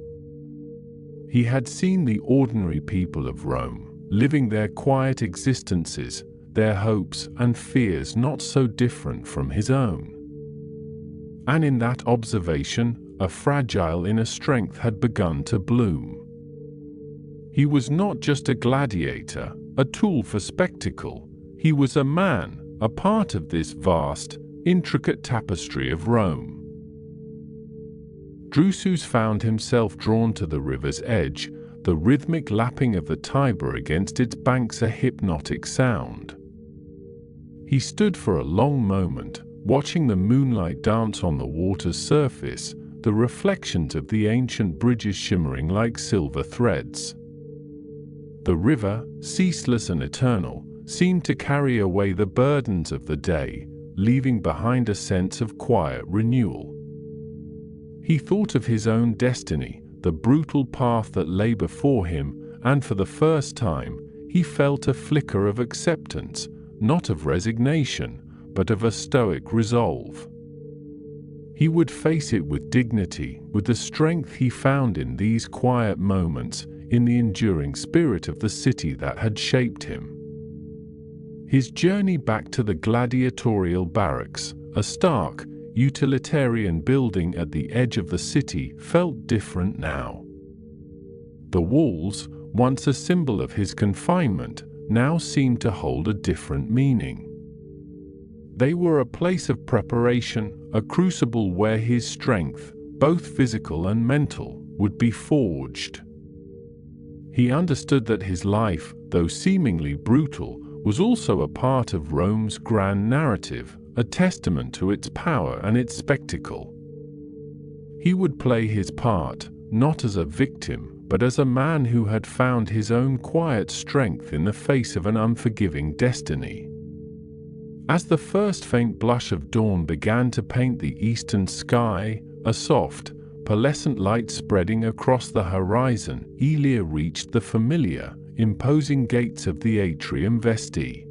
He had seen the ordinary people of Rome, living their quiet existences, their hopes and fears not so different from his own. And in that observation, a fragile inner strength had begun to bloom. He was not just a gladiator, a tool for spectacle. He was a man, a part of this vast, intricate tapestry of Rome. Drusus found himself drawn to the river's edge, the rhythmic lapping of the Tiber against its banks a hypnotic sound. He stood for a long moment, watching the moonlight dance on the water's surface, the reflections of the ancient bridges shimmering like silver threads. The river, ceaseless and eternal, seemed to carry away the burdens of the day, leaving behind a sense of quiet renewal. He thought of his own destiny, the brutal path that lay before him, and for the first time, he felt a flicker of acceptance, not of resignation, but of a stoic resolve. He would face it with dignity, with the strength he found in these quiet moments, in the enduring spirit of the city that had shaped him. His journey back to the gladiatorial barracks, a stark, utilitarian building at the edge of the city, felt different now. The walls, once a symbol of his confinement, now seemed to hold a different meaning. They were a place of preparation, a crucible where his strength, both physical and mental, would be forged. He understood that his life, though seemingly brutal, was also a part of Rome's grand narrative, a testament to its power and its spectacle. He would play his part, not as a victim, but as a man who had found his own quiet strength in the face of an unforgiving destiny. As the first faint blush of dawn began to paint the eastern sky, a soft, pearlescent light spreading across the horizon, Elia reached the familiar, imposing gates of the atrium vesti.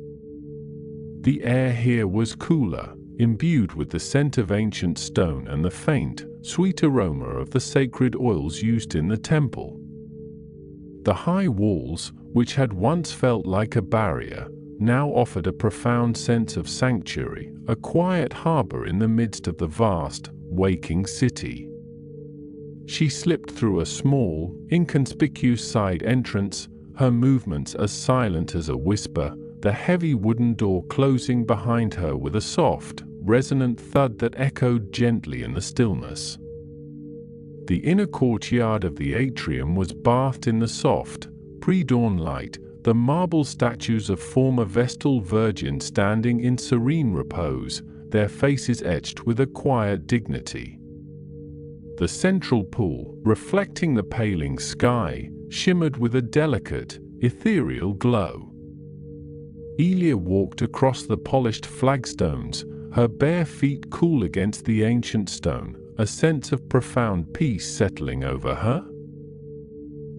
The air here was cooler, imbued with the scent of ancient stone and the faint, sweet aroma of the sacred oils used in the temple. The high walls, which had once felt like a barrier, now offered a profound sense of sanctuary, a quiet harbor in the midst of the vast, waking city. She slipped through a small, inconspicuous side entrance, her movements as silent as a whisper, the heavy wooden door closing behind her with a soft, resonant thud that echoed gently in the stillness. The inner courtyard of the atrium was bathed in the soft, pre-dawn light, the marble statues of former Vestal virgins standing in serene repose, their faces etched with a quiet dignity. The central pool, reflecting the paling sky, shimmered with a delicate, ethereal glow. Elia walked across the polished flagstones, her bare feet cool against the ancient stone, a sense of profound peace settling over her.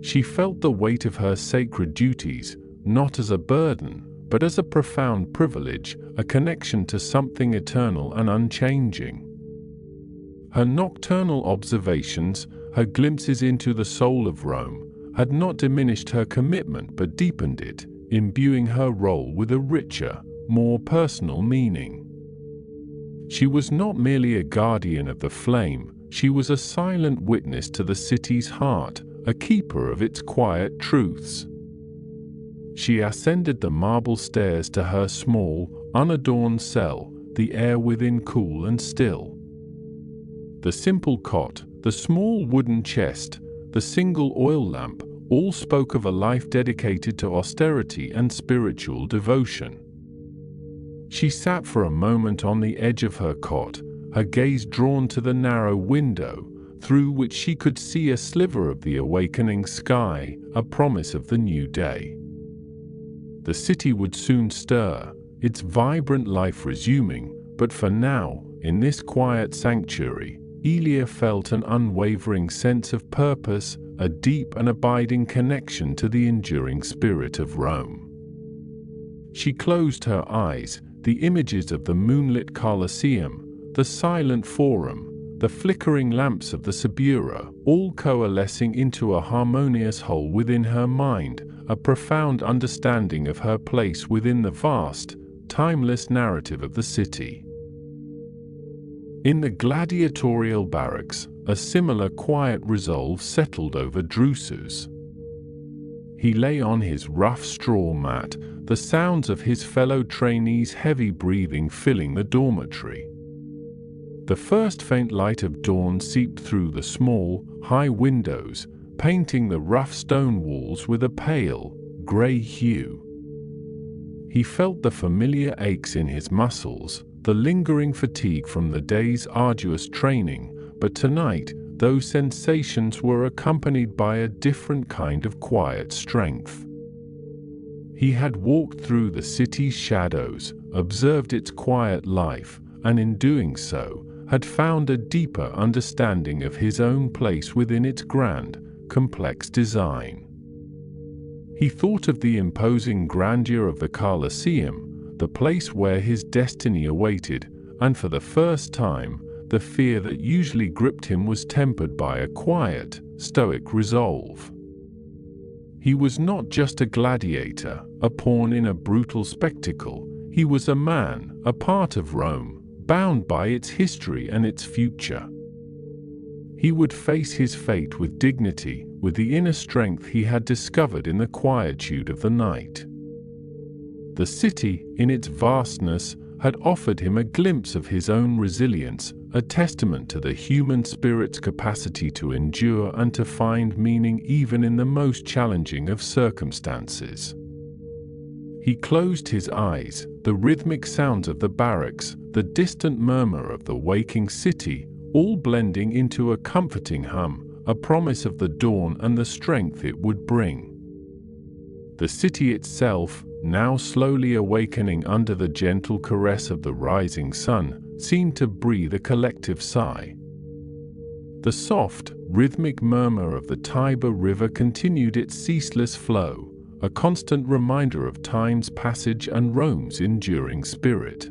She felt the weight of her sacred duties, not as a burden, but as a profound privilege, a connection to something eternal and unchanging. Her nocturnal observations, her glimpses into the soul of Rome, had not diminished her commitment but deepened it, imbuing her role with a richer, more personal meaning. She was not merely a guardian of the flame, she was a silent witness to the city's heart, a keeper of its quiet truths. She ascended the marble stairs to her small, unadorned cell, the air within cool and still. The simple cot, the small wooden chest, the single oil lamp, all spoke of a life dedicated to austerity and spiritual devotion. She sat for a moment on the edge of her cot, her gaze drawn to the narrow window, through which she could see a sliver of the awakening sky, a promise of the new day. The city would soon stir, its vibrant life resuming, but for now, in this quiet sanctuary, Elia felt an unwavering sense of purpose, a deep and abiding connection to the enduring spirit of Rome. She closed her eyes, the images of the moonlit Colosseum, the silent Forum, the flickering lamps of the Subura, all coalescing into a harmonious whole within her mind, a profound understanding of her place within the vast, timeless narrative of the city. In the gladiatorial barracks, a similar quiet resolve settled over Drusus. He lay on his rough straw mat, the sounds of his fellow trainees' heavy breathing filling the dormitory. The first faint light of dawn seeped through the small, high windows, painting the rough stone walls with a pale, grey hue. He felt the familiar aches in his muscles, the lingering fatigue from the day's arduous training, but tonight, those sensations were accompanied by a different kind of quiet strength. He had walked through the city's shadows, observed its quiet life, and in doing so, had found a deeper understanding of his own place within its grand, complex design. He thought of the imposing grandeur of the Colosseum, the place where his destiny awaited, and for the first time, the fear that usually gripped him was tempered by a quiet, stoic resolve. He was not just a gladiator, a pawn in a brutal spectacle. He was a man, a part of Rome, bound by its history and its future. He would face his fate with dignity, with the inner strength he had discovered in the quietude of the night. The city, in its vastness, had offered him a glimpse of his own resilience, a testament to the human spirit's capacity to endure and to find meaning even in the most challenging of circumstances. He closed his eyes, the rhythmic sounds of the barracks, the distant murmur of the waking city, all blending into a comforting hum, a promise of the dawn and the strength it would bring. The city itself, now slowly awakening under the gentle caress of the rising sun, seemed to breathe a collective sigh. The soft, rhythmic murmur of the Tiber River continued its ceaseless flow, a constant reminder of time's passage and Rome's enduring spirit.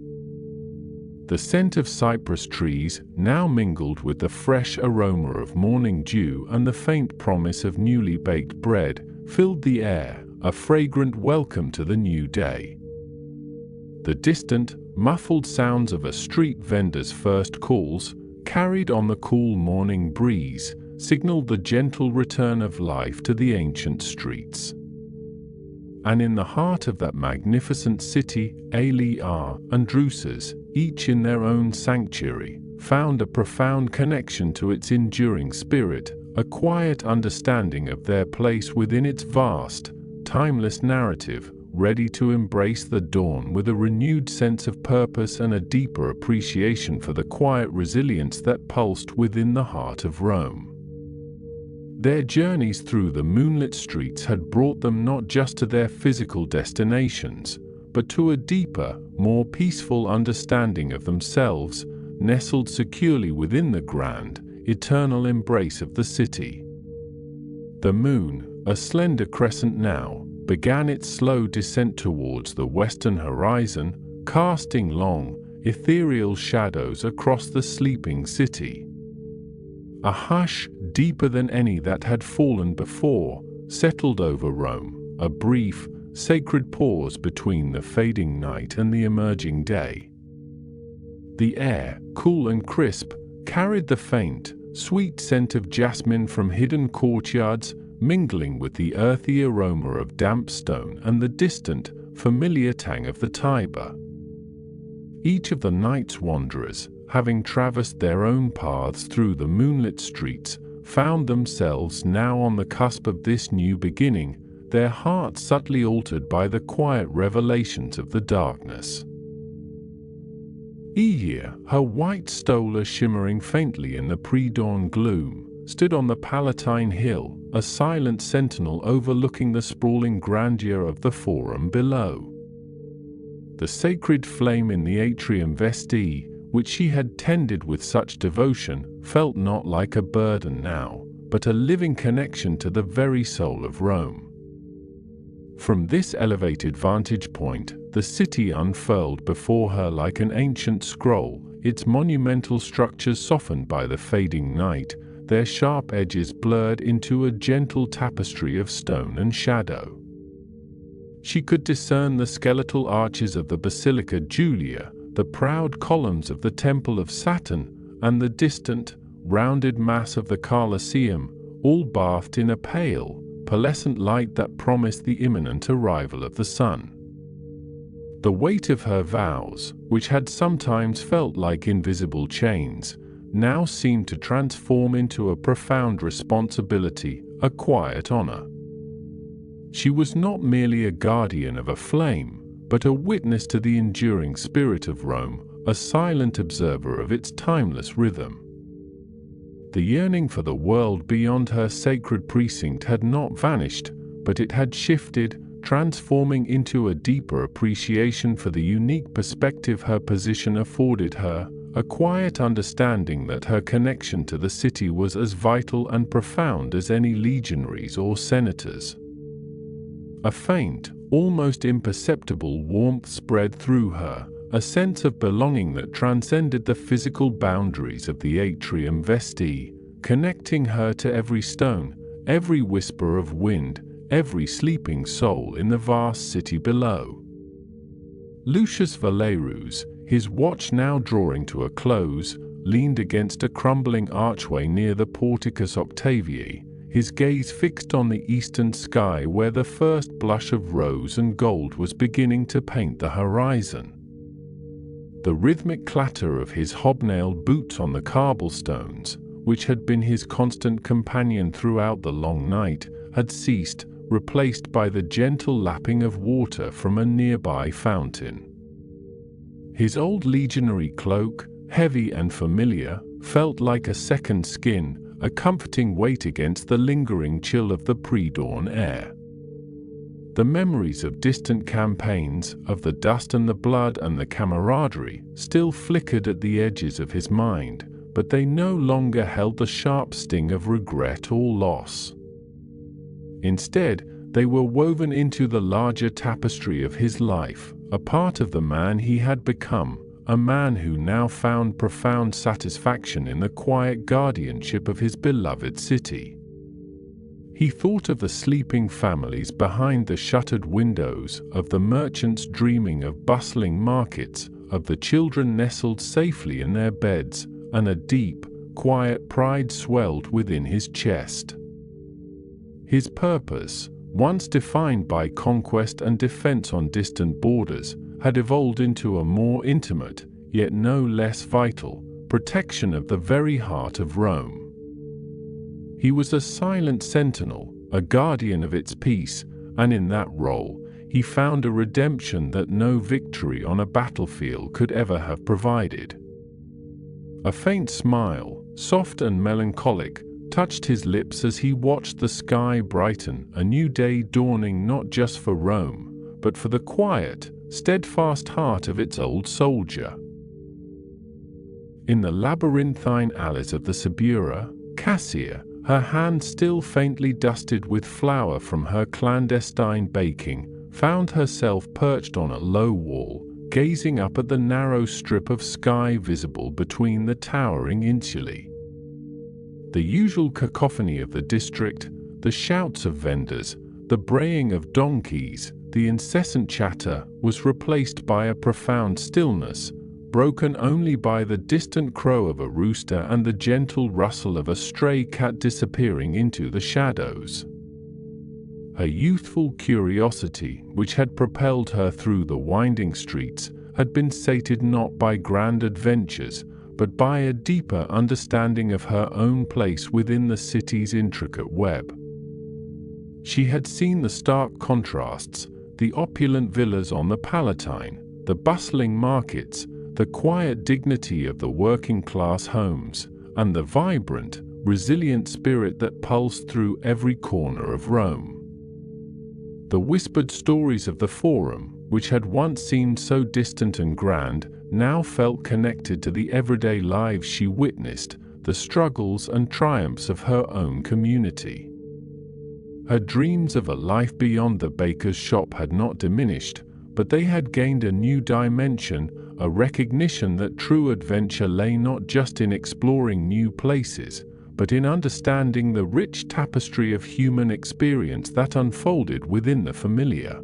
The scent of cypress trees, now mingled with the fresh aroma of morning dew and the faint promise of newly baked bread, filled the air, a fragrant welcome to the new day. The distant, muffled sounds of a street vendor's first calls, carried on the cool morning breeze, signaled the gentle return of life to the ancient streets. And in the heart of that magnificent city, Alia and Drusus, each in their own sanctuary, found a profound connection to its enduring spirit, a quiet understanding of their place within its vast, timeless narrative, ready to embrace the dawn with a renewed sense of purpose and a deeper appreciation for the quiet resilience that pulsed within the heart of Rome. Their journeys through the moonlit streets had brought them not just to their physical destinations, but to a deeper, more peaceful understanding of themselves, nestled securely within the grand, eternal embrace of the city. The moon, a slender crescent now, began its slow descent towards the western horizon, casting long, ethereal shadows across the sleeping city. A hush, deeper than any that had fallen before, settled over Rome, a brief, sacred pause between the fading night and the emerging day. The air, cool and crisp, carried the faint, sweet scent of jasmine from hidden courtyards, mingling with the earthy aroma of damp stone and the distant, familiar tang of the Tiber. Each of the night's wanderers, having traversed their own paths through the moonlit streets, found themselves now on the cusp of this new beginning, their hearts subtly altered by the quiet revelations of the darkness. Ea, her white stola shimmering faintly in the pre-dawn gloom, stood on the Palatine Hill, a silent sentinel overlooking the sprawling grandeur of the Forum below. The sacred flame in the atrium vestì, which she had tended with such devotion, felt not like a burden now, but a living connection to the very soul of Rome. From this elevated vantage point, the city unfurled before her like an ancient scroll, its monumental structures softened by the fading night, their sharp edges blurred into a gentle tapestry of stone and shadow. She could discern the skeletal arches of the Basilica Julia, the proud columns of the Temple of Saturn, and the distant, rounded mass of the Colosseum, all bathed in a pale, pearlescent light that promised the imminent arrival of the sun. The weight of her vows, which had sometimes felt like invisible chains, now seemed to transform into a profound responsibility, a quiet honor. She was not merely a guardian of a flame, but a witness to the enduring spirit of Rome, a silent observer of its timeless rhythm. The yearning for the world beyond her sacred precinct had not vanished, but it had shifted, transforming into a deeper appreciation for the unique perspective her position afforded her, a quiet understanding that her connection to the city was as vital and profound as any legionaries or senators. A faint, almost imperceptible warmth spread through her, a sense of belonging that transcended the physical boundaries of the atrium vestae, connecting her to every stone, every whisper of wind, every sleeping soul in the vast city below. Lucius Valerius, his watch now drawing to a close, leaned against a crumbling archway near the Porticus Octaviae, his gaze fixed on the eastern sky where the first blush of rose and gold was beginning to paint the horizon. The rhythmic clatter of his hobnailed boots on the cobblestones, which had been his constant companion throughout the long night, had ceased, replaced by the gentle lapping of water from a nearby fountain. His old legionary cloak, heavy and familiar, felt like a second skin, a comforting weight against the lingering chill of the pre-dawn air. The memories of distant campaigns, of the dust and the blood and the camaraderie, still flickered at the edges of his mind, but they no longer held the sharp sting of regret or loss. Instead, they were woven into the larger tapestry of his life, a part of the man he had become, a man who now found profound satisfaction in the quiet guardianship of his beloved city. He thought of the sleeping families behind the shuttered windows, of the merchants dreaming of bustling markets, of the children nestled safely in their beds, and a deep, quiet pride swelled within his chest. His purpose, once defined by conquest and defense on distant borders, had evolved into a more intimate, yet no less vital, protection of the very heart of Rome. He was a silent sentinel, a guardian of its peace, and in that role, he found a redemption that no victory on a battlefield could ever have provided. A faint smile, soft and melancholic, touched his lips as he watched the sky brighten, a new day dawning not just for Rome, but for the quiet, steadfast heart of its old soldier. In the labyrinthine alleys of the Suburra, Cassia, her hand still faintly dusted with flour from her clandestine baking, found herself perched on a low wall, gazing up at the narrow strip of sky visible between the towering insulae. The usual cacophony of the district, the shouts of vendors, the braying of donkeys, the incessant chatter, was replaced by a profound stillness, broken only by the distant crow of a rooster and the gentle rustle of a stray cat disappearing into the shadows. Her youthful curiosity, which had propelled her through the winding streets, had been sated not by grand adventures, but by a deeper understanding of her own place within the city's intricate web. She had seen the stark contrasts, the opulent villas on the Palatine, the bustling markets, the quiet dignity of the working-class homes, and the vibrant, resilient spirit that pulsed through every corner of Rome. The whispered stories of the Forum, which had once seemed so distant and grand, now felt connected to the everyday lives she witnessed, the struggles and triumphs of her own community. Her dreams of a life beyond the baker's shop had not diminished, but they had gained a new dimension, a recognition that true adventure lay not just in exploring new places, but in understanding the rich tapestry of human experience that unfolded within the familiar.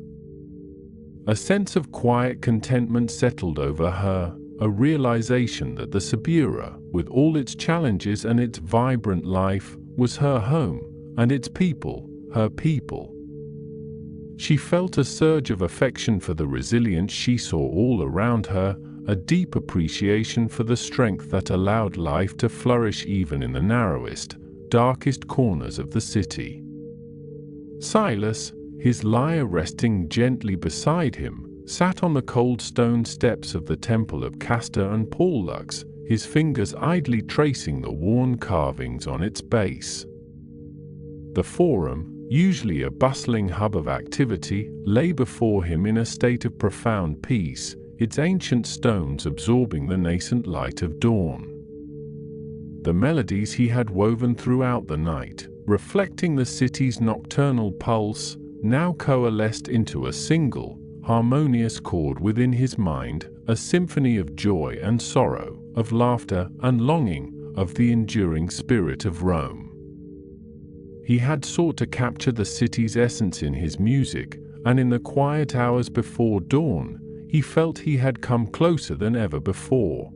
A sense of quiet contentment settled over her, a realization that the Suburra, with all its challenges and its vibrant life, was her home, and its people, her people. She felt a surge of affection for the resilience she saw all around her, a deep appreciation for the strength that allowed life to flourish even in the narrowest, darkest corners of the city. Silas, his lyre resting gently beside him, sat on the cold stone steps of the temple of Castor and Pollux, his fingers idly tracing the worn carvings on its base. The Forum, usually a bustling hub of activity, lay before him in a state of profound peace, its ancient stones absorbing the nascent light of dawn. The melodies he had woven throughout the night, reflecting the city's nocturnal pulse, now coalesced into a single, harmonious chord within his mind, a symphony of joy and sorrow, of laughter and longing, of the enduring spirit of Rome. He had sought to capture the city's essence in his music, and in the quiet hours before dawn, he felt he had come closer than ever before.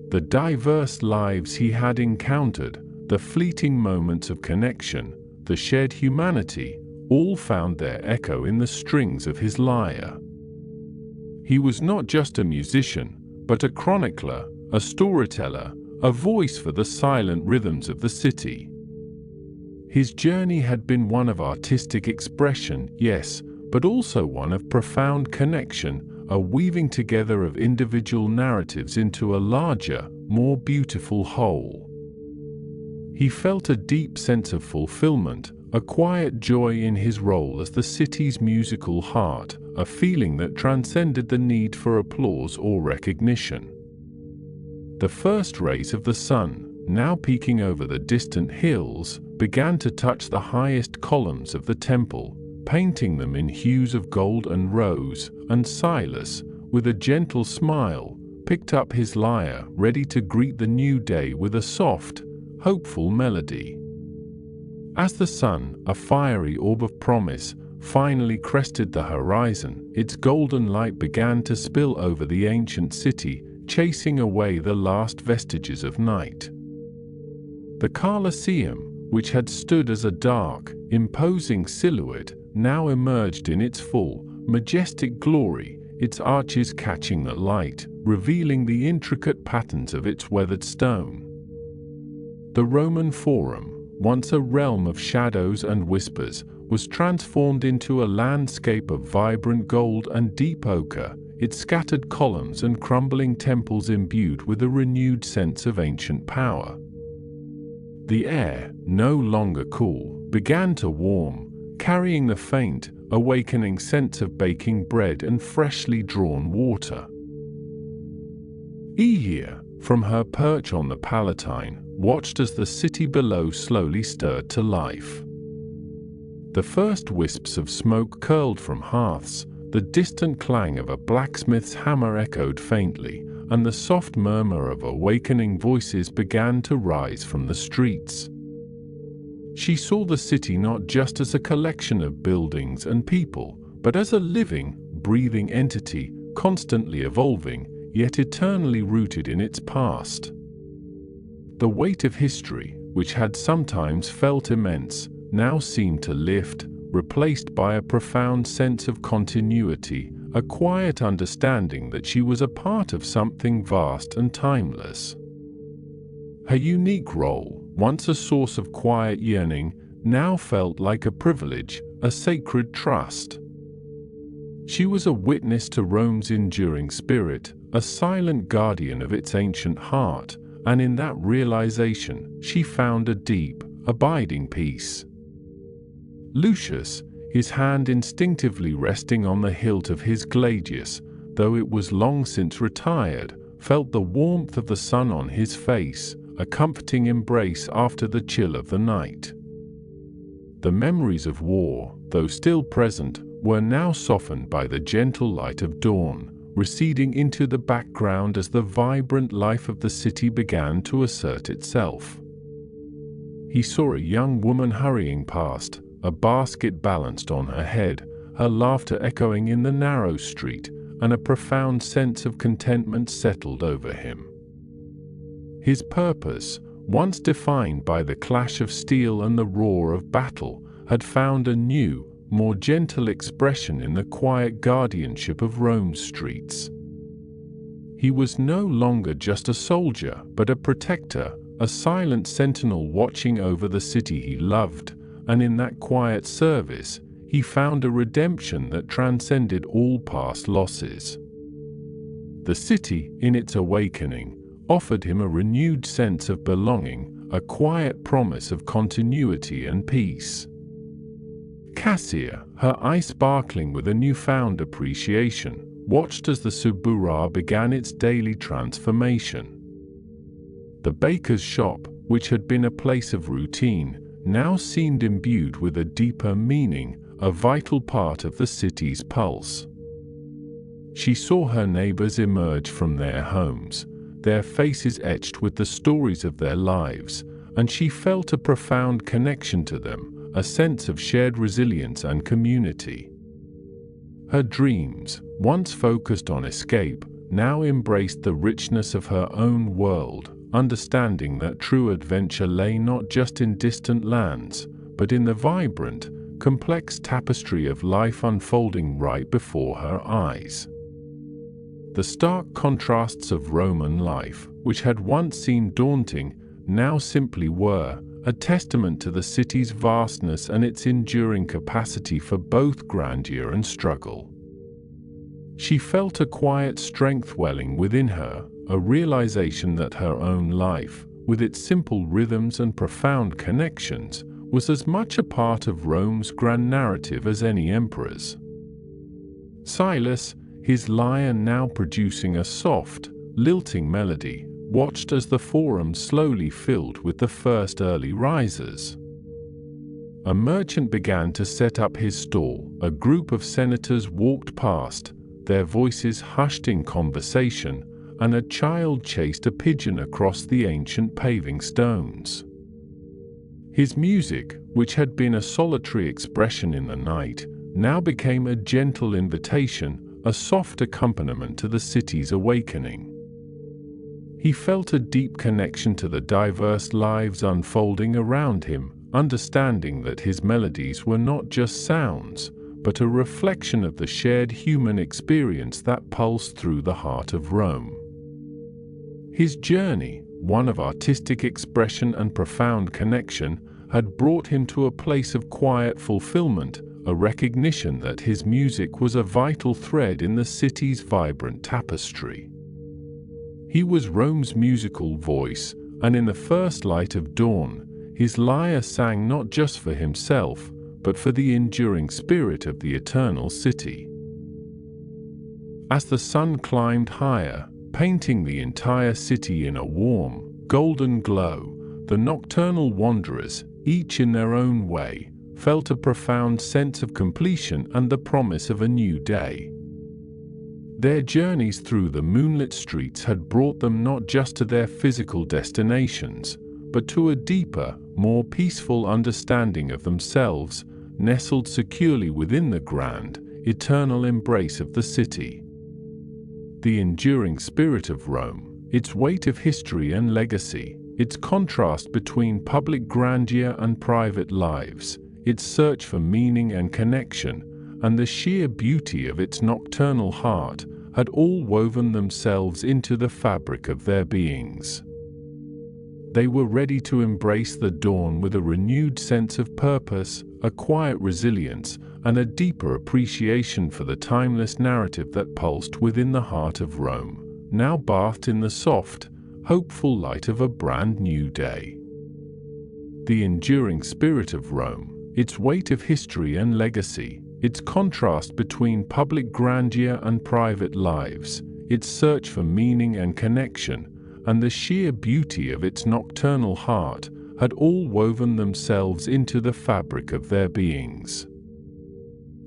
The diverse lives he had encountered, the fleeting moments of connection, the shared humanity, all found their echo in the strings of his lyre. He was not just a musician, but a chronicler, a storyteller, a voice for the silent rhythms of the city. His journey had been one of artistic expression, yes, but also one of profound connection, a weaving together of individual narratives into a larger, more beautiful whole. He felt a deep sense of fulfillment, a quiet joy in his role as the city's musical heart, a feeling that transcended the need for applause or recognition. The first rays of the sun, now peeking over the distant hills, began to touch the highest columns of the temple, painting them in hues of gold and rose, and Silas, with a gentle smile, picked up his lyre, ready to greet the new day with a soft, hopeful melody. As the sun, a fiery orb of promise, finally crested the horizon, its golden light began to spill over the ancient city, chasing away the last vestiges of night. The Colosseum, which had stood as a dark, imposing silhouette, now emerged in its full, majestic glory, its arches catching the light, revealing the intricate patterns of its weathered stone. The Roman Forum, once a realm of shadows and whispers, was transformed into a landscape of vibrant gold and deep ochre, its scattered columns and crumbling temples imbued with a renewed sense of ancient power. The air, no longer cool, began to warm, carrying the faint, awakening scent of baking bread and freshly drawn water. Ehia, from her perch on the Palatine, watched as the city below slowly stirred to life. The first wisps of smoke curled from hearths, the distant clang of a blacksmith's hammer echoed faintly, and the soft murmur of awakening voices began to rise from the streets. She saw the city not just as a collection of buildings and people, but as a living, breathing entity, constantly evolving, yet eternally rooted in its past. The weight of history, which had sometimes felt immense, now seemed to lift, replaced by a profound sense of continuity, a quiet understanding that she was a part of something vast and timeless. Her unique role, once a source of quiet yearning, now felt like a privilege, a sacred trust. She was a witness to Rome's enduring spirit, a silent guardian of its ancient heart, and in that realization, she found a deep, abiding peace. Lucius, his hand instinctively resting on the hilt of his gladius, though it was long since retired, felt the warmth of the sun on his face, a comforting embrace after the chill of the night. The memories of war, though still present, were now softened by the gentle light of dawn, receding into the background as the vibrant life of the city began to assert itself. He saw a young woman hurrying past, a basket balanced on her head, her laughter echoing in the narrow street, and a profound sense of contentment settled over him. His purpose, once defined by the clash of steel and the roar of battle, had found a new, more gentle expression in the quiet guardianship of Rome's streets. He was no longer just a soldier, but a protector, a silent sentinel watching over the city he loved, and in that quiet service, he found a redemption that transcended all past losses. The city, in its awakening, offered him a renewed sense of belonging, a quiet promise of continuity and peace. Cassia, her eyes sparkling with a newfound appreciation, watched as the Subura began its daily transformation. The baker's shop, which had been a place of routine, now seemed imbued with a deeper meaning, a vital part of the city's pulse. She saw her neighbors emerge from their homes, their faces etched with the stories of their lives, and she felt a profound connection to them, a sense of shared resilience and community. Her dreams, once focused on escape, now embraced the richness of her own world, understanding that true adventure lay not just in distant lands, but in the vibrant, complex tapestry of life unfolding right before her eyes. The stark contrasts of Roman life, which had once seemed daunting, now simply were, a testament to the city's vastness and its enduring capacity for both grandeur and struggle. She felt a quiet strength welling within her, a realization that her own life, with its simple rhythms and profound connections, was as much a part of Rome's grand narrative as any emperor's. Silas, his lyre now producing a soft, lilting melody, watched as the forum slowly filled with the first early risers. A merchant began to set up his stall, a group of senators walked past, their voices hushed in conversation, and a child chased a pigeon across the ancient paving stones. His music, which had been a solitary expression in the night, now became a gentle invitation, a soft accompaniment to the city's awakening. He felt a deep connection to the diverse lives unfolding around him, understanding that his melodies were not just sounds, but a reflection of the shared human experience that pulsed through the heart of Rome. His journey, one of artistic expression and profound connection, had brought him to a place of quiet fulfillment, a recognition that his music was a vital thread in the city's vibrant tapestry. He was Rome's musical voice, and in the first light of dawn, his lyre sang not just for himself, but for the enduring spirit of the eternal city. As the sun climbed higher, painting the entire city in a warm, golden glow, the nocturnal wanderers, each in their own way, felt a profound sense of completion and the promise of a new day. Their journeys through the moonlit streets had brought them not just to their physical destinations, but to a deeper, more peaceful understanding of themselves, nestled securely within the grand, eternal embrace of the city. The enduring spirit of Rome, its weight of history and legacy, its contrast between public grandeur and private lives, its search for meaning and connection, and the sheer beauty of its nocturnal heart, had all woven themselves into the fabric of their beings. They were ready to embrace the dawn with a renewed sense of purpose, a quiet resilience, and a deeper appreciation for the timeless narrative that pulsed within the heart of Rome, now bathed in the soft, hopeful light of a brand new day. The enduring spirit of Rome, its weight of history and legacy, its contrast between public grandeur and private lives, its search for meaning and connection, and the sheer beauty of its nocturnal heart, had all woven themselves into the fabric of their beings.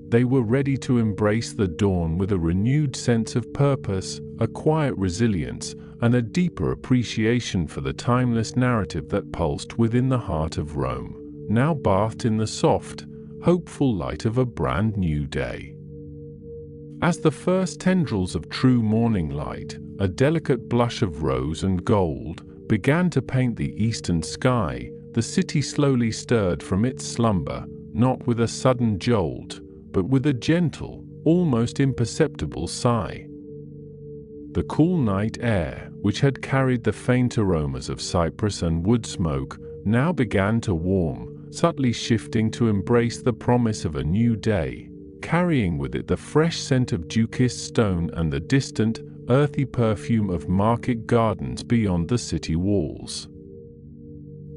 They were ready to embrace the dawn with a renewed sense of purpose, a quiet resilience, and a deeper appreciation for the timeless narrative that pulsed within the heart of Rome, now bathed in the soft, hopeful light of a brand new day. As the first tendrils of true morning light, a delicate blush of rose and gold, began to paint the eastern sky, the city slowly stirred from its slumber, not with a sudden jolt, but with a gentle, almost imperceptible sigh. The cool night air, which had carried the faint aromas of cypress and wood smoke, now began to warm, subtly shifting to embrace the promise of a new day, carrying with it the fresh scent of dew-kissed stone and the distant, earthy perfume of market gardens beyond the city walls.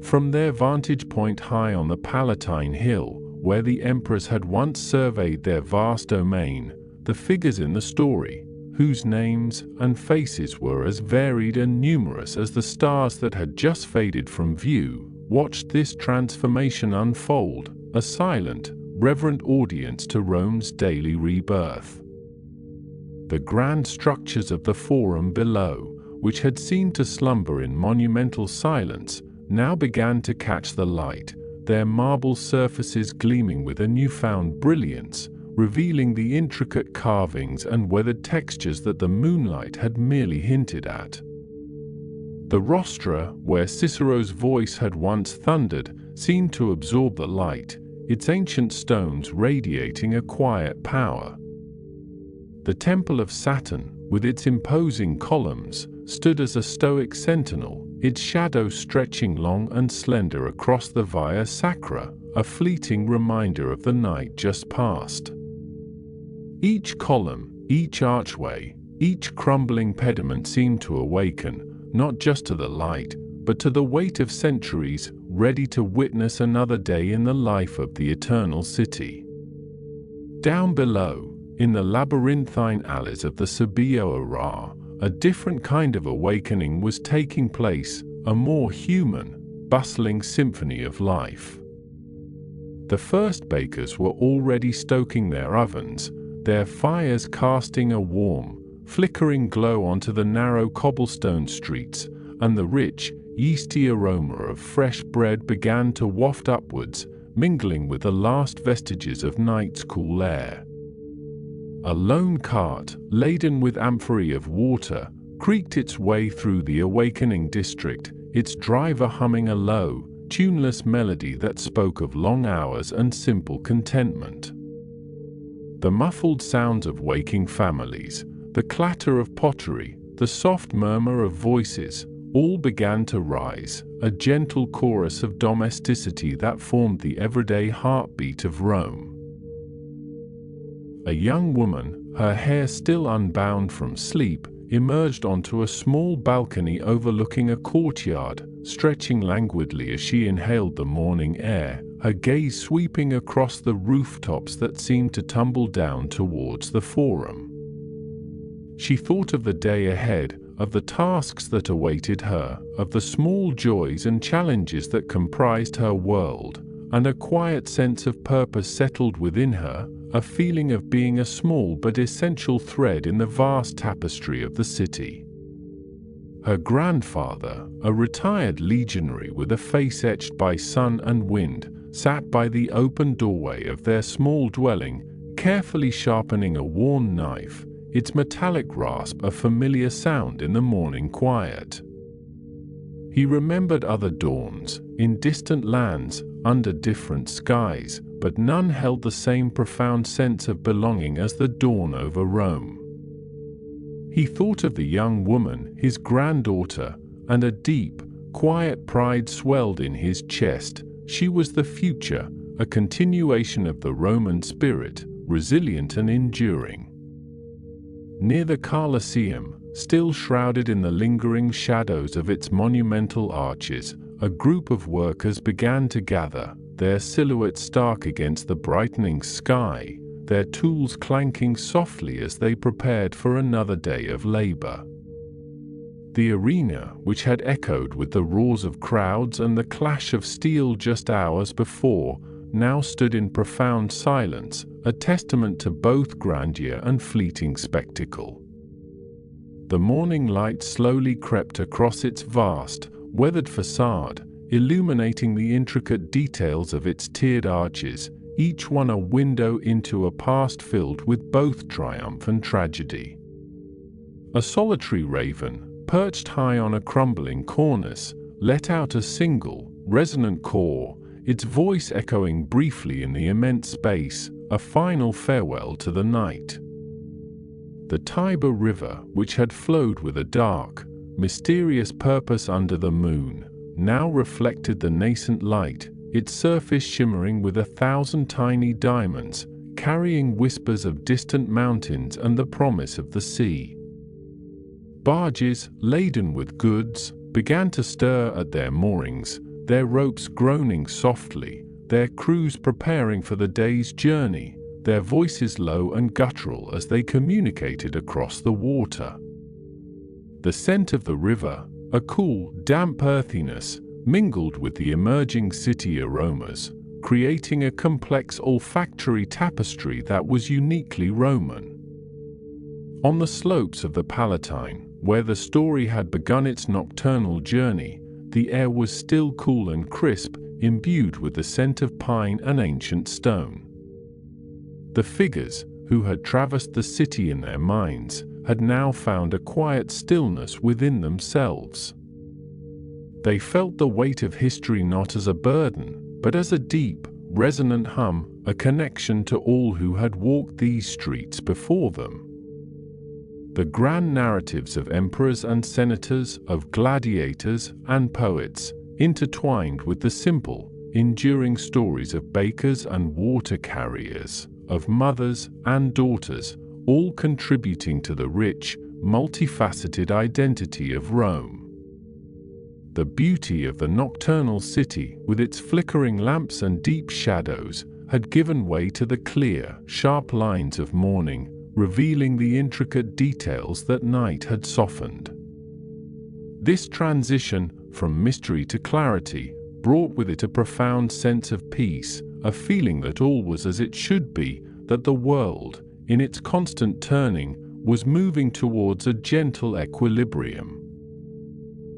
From their vantage point high on the Palatine Hill, where the emperors had once surveyed their vast domain, the figures in the story, whose names and faces were as varied and numerous as the stars that had just faded from view, watched this transformation unfold, a silent, reverent audience to Rome's daily rebirth. The grand structures of the Forum below, which had seemed to slumber in monumental silence, now began to catch the light, their marble surfaces gleaming with a newfound brilliance, revealing the intricate carvings and weathered textures that the moonlight had merely hinted at. The rostra, where Cicero's voice had once thundered, seemed to absorb the light, its ancient stones radiating a quiet power. The Temple of Saturn, with its imposing columns, stood as a stoic sentinel, its shadow stretching long and slender across the Via Sacra, a fleeting reminder of the night just past. Each column, each archway, each crumbling pediment seemed to awaken, not just to the light, but to the weight of centuries, ready to witness another day in the life of the eternal city. Down below, in the labyrinthine alleys of the Sabio Ara, a different kind of awakening was taking place, a more human, bustling symphony of life. The first bakers were already stoking their ovens, their fires casting a warm, flickering glow onto the narrow cobblestone streets, and the rich, yeasty aroma of fresh bread began to waft upwards, mingling with the last vestiges of night's cool air. A lone cart, laden with amphorae of water, creaked its way through the awakening district, its driver humming a low, tuneless melody that spoke of long hours and simple contentment. The muffled sounds of waking families, the clatter of pottery, the soft murmur of voices, all began to rise, a gentle chorus of domesticity that formed the everyday heartbeat of Rome. A young woman, her hair still unbound from sleep, emerged onto a small balcony overlooking a courtyard, stretching languidly as she inhaled the morning air, her gaze sweeping across the rooftops that seemed to tumble down towards the Forum. She thought of the day ahead, of the tasks that awaited her, of the small joys and challenges that comprised her world, and a quiet sense of purpose settled within her, a feeling of being a small but essential thread in the vast tapestry of the city. Her grandfather, a retired legionary with a face etched by sun and wind, sat by the open doorway of their small dwelling, carefully sharpening a worn knife, its metallic rasp a familiar sound in the morning quiet. He remembered other dawns, in distant lands, under different skies, but none held the same profound sense of belonging as the dawn over Rome. He thought of the young woman, his granddaughter, and a deep, quiet pride swelled in his chest. She was the future, a continuation of the Roman spirit, resilient and enduring. Near the Colosseum, still shrouded in the lingering shadows of its monumental arches, a group of workers began to gather, their silhouettes stark against the brightening sky, their tools clanking softly as they prepared for another day of labor. The arena, which had echoed with the roars of crowds and the clash of steel just hours before, now stood in profound silence, a testament to both grandeur and fleeting spectacle. The morning light slowly crept across its vast, weathered facade, illuminating the intricate details of its tiered arches, each one a window into a past filled with both triumph and tragedy. A solitary raven, perched high on a crumbling cornice, let out a single, resonant call, its voice echoing briefly in the immense space, a final farewell to the night. The Tiber River, which had flowed with a dark, mysterious purpose under the moon, now reflected the nascent light, its surface shimmering with 1,000 tiny diamonds, carrying whispers of distant mountains and the promise of the sea. Barges, laden with goods, began to stir at their moorings, their ropes groaning softly, their crews preparing for the day's journey, their voices low and guttural as they communicated across the water. The scent of the river, a cool, damp earthiness, mingled with the emerging city aromas, creating a complex olfactory tapestry that was uniquely Roman. On the slopes of the Palatine, where the story had begun its nocturnal journey, the air was still cool and crisp, imbued with the scent of pine and ancient stone. The figures, who had traversed the city in their minds, had now found a quiet stillness within themselves. They felt the weight of history not as a burden, but as a deep, resonant hum, a connection to all who had walked these streets before them. The grand narratives of emperors and senators, of gladiators and poets, intertwined with the simple, enduring stories of bakers and water carriers, of mothers and daughters, all contributing to the rich, multifaceted identity of Rome. The beauty of the nocturnal city, with its flickering lamps and deep shadows, had given way to the clear, sharp lines of morning, revealing the intricate details that night had softened. This transition from mystery to clarity brought with it a profound sense of peace, a feeling that all was as it should be, that the world, in its constant turning, was moving towards a gentle equilibrium.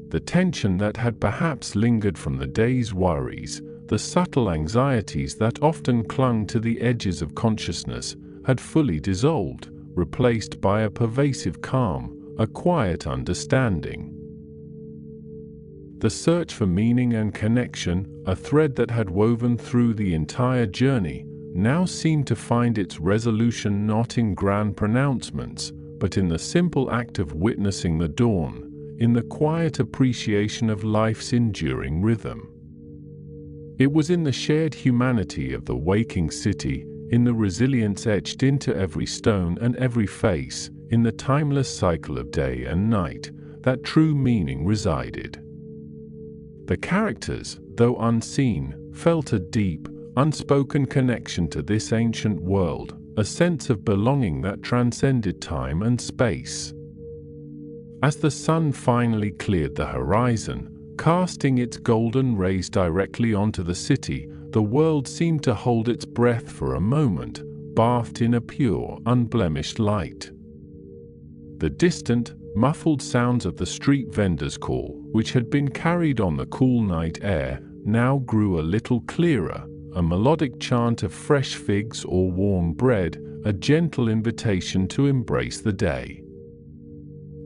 The tension that had perhaps lingered from the day's worries, the subtle anxieties that often clung to the edges of consciousness, had fully dissolved, replaced by a pervasive calm, a quiet understanding. The search for meaning and connection, a thread that had woven through the entire journey, now seemed to find its resolution not in grand pronouncements, but in the simple act of witnessing the dawn, in the quiet appreciation of life's enduring rhythm. It was in the shared humanity of the waking city, in the resilience etched into every stone and every face, in the timeless cycle of day and night, that true meaning resided. The characters, though unseen, felt a deep, unspoken connection to this ancient world, a sense of belonging that transcended time and space. As the sun finally cleared the horizon, casting its golden rays directly onto the city, the world seemed to hold its breath for a moment, bathed in a pure, unblemished light. The distant, muffled sounds of the street vendor's call, which had been carried on the cool night air, now grew a little clearer, a melodic chant of fresh figs or warm bread, a gentle invitation to embrace the day.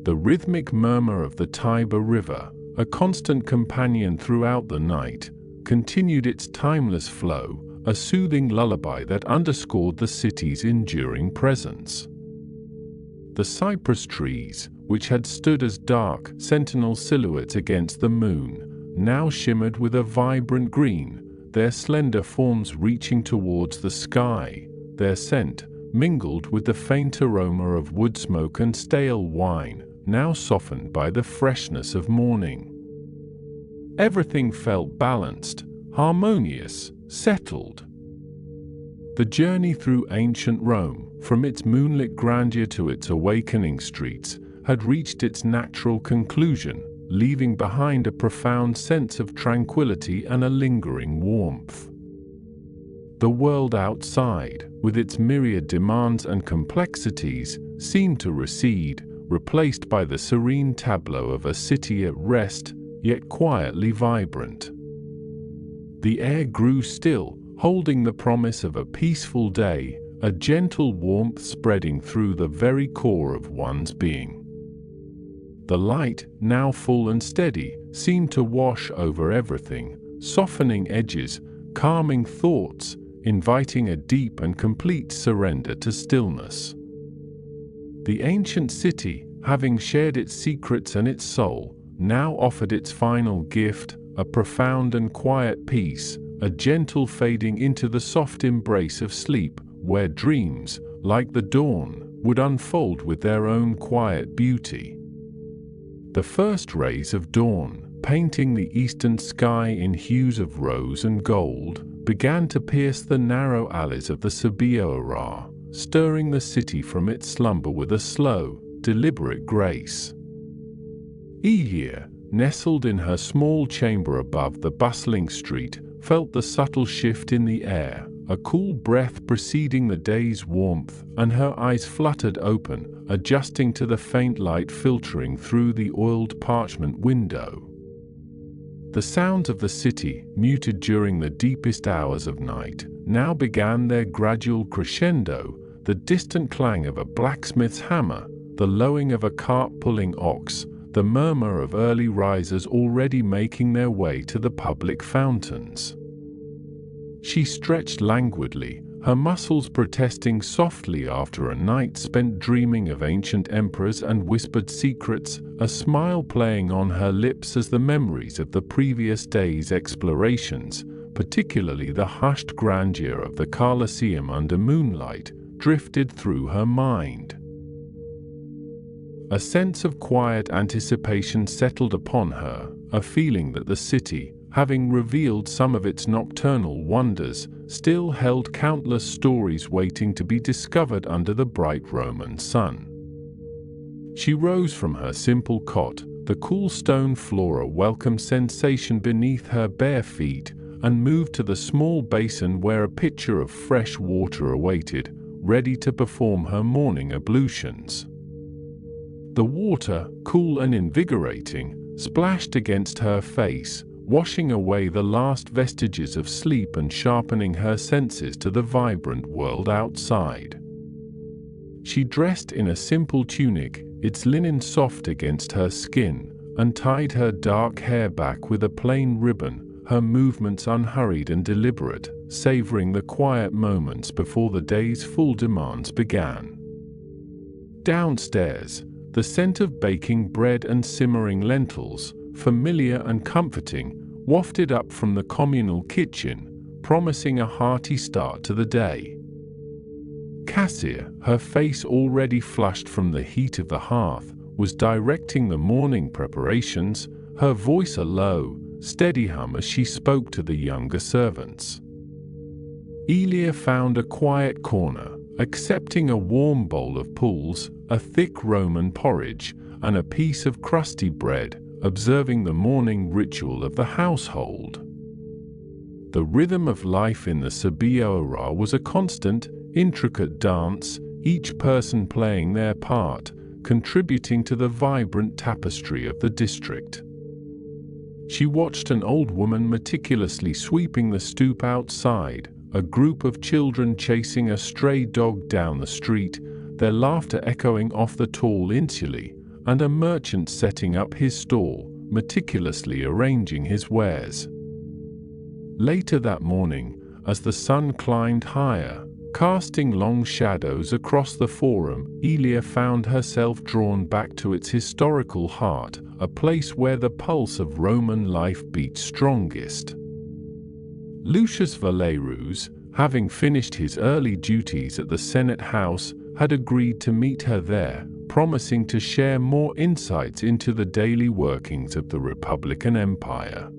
The rhythmic murmur of the Tiber River, a constant companion throughout the night, continued its timeless flow, a soothing lullaby that underscored the city's enduring presence. The cypress trees, which had stood as dark, sentinel silhouettes against the moon, now shimmered with a vibrant green, their slender forms reaching towards the sky, their scent, mingled with the faint aroma of wood smoke and stale wine, now softened by the freshness of morning. Everything felt balanced, harmonious, settled. The journey through ancient Rome, from its moonlit grandeur to its awakening streets, had reached its natural conclusion, leaving behind a profound sense of tranquility and a lingering warmth. The world outside, with its myriad demands and complexities, seemed to recede, replaced by the serene tableau of a city at rest, yet quietly vibrant. The air grew still, holding the promise of a peaceful day, a gentle warmth spreading through the very core of one's being. The light, now full and steady, seemed to wash over everything, softening edges, calming thoughts, inviting a deep and complete surrender to stillness. The ancient city, having shared its secrets and its soul, now offered its final gift, a profound and quiet peace, a gentle fading into the soft embrace of sleep, where dreams, like the dawn, would unfold with their own quiet beauty. The first rays of dawn, painting the eastern sky in hues of rose and gold, began to pierce the narrow alleys of the Sabioara, stirring the city from its slumber with a slow, deliberate grace. Iyir, nestled in her small chamber above the bustling street, felt the subtle shift in the air, a cool breath preceding the day's warmth, and her eyes fluttered open, adjusting to the faint light filtering through the oiled parchment window. The sounds of the city, muted during the deepest hours of night, now began their gradual crescendo, the distant clang of a blacksmith's hammer, the lowing of a cart-pulling ox, the murmur of early risers already making their way to the public fountains. She stretched languidly, her muscles protesting softly after a night spent dreaming of ancient emperors and whispered secrets, a smile playing on her lips as the memories of the previous day's explorations, particularly the hushed grandeur of the Colosseum under moonlight, drifted through her mind. A sense of quiet anticipation settled upon her, a feeling that the city, having revealed some of its nocturnal wonders, still held countless stories waiting to be discovered under the bright Roman sun. She rose from her simple cot, the cool stone floor a welcome sensation beneath her bare feet, and moved to the small basin where a pitcher of fresh water awaited, ready to perform her morning ablutions. The water, cool and invigorating, splashed against her face, washing away the last vestiges of sleep and sharpening her senses to the vibrant world outside. She dressed in a simple tunic, its linen soft against her skin, and tied her dark hair back with a plain ribbon, her movements unhurried and deliberate, savoring the quiet moments before the day's full demands began. Downstairs, the scent of baking bread and simmering lentils, familiar and comforting, wafted up from the communal kitchen, promising a hearty start to the day. Cassia, her face already flushed from the heat of the hearth, was directing the morning preparations, her voice a low, steady hum as she spoke to the younger servants. Elia found a quiet corner, accepting a warm bowl of pools, a thick Roman porridge, and a piece of crusty bread, observing the morning ritual of the household. The rhythm of life in the Sabioara was a constant, intricate dance, each person playing their part, contributing to the vibrant tapestry of the district. She watched an old woman meticulously sweeping the stoop outside, a group of children chasing a stray dog down the street, their laughter echoing off the tall insulae, and a merchant setting up his stall, meticulously arranging his wares. Later that morning, as the sun climbed higher, casting long shadows across the forum, Elia found herself drawn back to its historical heart, a place where the pulse of Roman life beat strongest. Lucius Valerius, having finished his early duties at the Senate House, had agreed to meet her there, promising to share more insights into the daily workings of the Republican Empire.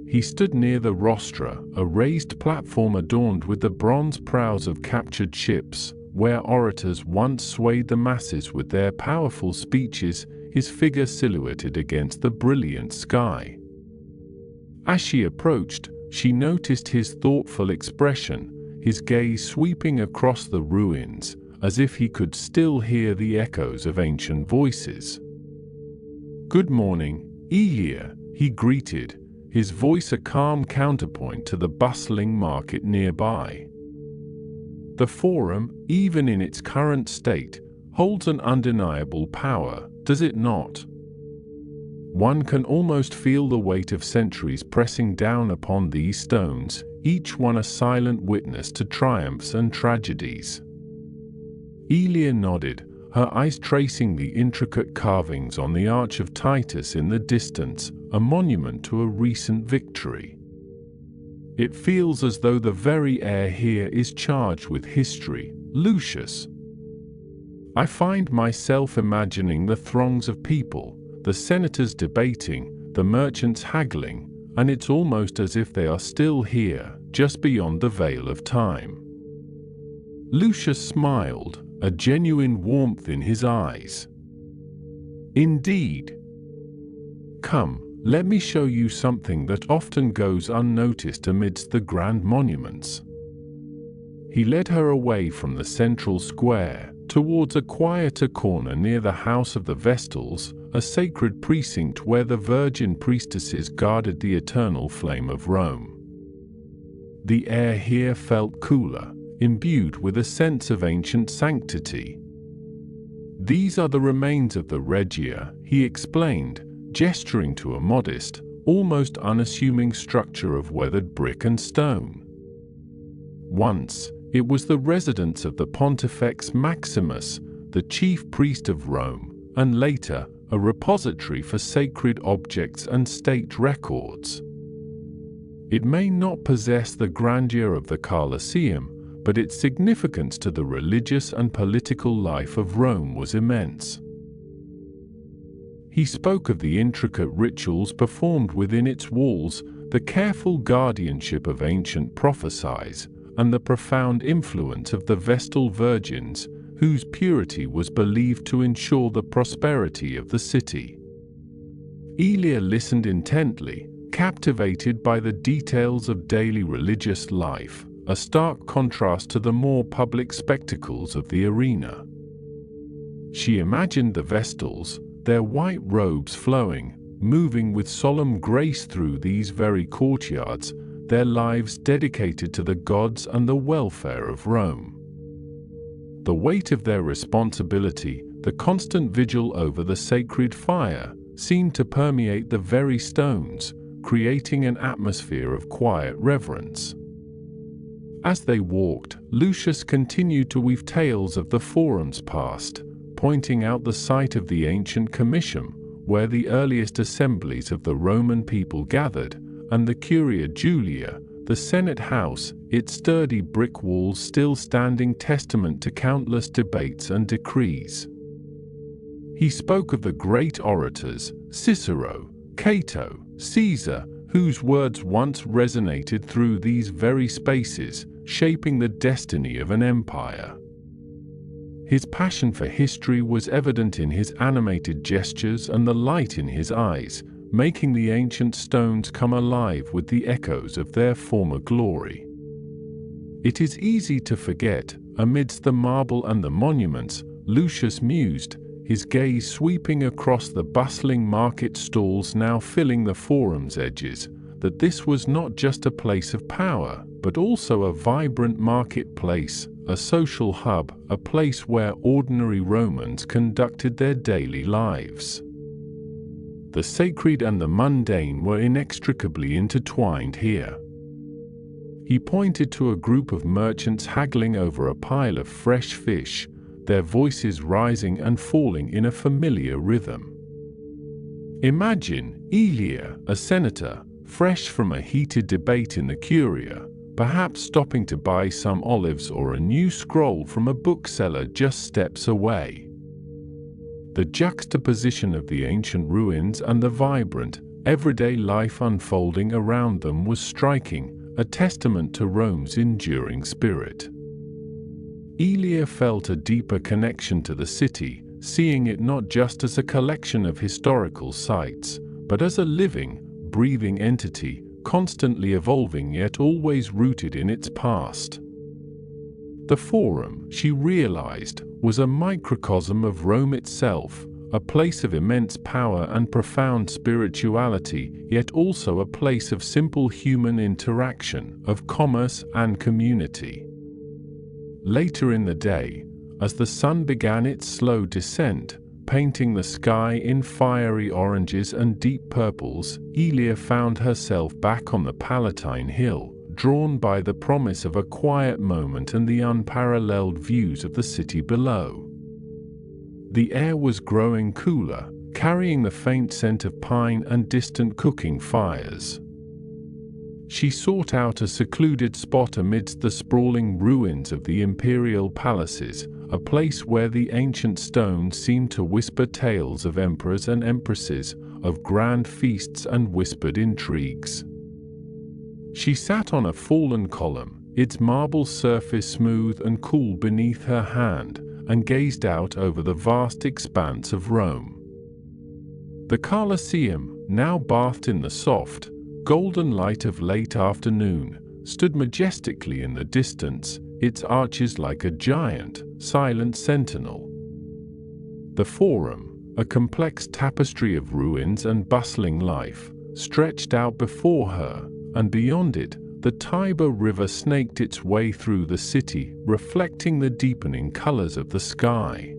He stood near the rostra, a raised platform adorned with the bronze prows of captured ships, where orators once swayed the masses with their powerful speeches, his figure silhouetted against the brilliant sky. As she approached, she noticed his thoughtful expression, his gaze sweeping across the ruins, as if he could still hear the echoes of ancient voices. "Good morning, Iyir," he greeted, his voice a calm counterpoint to the bustling market nearby. The forum, even in its current state, holds an undeniable power, does it not? One can almost feel the weight of centuries pressing down upon these stones, each one a silent witness to triumphs and tragedies. Elia nodded, her eyes tracing the intricate carvings on the Arch of Titus in the distance, a monument to a recent victory. It feels as though the very air here is charged with history, Lucius. I find myself imagining the throngs of people, the senators debating, the merchants haggling, and it's almost as if they are still here, just beyond the veil of time. Lucius smiled, a genuine warmth in his eyes. Indeed. Come, let me show you something that often goes unnoticed amidst the grand monuments. He led her away from the central square, towards a quieter corner near the House of the Vestals, a sacred precinct where the virgin priestesses guarded the eternal flame of Rome. The air here felt cooler, imbued with a sense of ancient sanctity. These are the remains of the Regia, he explained, gesturing to a modest, almost unassuming structure of weathered brick and stone. Once, it was the residence of the Pontifex Maximus, the chief priest of Rome, and later, a repository for sacred objects and state records. It may not possess the grandeur of the Colosseum, but its significance to the religious and political life of Rome was immense. He spoke of the intricate rituals performed within its walls, the careful guardianship of ancient prophecies, and the profound influence of the Vestal virgins, whose purity was believed to ensure the prosperity of the city. Elia listened intently, captivated by the details of daily religious life, a stark contrast to the more public spectacles of the arena. She imagined the Vestals, their white robes flowing, moving with solemn grace through these very courtyards, their lives dedicated to the gods and the welfare of Rome. The weight of their responsibility, the constant vigil over the sacred fire, seemed to permeate the very stones, creating an atmosphere of quiet reverence. As they walked, Lucius continued to weave tales of the forum's past, pointing out the site of the ancient Comitium, where the earliest assemblies of the Roman people gathered, and the Curia Julia, the Senate house, its sturdy brick walls still standing testament to countless debates and decrees. He spoke of the great orators, Cicero, Cato, Caesar, whose words once resonated through these very spaces, shaping the destiny of an empire. His passion for history was evident in his animated gestures and the light in his eyes, making the ancient stones come alive with the echoes of their former glory. It is easy to forget, amidst the marble and the monuments, Lucius mused, his gaze sweeping across the bustling market stalls now filling the forum's edges, that this was not just a place of power, but also a vibrant marketplace, a social hub, a place where ordinary Romans conducted their daily lives. The sacred and the mundane were inextricably intertwined here. He pointed to a group of merchants haggling over a pile of fresh fish, their voices rising and falling in a familiar rhythm. Imagine Elia, a senator, fresh from a heated debate in the Curia, perhaps stopping to buy some olives or a new scroll from a bookseller just steps away. The juxtaposition of the ancient ruins and the vibrant, everyday life unfolding around them was striking, a testament to Rome's enduring spirit. Elia felt a deeper connection to the city, seeing it not just as a collection of historical sites, but as a living, breathing entity, constantly evolving yet always rooted in its past. The Forum, she realized, was a microcosm of Rome itself, a place of immense power and profound spirituality, yet also a place of simple human interaction, of commerce and community. Later in the day, as the sun began its slow descent, painting the sky in fiery oranges and deep purples, Elia found herself back on the Palatine Hill, drawn by the promise of a quiet moment and the unparalleled views of the city below. The air was growing cooler, carrying the faint scent of pine and distant cooking fires. She sought out a secluded spot amidst the sprawling ruins of the imperial palaces, a place where the ancient stones seemed to whisper tales of emperors and empresses, of grand feasts and whispered intrigues. She sat on a fallen column, its marble surface smooth and cool beneath her hand, and gazed out over the vast expanse of Rome. The Colosseum, now bathed in the soft, golden light of late afternoon, stood majestically in the distance, its arches like a giant, silent sentinel. The Forum, a complex tapestry of ruins and bustling life, stretched out before her, and beyond it, the Tiber River snaked its way through the city, reflecting the deepening colors of the sky.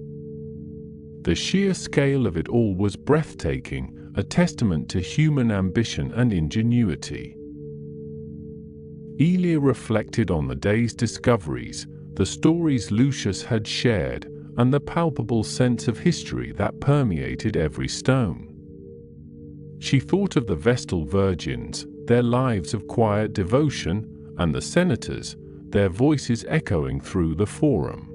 The sheer scale of it all was breathtaking, a testament to human ambition and ingenuity. Elia reflected on the day's discoveries, the stories Lucius had shared, and the palpable sense of history that permeated every stone. She thought of the Vestal Virgins, their lives of quiet devotion, and the senators, their voices echoing through the Forum.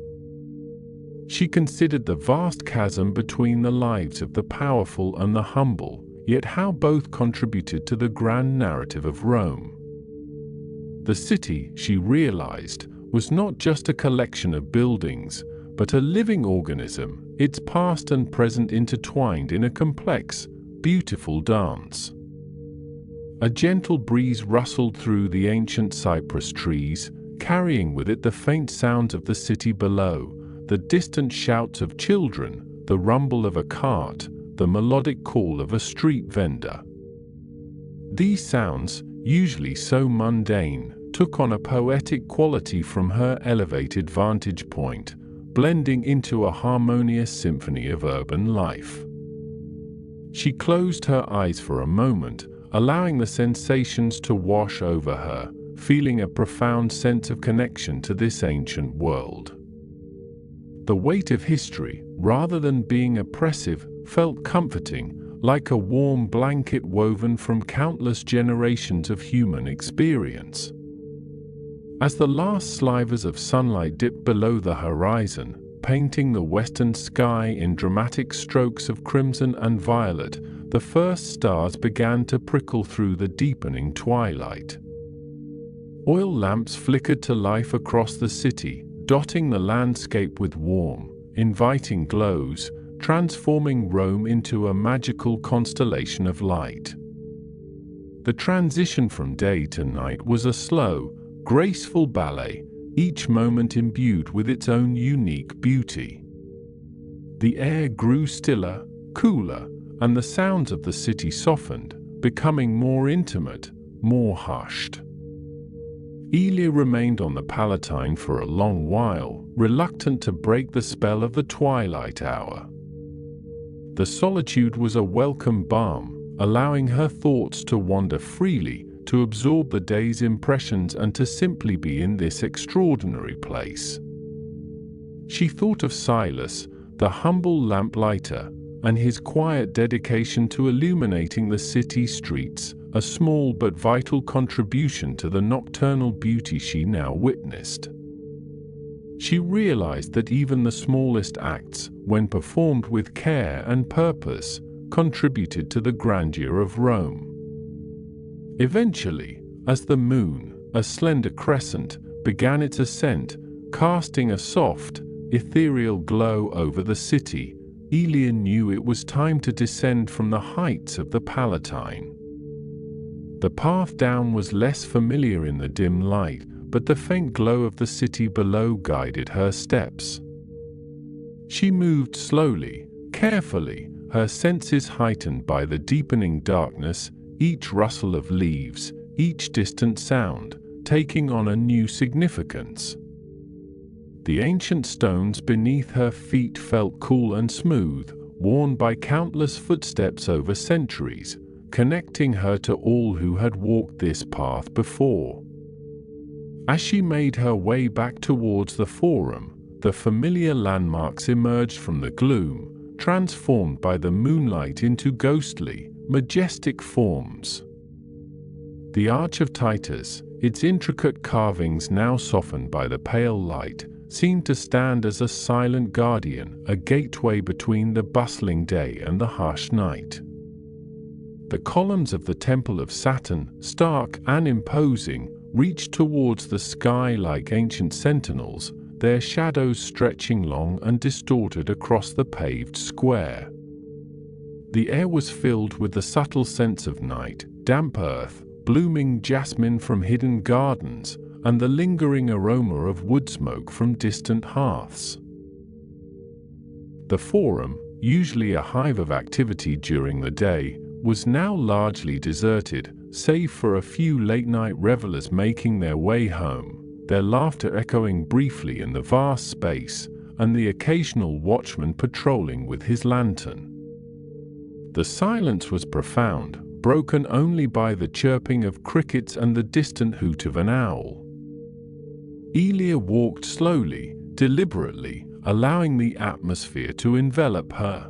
She considered the vast chasm between the lives of the powerful and the humble, yet how both contributed to the grand narrative of Rome. The city, she realized, was not just a collection of buildings, but a living organism, its past and present intertwined in a complex, beautiful dance. A gentle breeze rustled through the ancient cypress trees, carrying with it the faint sounds of the city below, the distant shouts of children, the rumble of a cart, the melodic call of a street vendor. These sounds, usually so mundane, took on a poetic quality from her elevated vantage point, blending into a harmonious symphony of urban life. She closed her eyes for a moment, allowing the sensations to wash over her, feeling a profound sense of connection to this ancient world. The weight of history, rather than being oppressive, felt comforting, like a warm blanket woven from countless generations of human experience. As the last slivers of sunlight dipped below the horizon, painting the western sky in dramatic strokes of crimson and violet, the first stars began to prickle through the deepening twilight. Oil lamps flickered to life across the city, dotting the landscape with warm, inviting glows, transforming Rome into a magical constellation of light. The transition from day to night was a slow, graceful ballet, each moment imbued with its own unique beauty. The air grew stiller, cooler, and the sounds of the city softened, becoming more intimate, more hushed. Elia remained on the Palatine for a long while, reluctant to break the spell of the twilight hour. The solitude was a welcome balm, allowing her thoughts to wander freely, to absorb the day's impressions and to simply be in this extraordinary place. She thought of Silas, the humble lamplighter, and his quiet dedication to illuminating the city streets, a small but vital contribution to the nocturnal beauty she now witnessed. She realized that even the smallest acts, when performed with care and purpose, contributed to the grandeur of Rome. Eventually, as the moon, a slender crescent, began its ascent, casting a soft, ethereal glow over the city, Elia knew it was time to descend from the heights of the Palatine. The path down was less familiar in the dim light, but the faint glow of the city below guided her steps. She moved slowly, carefully, her senses heightened by the deepening darkness, each rustle of leaves, each distant sound, taking on a new significance. The ancient stones beneath her feet felt cool and smooth, worn by countless footsteps over centuries, connecting her to all who had walked this path before. As she made her way back towards the Forum, the familiar landmarks emerged from the gloom, transformed by the moonlight into ghostly, majestic forms. The Arch of Titus, its intricate carvings now softened by the pale light, seemed to stand as a silent guardian, a gateway between the bustling day and the harsh night. The columns of the Temple of Saturn, stark and imposing, reached towards the sky like ancient sentinels, their shadows stretching long and distorted across the paved square. The air was filled with the subtle sense of night, damp earth, blooming jasmine from hidden gardens, and the lingering aroma of wood smoke from distant hearths. The Forum, usually a hive of activity during the day, was now largely deserted, save for a few late-night revelers making their way home, their laughter echoing briefly in the vast space, and the occasional watchman patrolling with his lantern. The silence was profound, broken only by the chirping of crickets and the distant hoot of an owl. Elia walked slowly, deliberately, allowing the atmosphere to envelop her.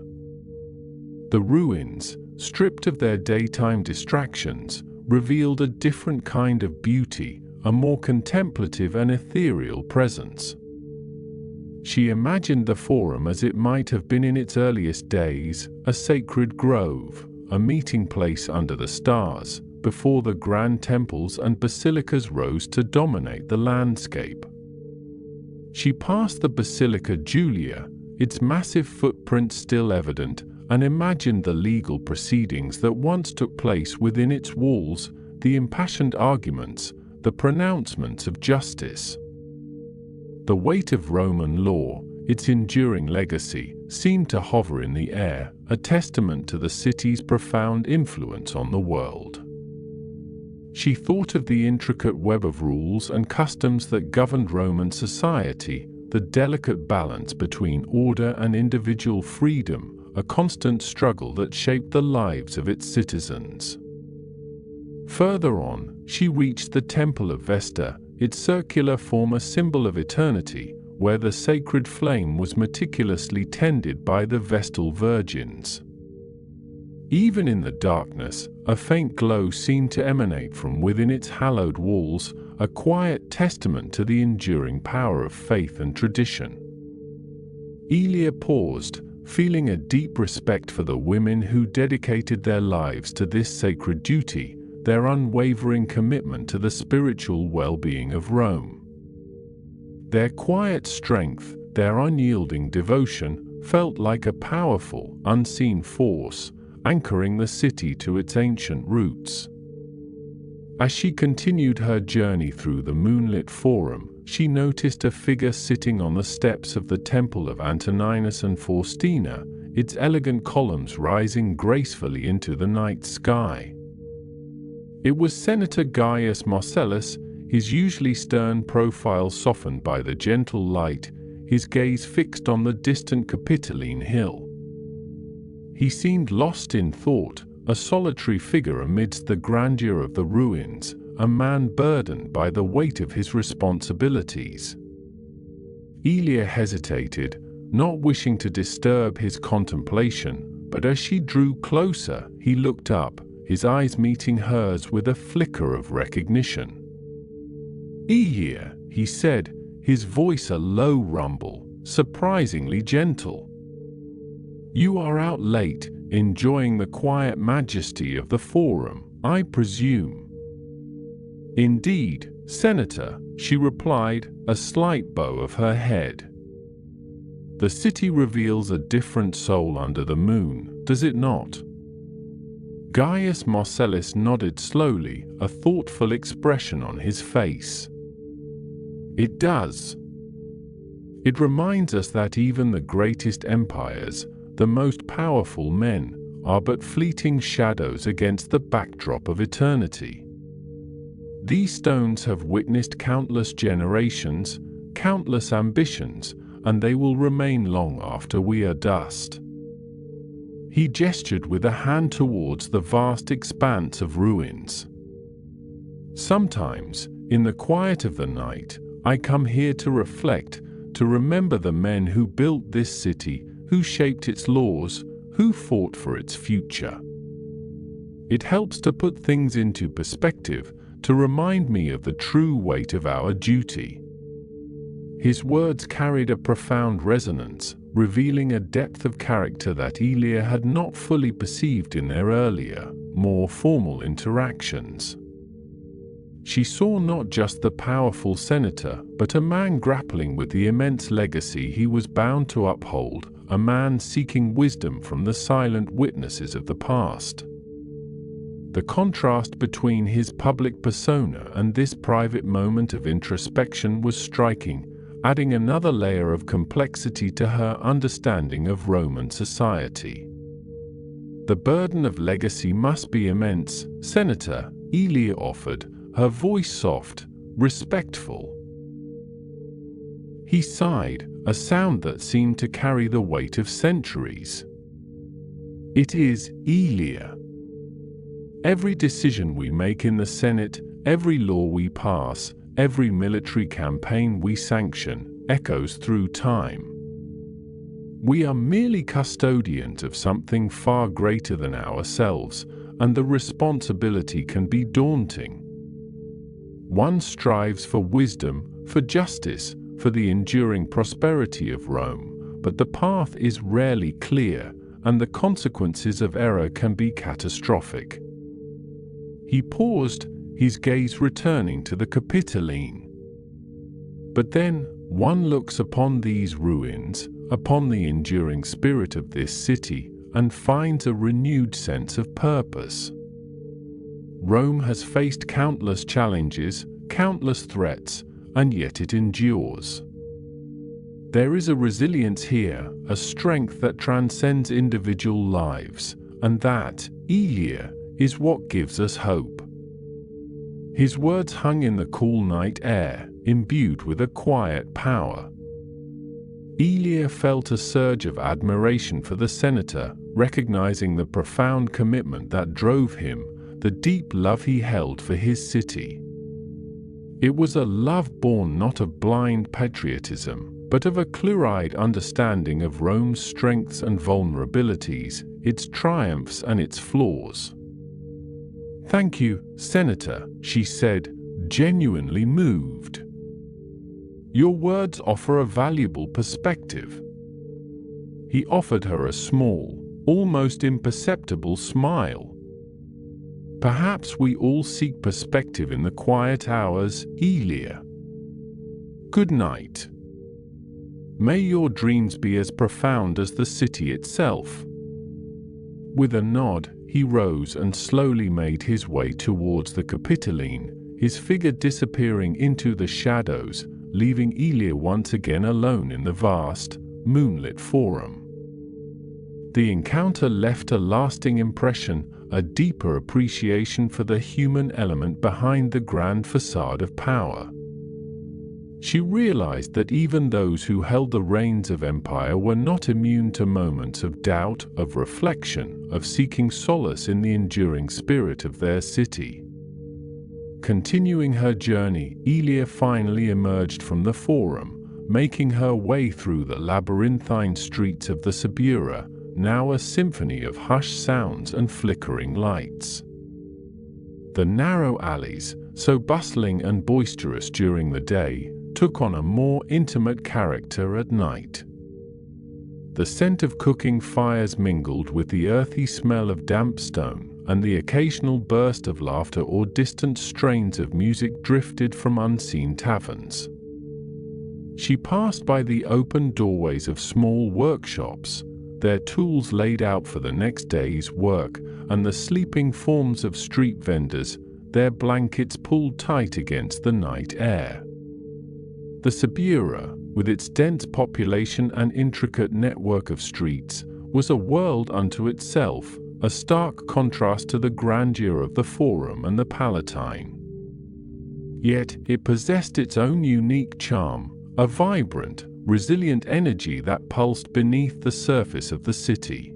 The ruins, stripped of their daytime distractions, revealed a different kind of beauty, a more contemplative and ethereal presence. She imagined the Forum as it might have been in its earliest days, a sacred grove, a meeting place under the stars, before the grand temples and basilicas rose to dominate the landscape. She passed the Basilica Julia, its massive footprint still evident, and imagined the legal proceedings that once took place within its walls, the impassioned arguments, the pronouncements of justice. The weight of Roman law, its enduring legacy, seemed to hover in the air, a testament to the city's profound influence on the world. She thought of the intricate web of rules and customs that governed Roman society, the delicate balance between order and individual freedom, a constant struggle that shaped the lives of its citizens. Further on, she reached the Temple of Vesta, its circular form a symbol of eternity, where the sacred flame was meticulously tended by the Vestal virgins. Even in the darkness, a faint glow seemed to emanate from within its hallowed walls, a quiet testament to the enduring power of faith and tradition. Elia paused, feeling a deep respect for the women who dedicated their lives to this sacred duty, their unwavering commitment to the spiritual well-being of Rome. Their quiet strength, their unyielding devotion, felt like a powerful, unseen force, anchoring the city to its ancient roots. As she continued her journey through the moonlit Forum, she noticed a figure sitting on the steps of the Temple of Antoninus and Faustina, its elegant columns rising gracefully into the night sky. It was Senator Gaius Marcellus, his usually stern profile softened by the gentle light, his gaze fixed on the distant Capitoline hill. He seemed lost in thought, a solitary figure amidst the grandeur of the ruins, a man burdened by the weight of his responsibilities. Elia hesitated, not wishing to disturb his contemplation, but as she drew closer, he looked up, his eyes meeting hers with a flicker of recognition. "Elia," he said, his voice a low rumble, surprisingly gentle. "You are out late, enjoying the quiet majesty of the Forum, I presume." "Indeed, Senator," she replied, a slight bow of her head. "The city reveals a different soul under the moon, does it not?" Gaius Marcellus nodded slowly, a thoughtful expression on his face. "It does. It reminds us that even the greatest empires, the most powerful men, are but fleeting shadows against the backdrop of eternity. These stones have witnessed countless generations, countless ambitions, and they will remain long after we are dust. He gestured with a hand towards the vast expanse of ruins. Sometimes, in the quiet of the night, I come here to reflect, to remember the men who built this city, who shaped its laws, who fought for its future. It helps to put things into perspective, to remind me of the true weight of our duty. His words carried a profound resonance, revealing a depth of character that Elia had not fully perceived in their earlier, more formal interactions. She saw not just the powerful senator, but a man grappling with the immense legacy he was bound to uphold, a man seeking wisdom from the silent witnesses of the past. The contrast between his public persona and this private moment of introspection was striking, adding another layer of complexity to her understanding of Roman society. The burden of legacy must be immense, Senator, Elia offered, her voice soft, respectful. He sighed, a sound that seemed to carry the weight of centuries. It is, Elia. Every decision we make in the Senate, every law we pass, every military campaign we sanction, echoes through time. We are merely custodians of something far greater than ourselves, and the responsibility can be daunting. One strives for wisdom, for justice, for the enduring prosperity of Rome, but the path is rarely clear, and the consequences of error can be catastrophic. He paused, his gaze returning to the Capitoline. But then, one looks upon these ruins, upon the enduring spirit of this city, and finds a renewed sense of purpose. Rome has faced countless challenges, countless threats, and yet it endures. There is a resilience here, a strength that transcends individual lives, and that, Elia, is what gives us hope. His words hung in the cool night air, imbued with a quiet power. Elia felt a surge of admiration for the senator, recognizing the profound commitment that drove him, the deep love he held for his city. It was a love born not of blind patriotism, but of a clear-eyed understanding of Rome's strengths and vulnerabilities, its triumphs and its flaws. "Thank you, Senator," she said, genuinely moved. "Your words offer a valuable perspective." He offered her a small, almost imperceptible smile. "Perhaps we all seek perspective in the quiet hours, Elia. Good night. May your dreams be as profound as the city itself." With a nod, he rose and slowly made his way towards the Capitoline, his figure disappearing into the shadows, leaving Elia once again alone in the vast, moonlit forum. The encounter left a lasting impression, a deeper appreciation for the human element behind the grand facade of power. She realized that even those who held the reins of empire were not immune to moments of doubt, of reflection, of seeking solace in the enduring spirit of their city. Continuing her journey, Elia finally emerged from the forum, making her way through the labyrinthine streets of the Suburra, now a symphony of hushed sounds and flickering lights. The narrow alleys, so bustling and boisterous during the day, took on a more intimate character at night. The scent of cooking fires mingled with the earthy smell of damp stone, and the occasional burst of laughter or distant strains of music drifted from unseen taverns. She passed by the open doorways of small workshops, their tools laid out for the next day's work, and the sleeping forms of street vendors, their blankets pulled tight against the night air. The Suburra, with its dense population and intricate network of streets, was a world unto itself, a stark contrast to the grandeur of the Forum and the Palatine. Yet it possessed its own unique charm, a vibrant, resilient energy that pulsed beneath the surface of the city.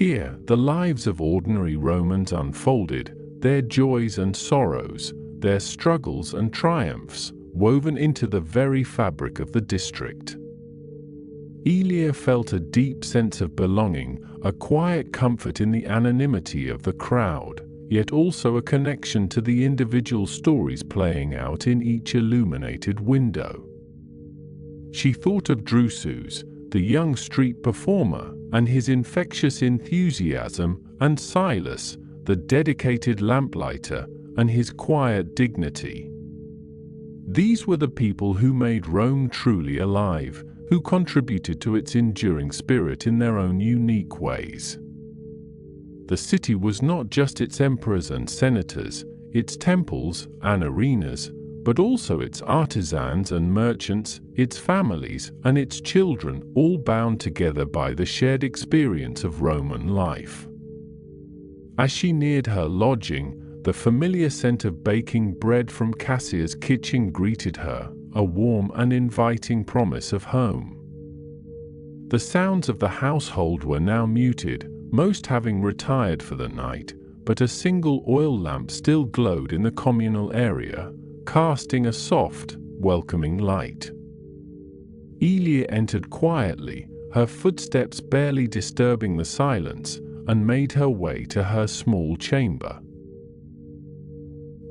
Here, the lives of ordinary Romans unfolded, their joys and sorrows, their struggles and triumphs, woven into the very fabric of the district. Elia felt a deep sense of belonging, a quiet comfort in the anonymity of the crowd, yet also a connection to the individual stories playing out in each illuminated window. She thought of Drusus, the young street performer, and his infectious enthusiasm, and Silas, the dedicated lamplighter, and his quiet dignity. These were the people who made Rome truly alive, who contributed to its enduring spirit in their own unique ways. The city was not just its emperors and senators, its temples and arenas, but also its artisans and merchants, its families and its children, all bound together by the shared experience of Roman life. As she neared her lodging, the familiar scent of baking bread from Cassia's kitchen greeted her, a warm and inviting promise of home. The sounds of the household were now muted, most having retired for the night, but a single oil lamp still glowed in the communal area, casting a soft, welcoming light. Elia entered quietly, her footsteps barely disturbing the silence, and made her way to her small chamber.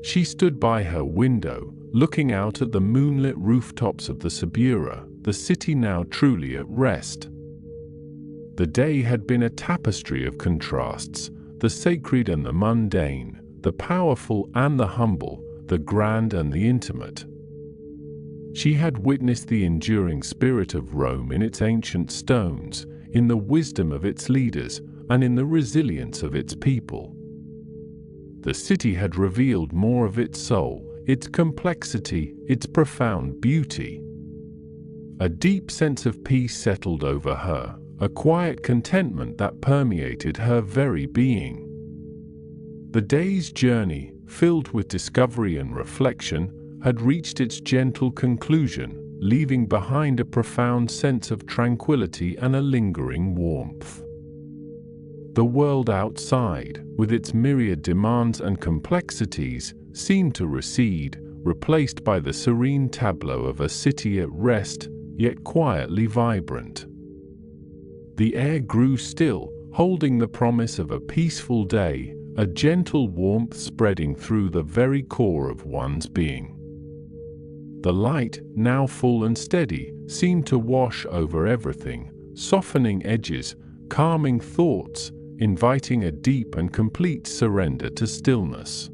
She stood by her window, looking out at the moonlit rooftops of the Subura, the city now truly at rest. The day had been a tapestry of contrasts, the sacred and the mundane, the powerful and the humble, the grand and the intimate. She had witnessed the enduring spirit of Rome in its ancient stones, in the wisdom of its leaders, and in the resilience of its people. The city had revealed more of its soul, its complexity, its profound beauty. A deep sense of peace settled over her, a quiet contentment that permeated her very being. The day's journey, filled with discovery and reflection, had reached its gentle conclusion, leaving behind a profound sense of tranquility and a lingering warmth. The world outside, with its myriad demands and complexities, seemed to recede, replaced by the serene tableau of a city at rest, yet quietly vibrant. The air grew still, holding the promise of a peaceful day, a gentle warmth spreading through the very core of one's being. The light, now full and steady, seemed to wash over everything, softening edges, calming thoughts, inviting a deep and complete surrender to stillness.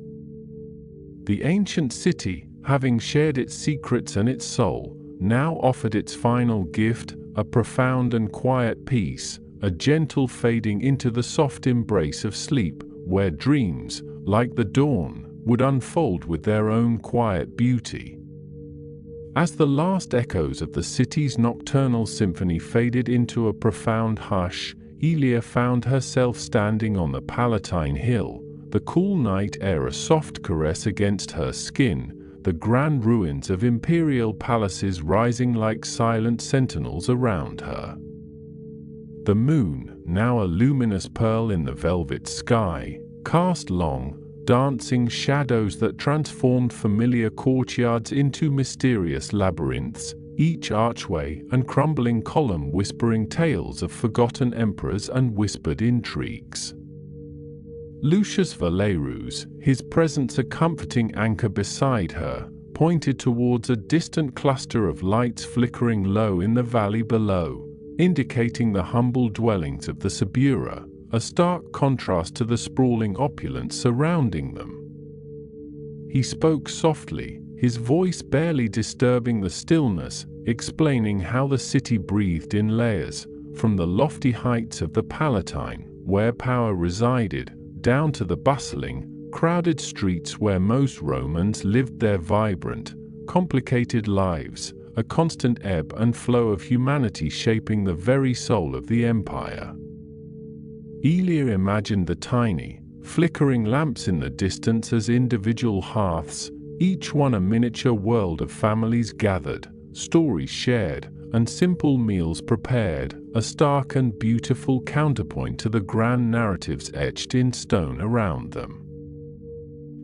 The ancient city, having shared its secrets and its soul, now offered its final gift, a profound and quiet peace, a gentle fading into the soft embrace of sleep, where dreams, like the dawn, would unfold with their own quiet beauty. As the last echoes of the city's nocturnal symphony faded into a profound hush, Elia found herself standing on the Palatine Hill, the cool night air a soft caress against her skin, the grand ruins of imperial palaces rising like silent sentinels around her. The moon, now a luminous pearl in the velvet sky, cast long, dancing shadows that transformed familiar courtyards into mysterious labyrinths, each archway and crumbling column whispering tales of forgotten emperors and whispered intrigues. Lucius Valerius, his presence a comforting anchor beside her, pointed towards a distant cluster of lights flickering low in the valley below, indicating the humble dwellings of the Subura, a stark contrast to the sprawling opulence surrounding them. He spoke softly, his voice barely disturbing the stillness, explaining how the city breathed in layers, from the lofty heights of the Palatine, where power resided, down to the bustling, crowded streets where most Romans lived their vibrant, complicated lives, a constant ebb and flow of humanity shaping the very soul of the empire. Elia imagined the tiny, flickering lamps in the distance as individual hearths, each one a miniature world of families gathered, stories shared, and simple meals prepared, a stark and beautiful counterpoint to the grand narratives etched in stone around them.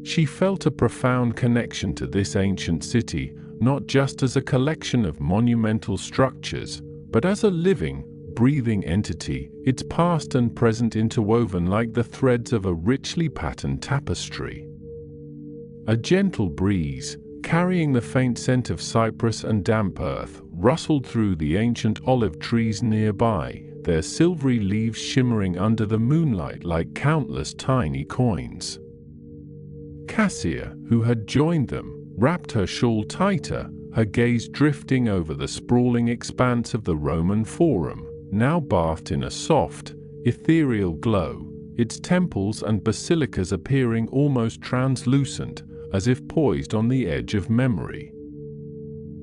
She felt a profound connection to this ancient city, not just as a collection of monumental structures, but as a living, breathing entity, its past and present interwoven like the threads of a richly patterned tapestry. A gentle breeze, carrying the faint scent of cypress and damp earth, rustled through the ancient olive trees nearby, their silvery leaves shimmering under the moonlight like countless tiny coins. Cassia, who had joined them, wrapped her shawl tighter, her gaze drifting over the sprawling expanse of the Roman Forum, now bathed in a soft, ethereal glow, its temples and basilicas appearing almost translucent, as if poised on the edge of memory.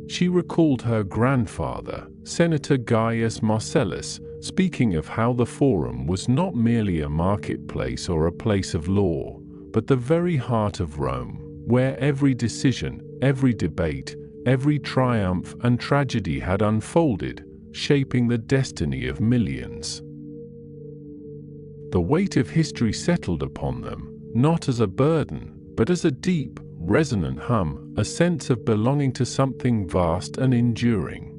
She recalled her grandfather, Senator Gaius Marcellus, speaking of how the Forum was not merely a marketplace or a place of law, but the very heart of Rome, where every decision, every debate, every triumph and tragedy had unfolded, shaping the destiny of millions. The weight of history settled upon them, not as a burden, but as a deep, resonant hum, a sense of belonging to something vast and enduring.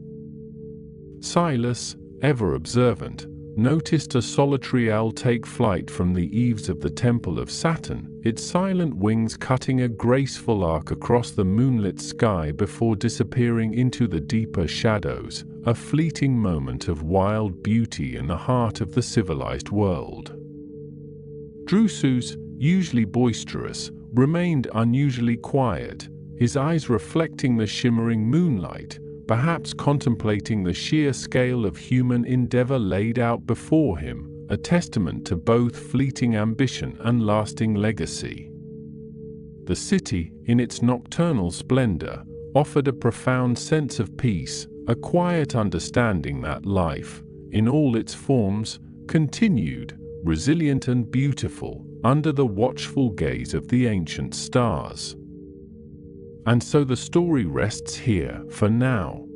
Silas, ever observant, noticed a solitary owl take flight from the eaves of the Temple of Saturn, its silent wings cutting a graceful arc across the moonlit sky before disappearing into the deeper shadows, a fleeting moment of wild beauty in the heart of the civilized world. Drusus, usually boisterous, remained unusually quiet, his eyes reflecting the shimmering moonlight, perhaps contemplating the sheer scale of human endeavor laid out before him, a testament to both fleeting ambition and lasting legacy. The city, in its nocturnal splendor, offered a profound sense of peace, a quiet understanding that life, in all its forms, continued, resilient and beautiful, under the watchful gaze of the ancient stars. And so the story rests here for now.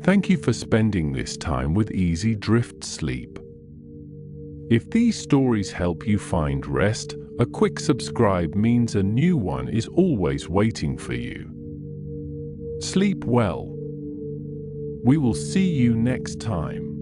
Thank you for spending this time with Easy Drift Sleep. If these stories help you find rest, a quick subscribe means a new one is always waiting for you. Sleep well. We will see you next time.